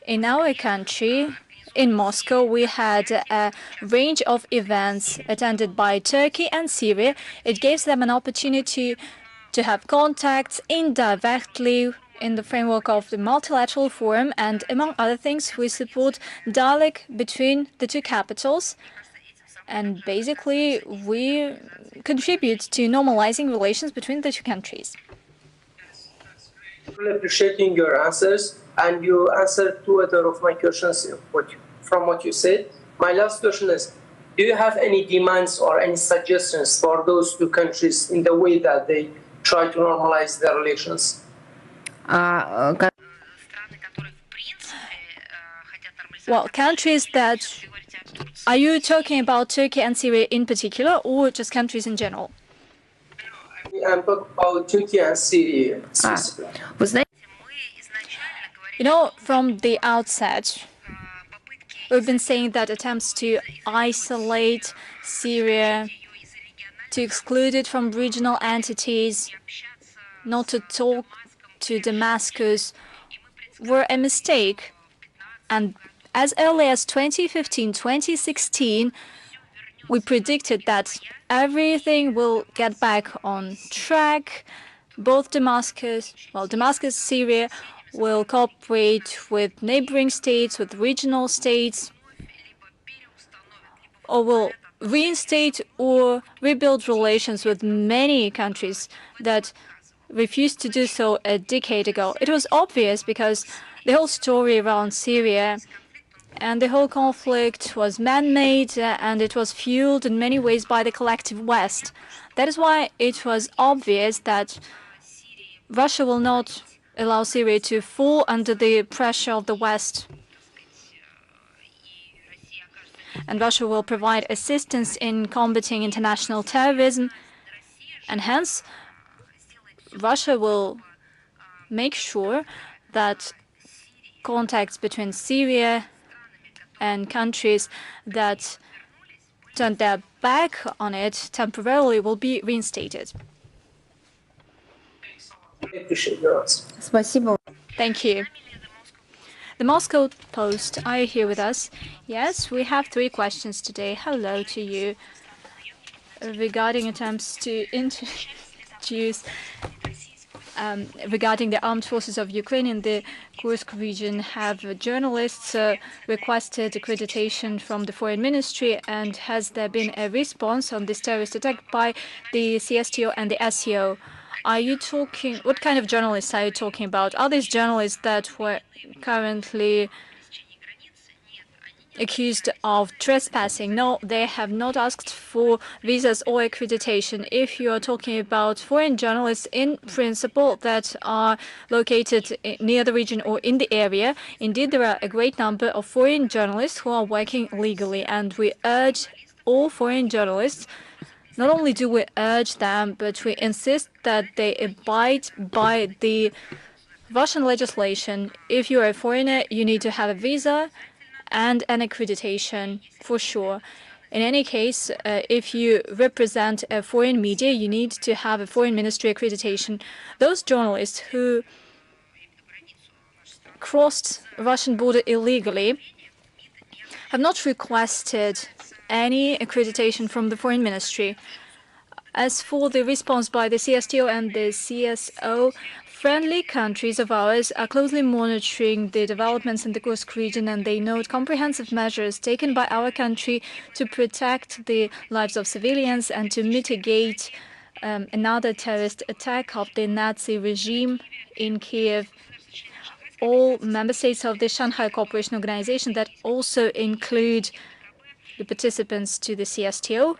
in our country, in Moscow, we had a range of events attended by Turkey and Syria. It gives them an opportunity to have contacts indirectly in the framework of the multilateral forum, and among other things, we support dialogue between the two capitals, and basically we contribute to normalizing relations between the two countries. Really appreciating your answers, and you answered 2 other of my questions from what you said. My last question is, do you have any demands or any suggestions for those 2 countries in the way that they try to normalize their relations? Well, countries that... Are you talking about Turkey and Syria in particular, or just countries in general? I'm talking about Turkey and Syria. You know, from the outset, we've been saying that attempts to isolate Syria, to exclude it from regional entities, not to talk to Damascus, were a mistake. And as early as 2015, 2016, we predicted that everything will get back on track. Both Damascus, Syria, will cooperate with neighboring states, with regional states, or will reinstate or rebuild relations with many countries that refused to do so a decade ago. It was obvious because the whole story around Syria and the whole conflict was man-made, and it was fueled in many ways by the collective West. That is why it was obvious that Russia will not allow Syria to fall under the pressure of the West. And Russia will provide assistance in combating international terrorism. And hence, Russia will make sure that contacts between Syria and countries that turned their back on it temporarily will be reinstated. Thank you. The Moscow Post, are you here with us? Yes, we have 3 questions today. Hello to you. Regarding attempts to introduce regarding the armed forces of Ukraine in the Kursk region, have journalists requested accreditation from the Foreign Ministry, and has there been a response on this terrorist attack by the CSTO and the SCO? Are you talking, what kind of journalists are you talking about? Are these journalists that were currently accused of trespassing? No, they have not asked for visas or accreditation. If you are talking about foreign journalists in principle that are located near the region or in the area, indeed there are a great number of foreign journalists who are working legally, and we urge all foreign journalists, not only do we urge them, but we insist that they abide by the Russian legislation. If you are a foreigner, you need to have a visa and an accreditation for sure. In any case, if you represent a foreign media, you need to have a foreign ministry accreditation. Those journalists who crossed Russian border illegally have not requested any accreditation from the foreign ministry. As for the response by the CSTO and the CSO, friendly countries of ours are closely monitoring the developments in the Kursk region, and they note comprehensive measures taken by our country to protect the lives of civilians and to mitigate another terrorist attack of the Nazi regime in Kiev. All member states of the Shanghai Cooperation Organization, that also include the participants to the CSTO,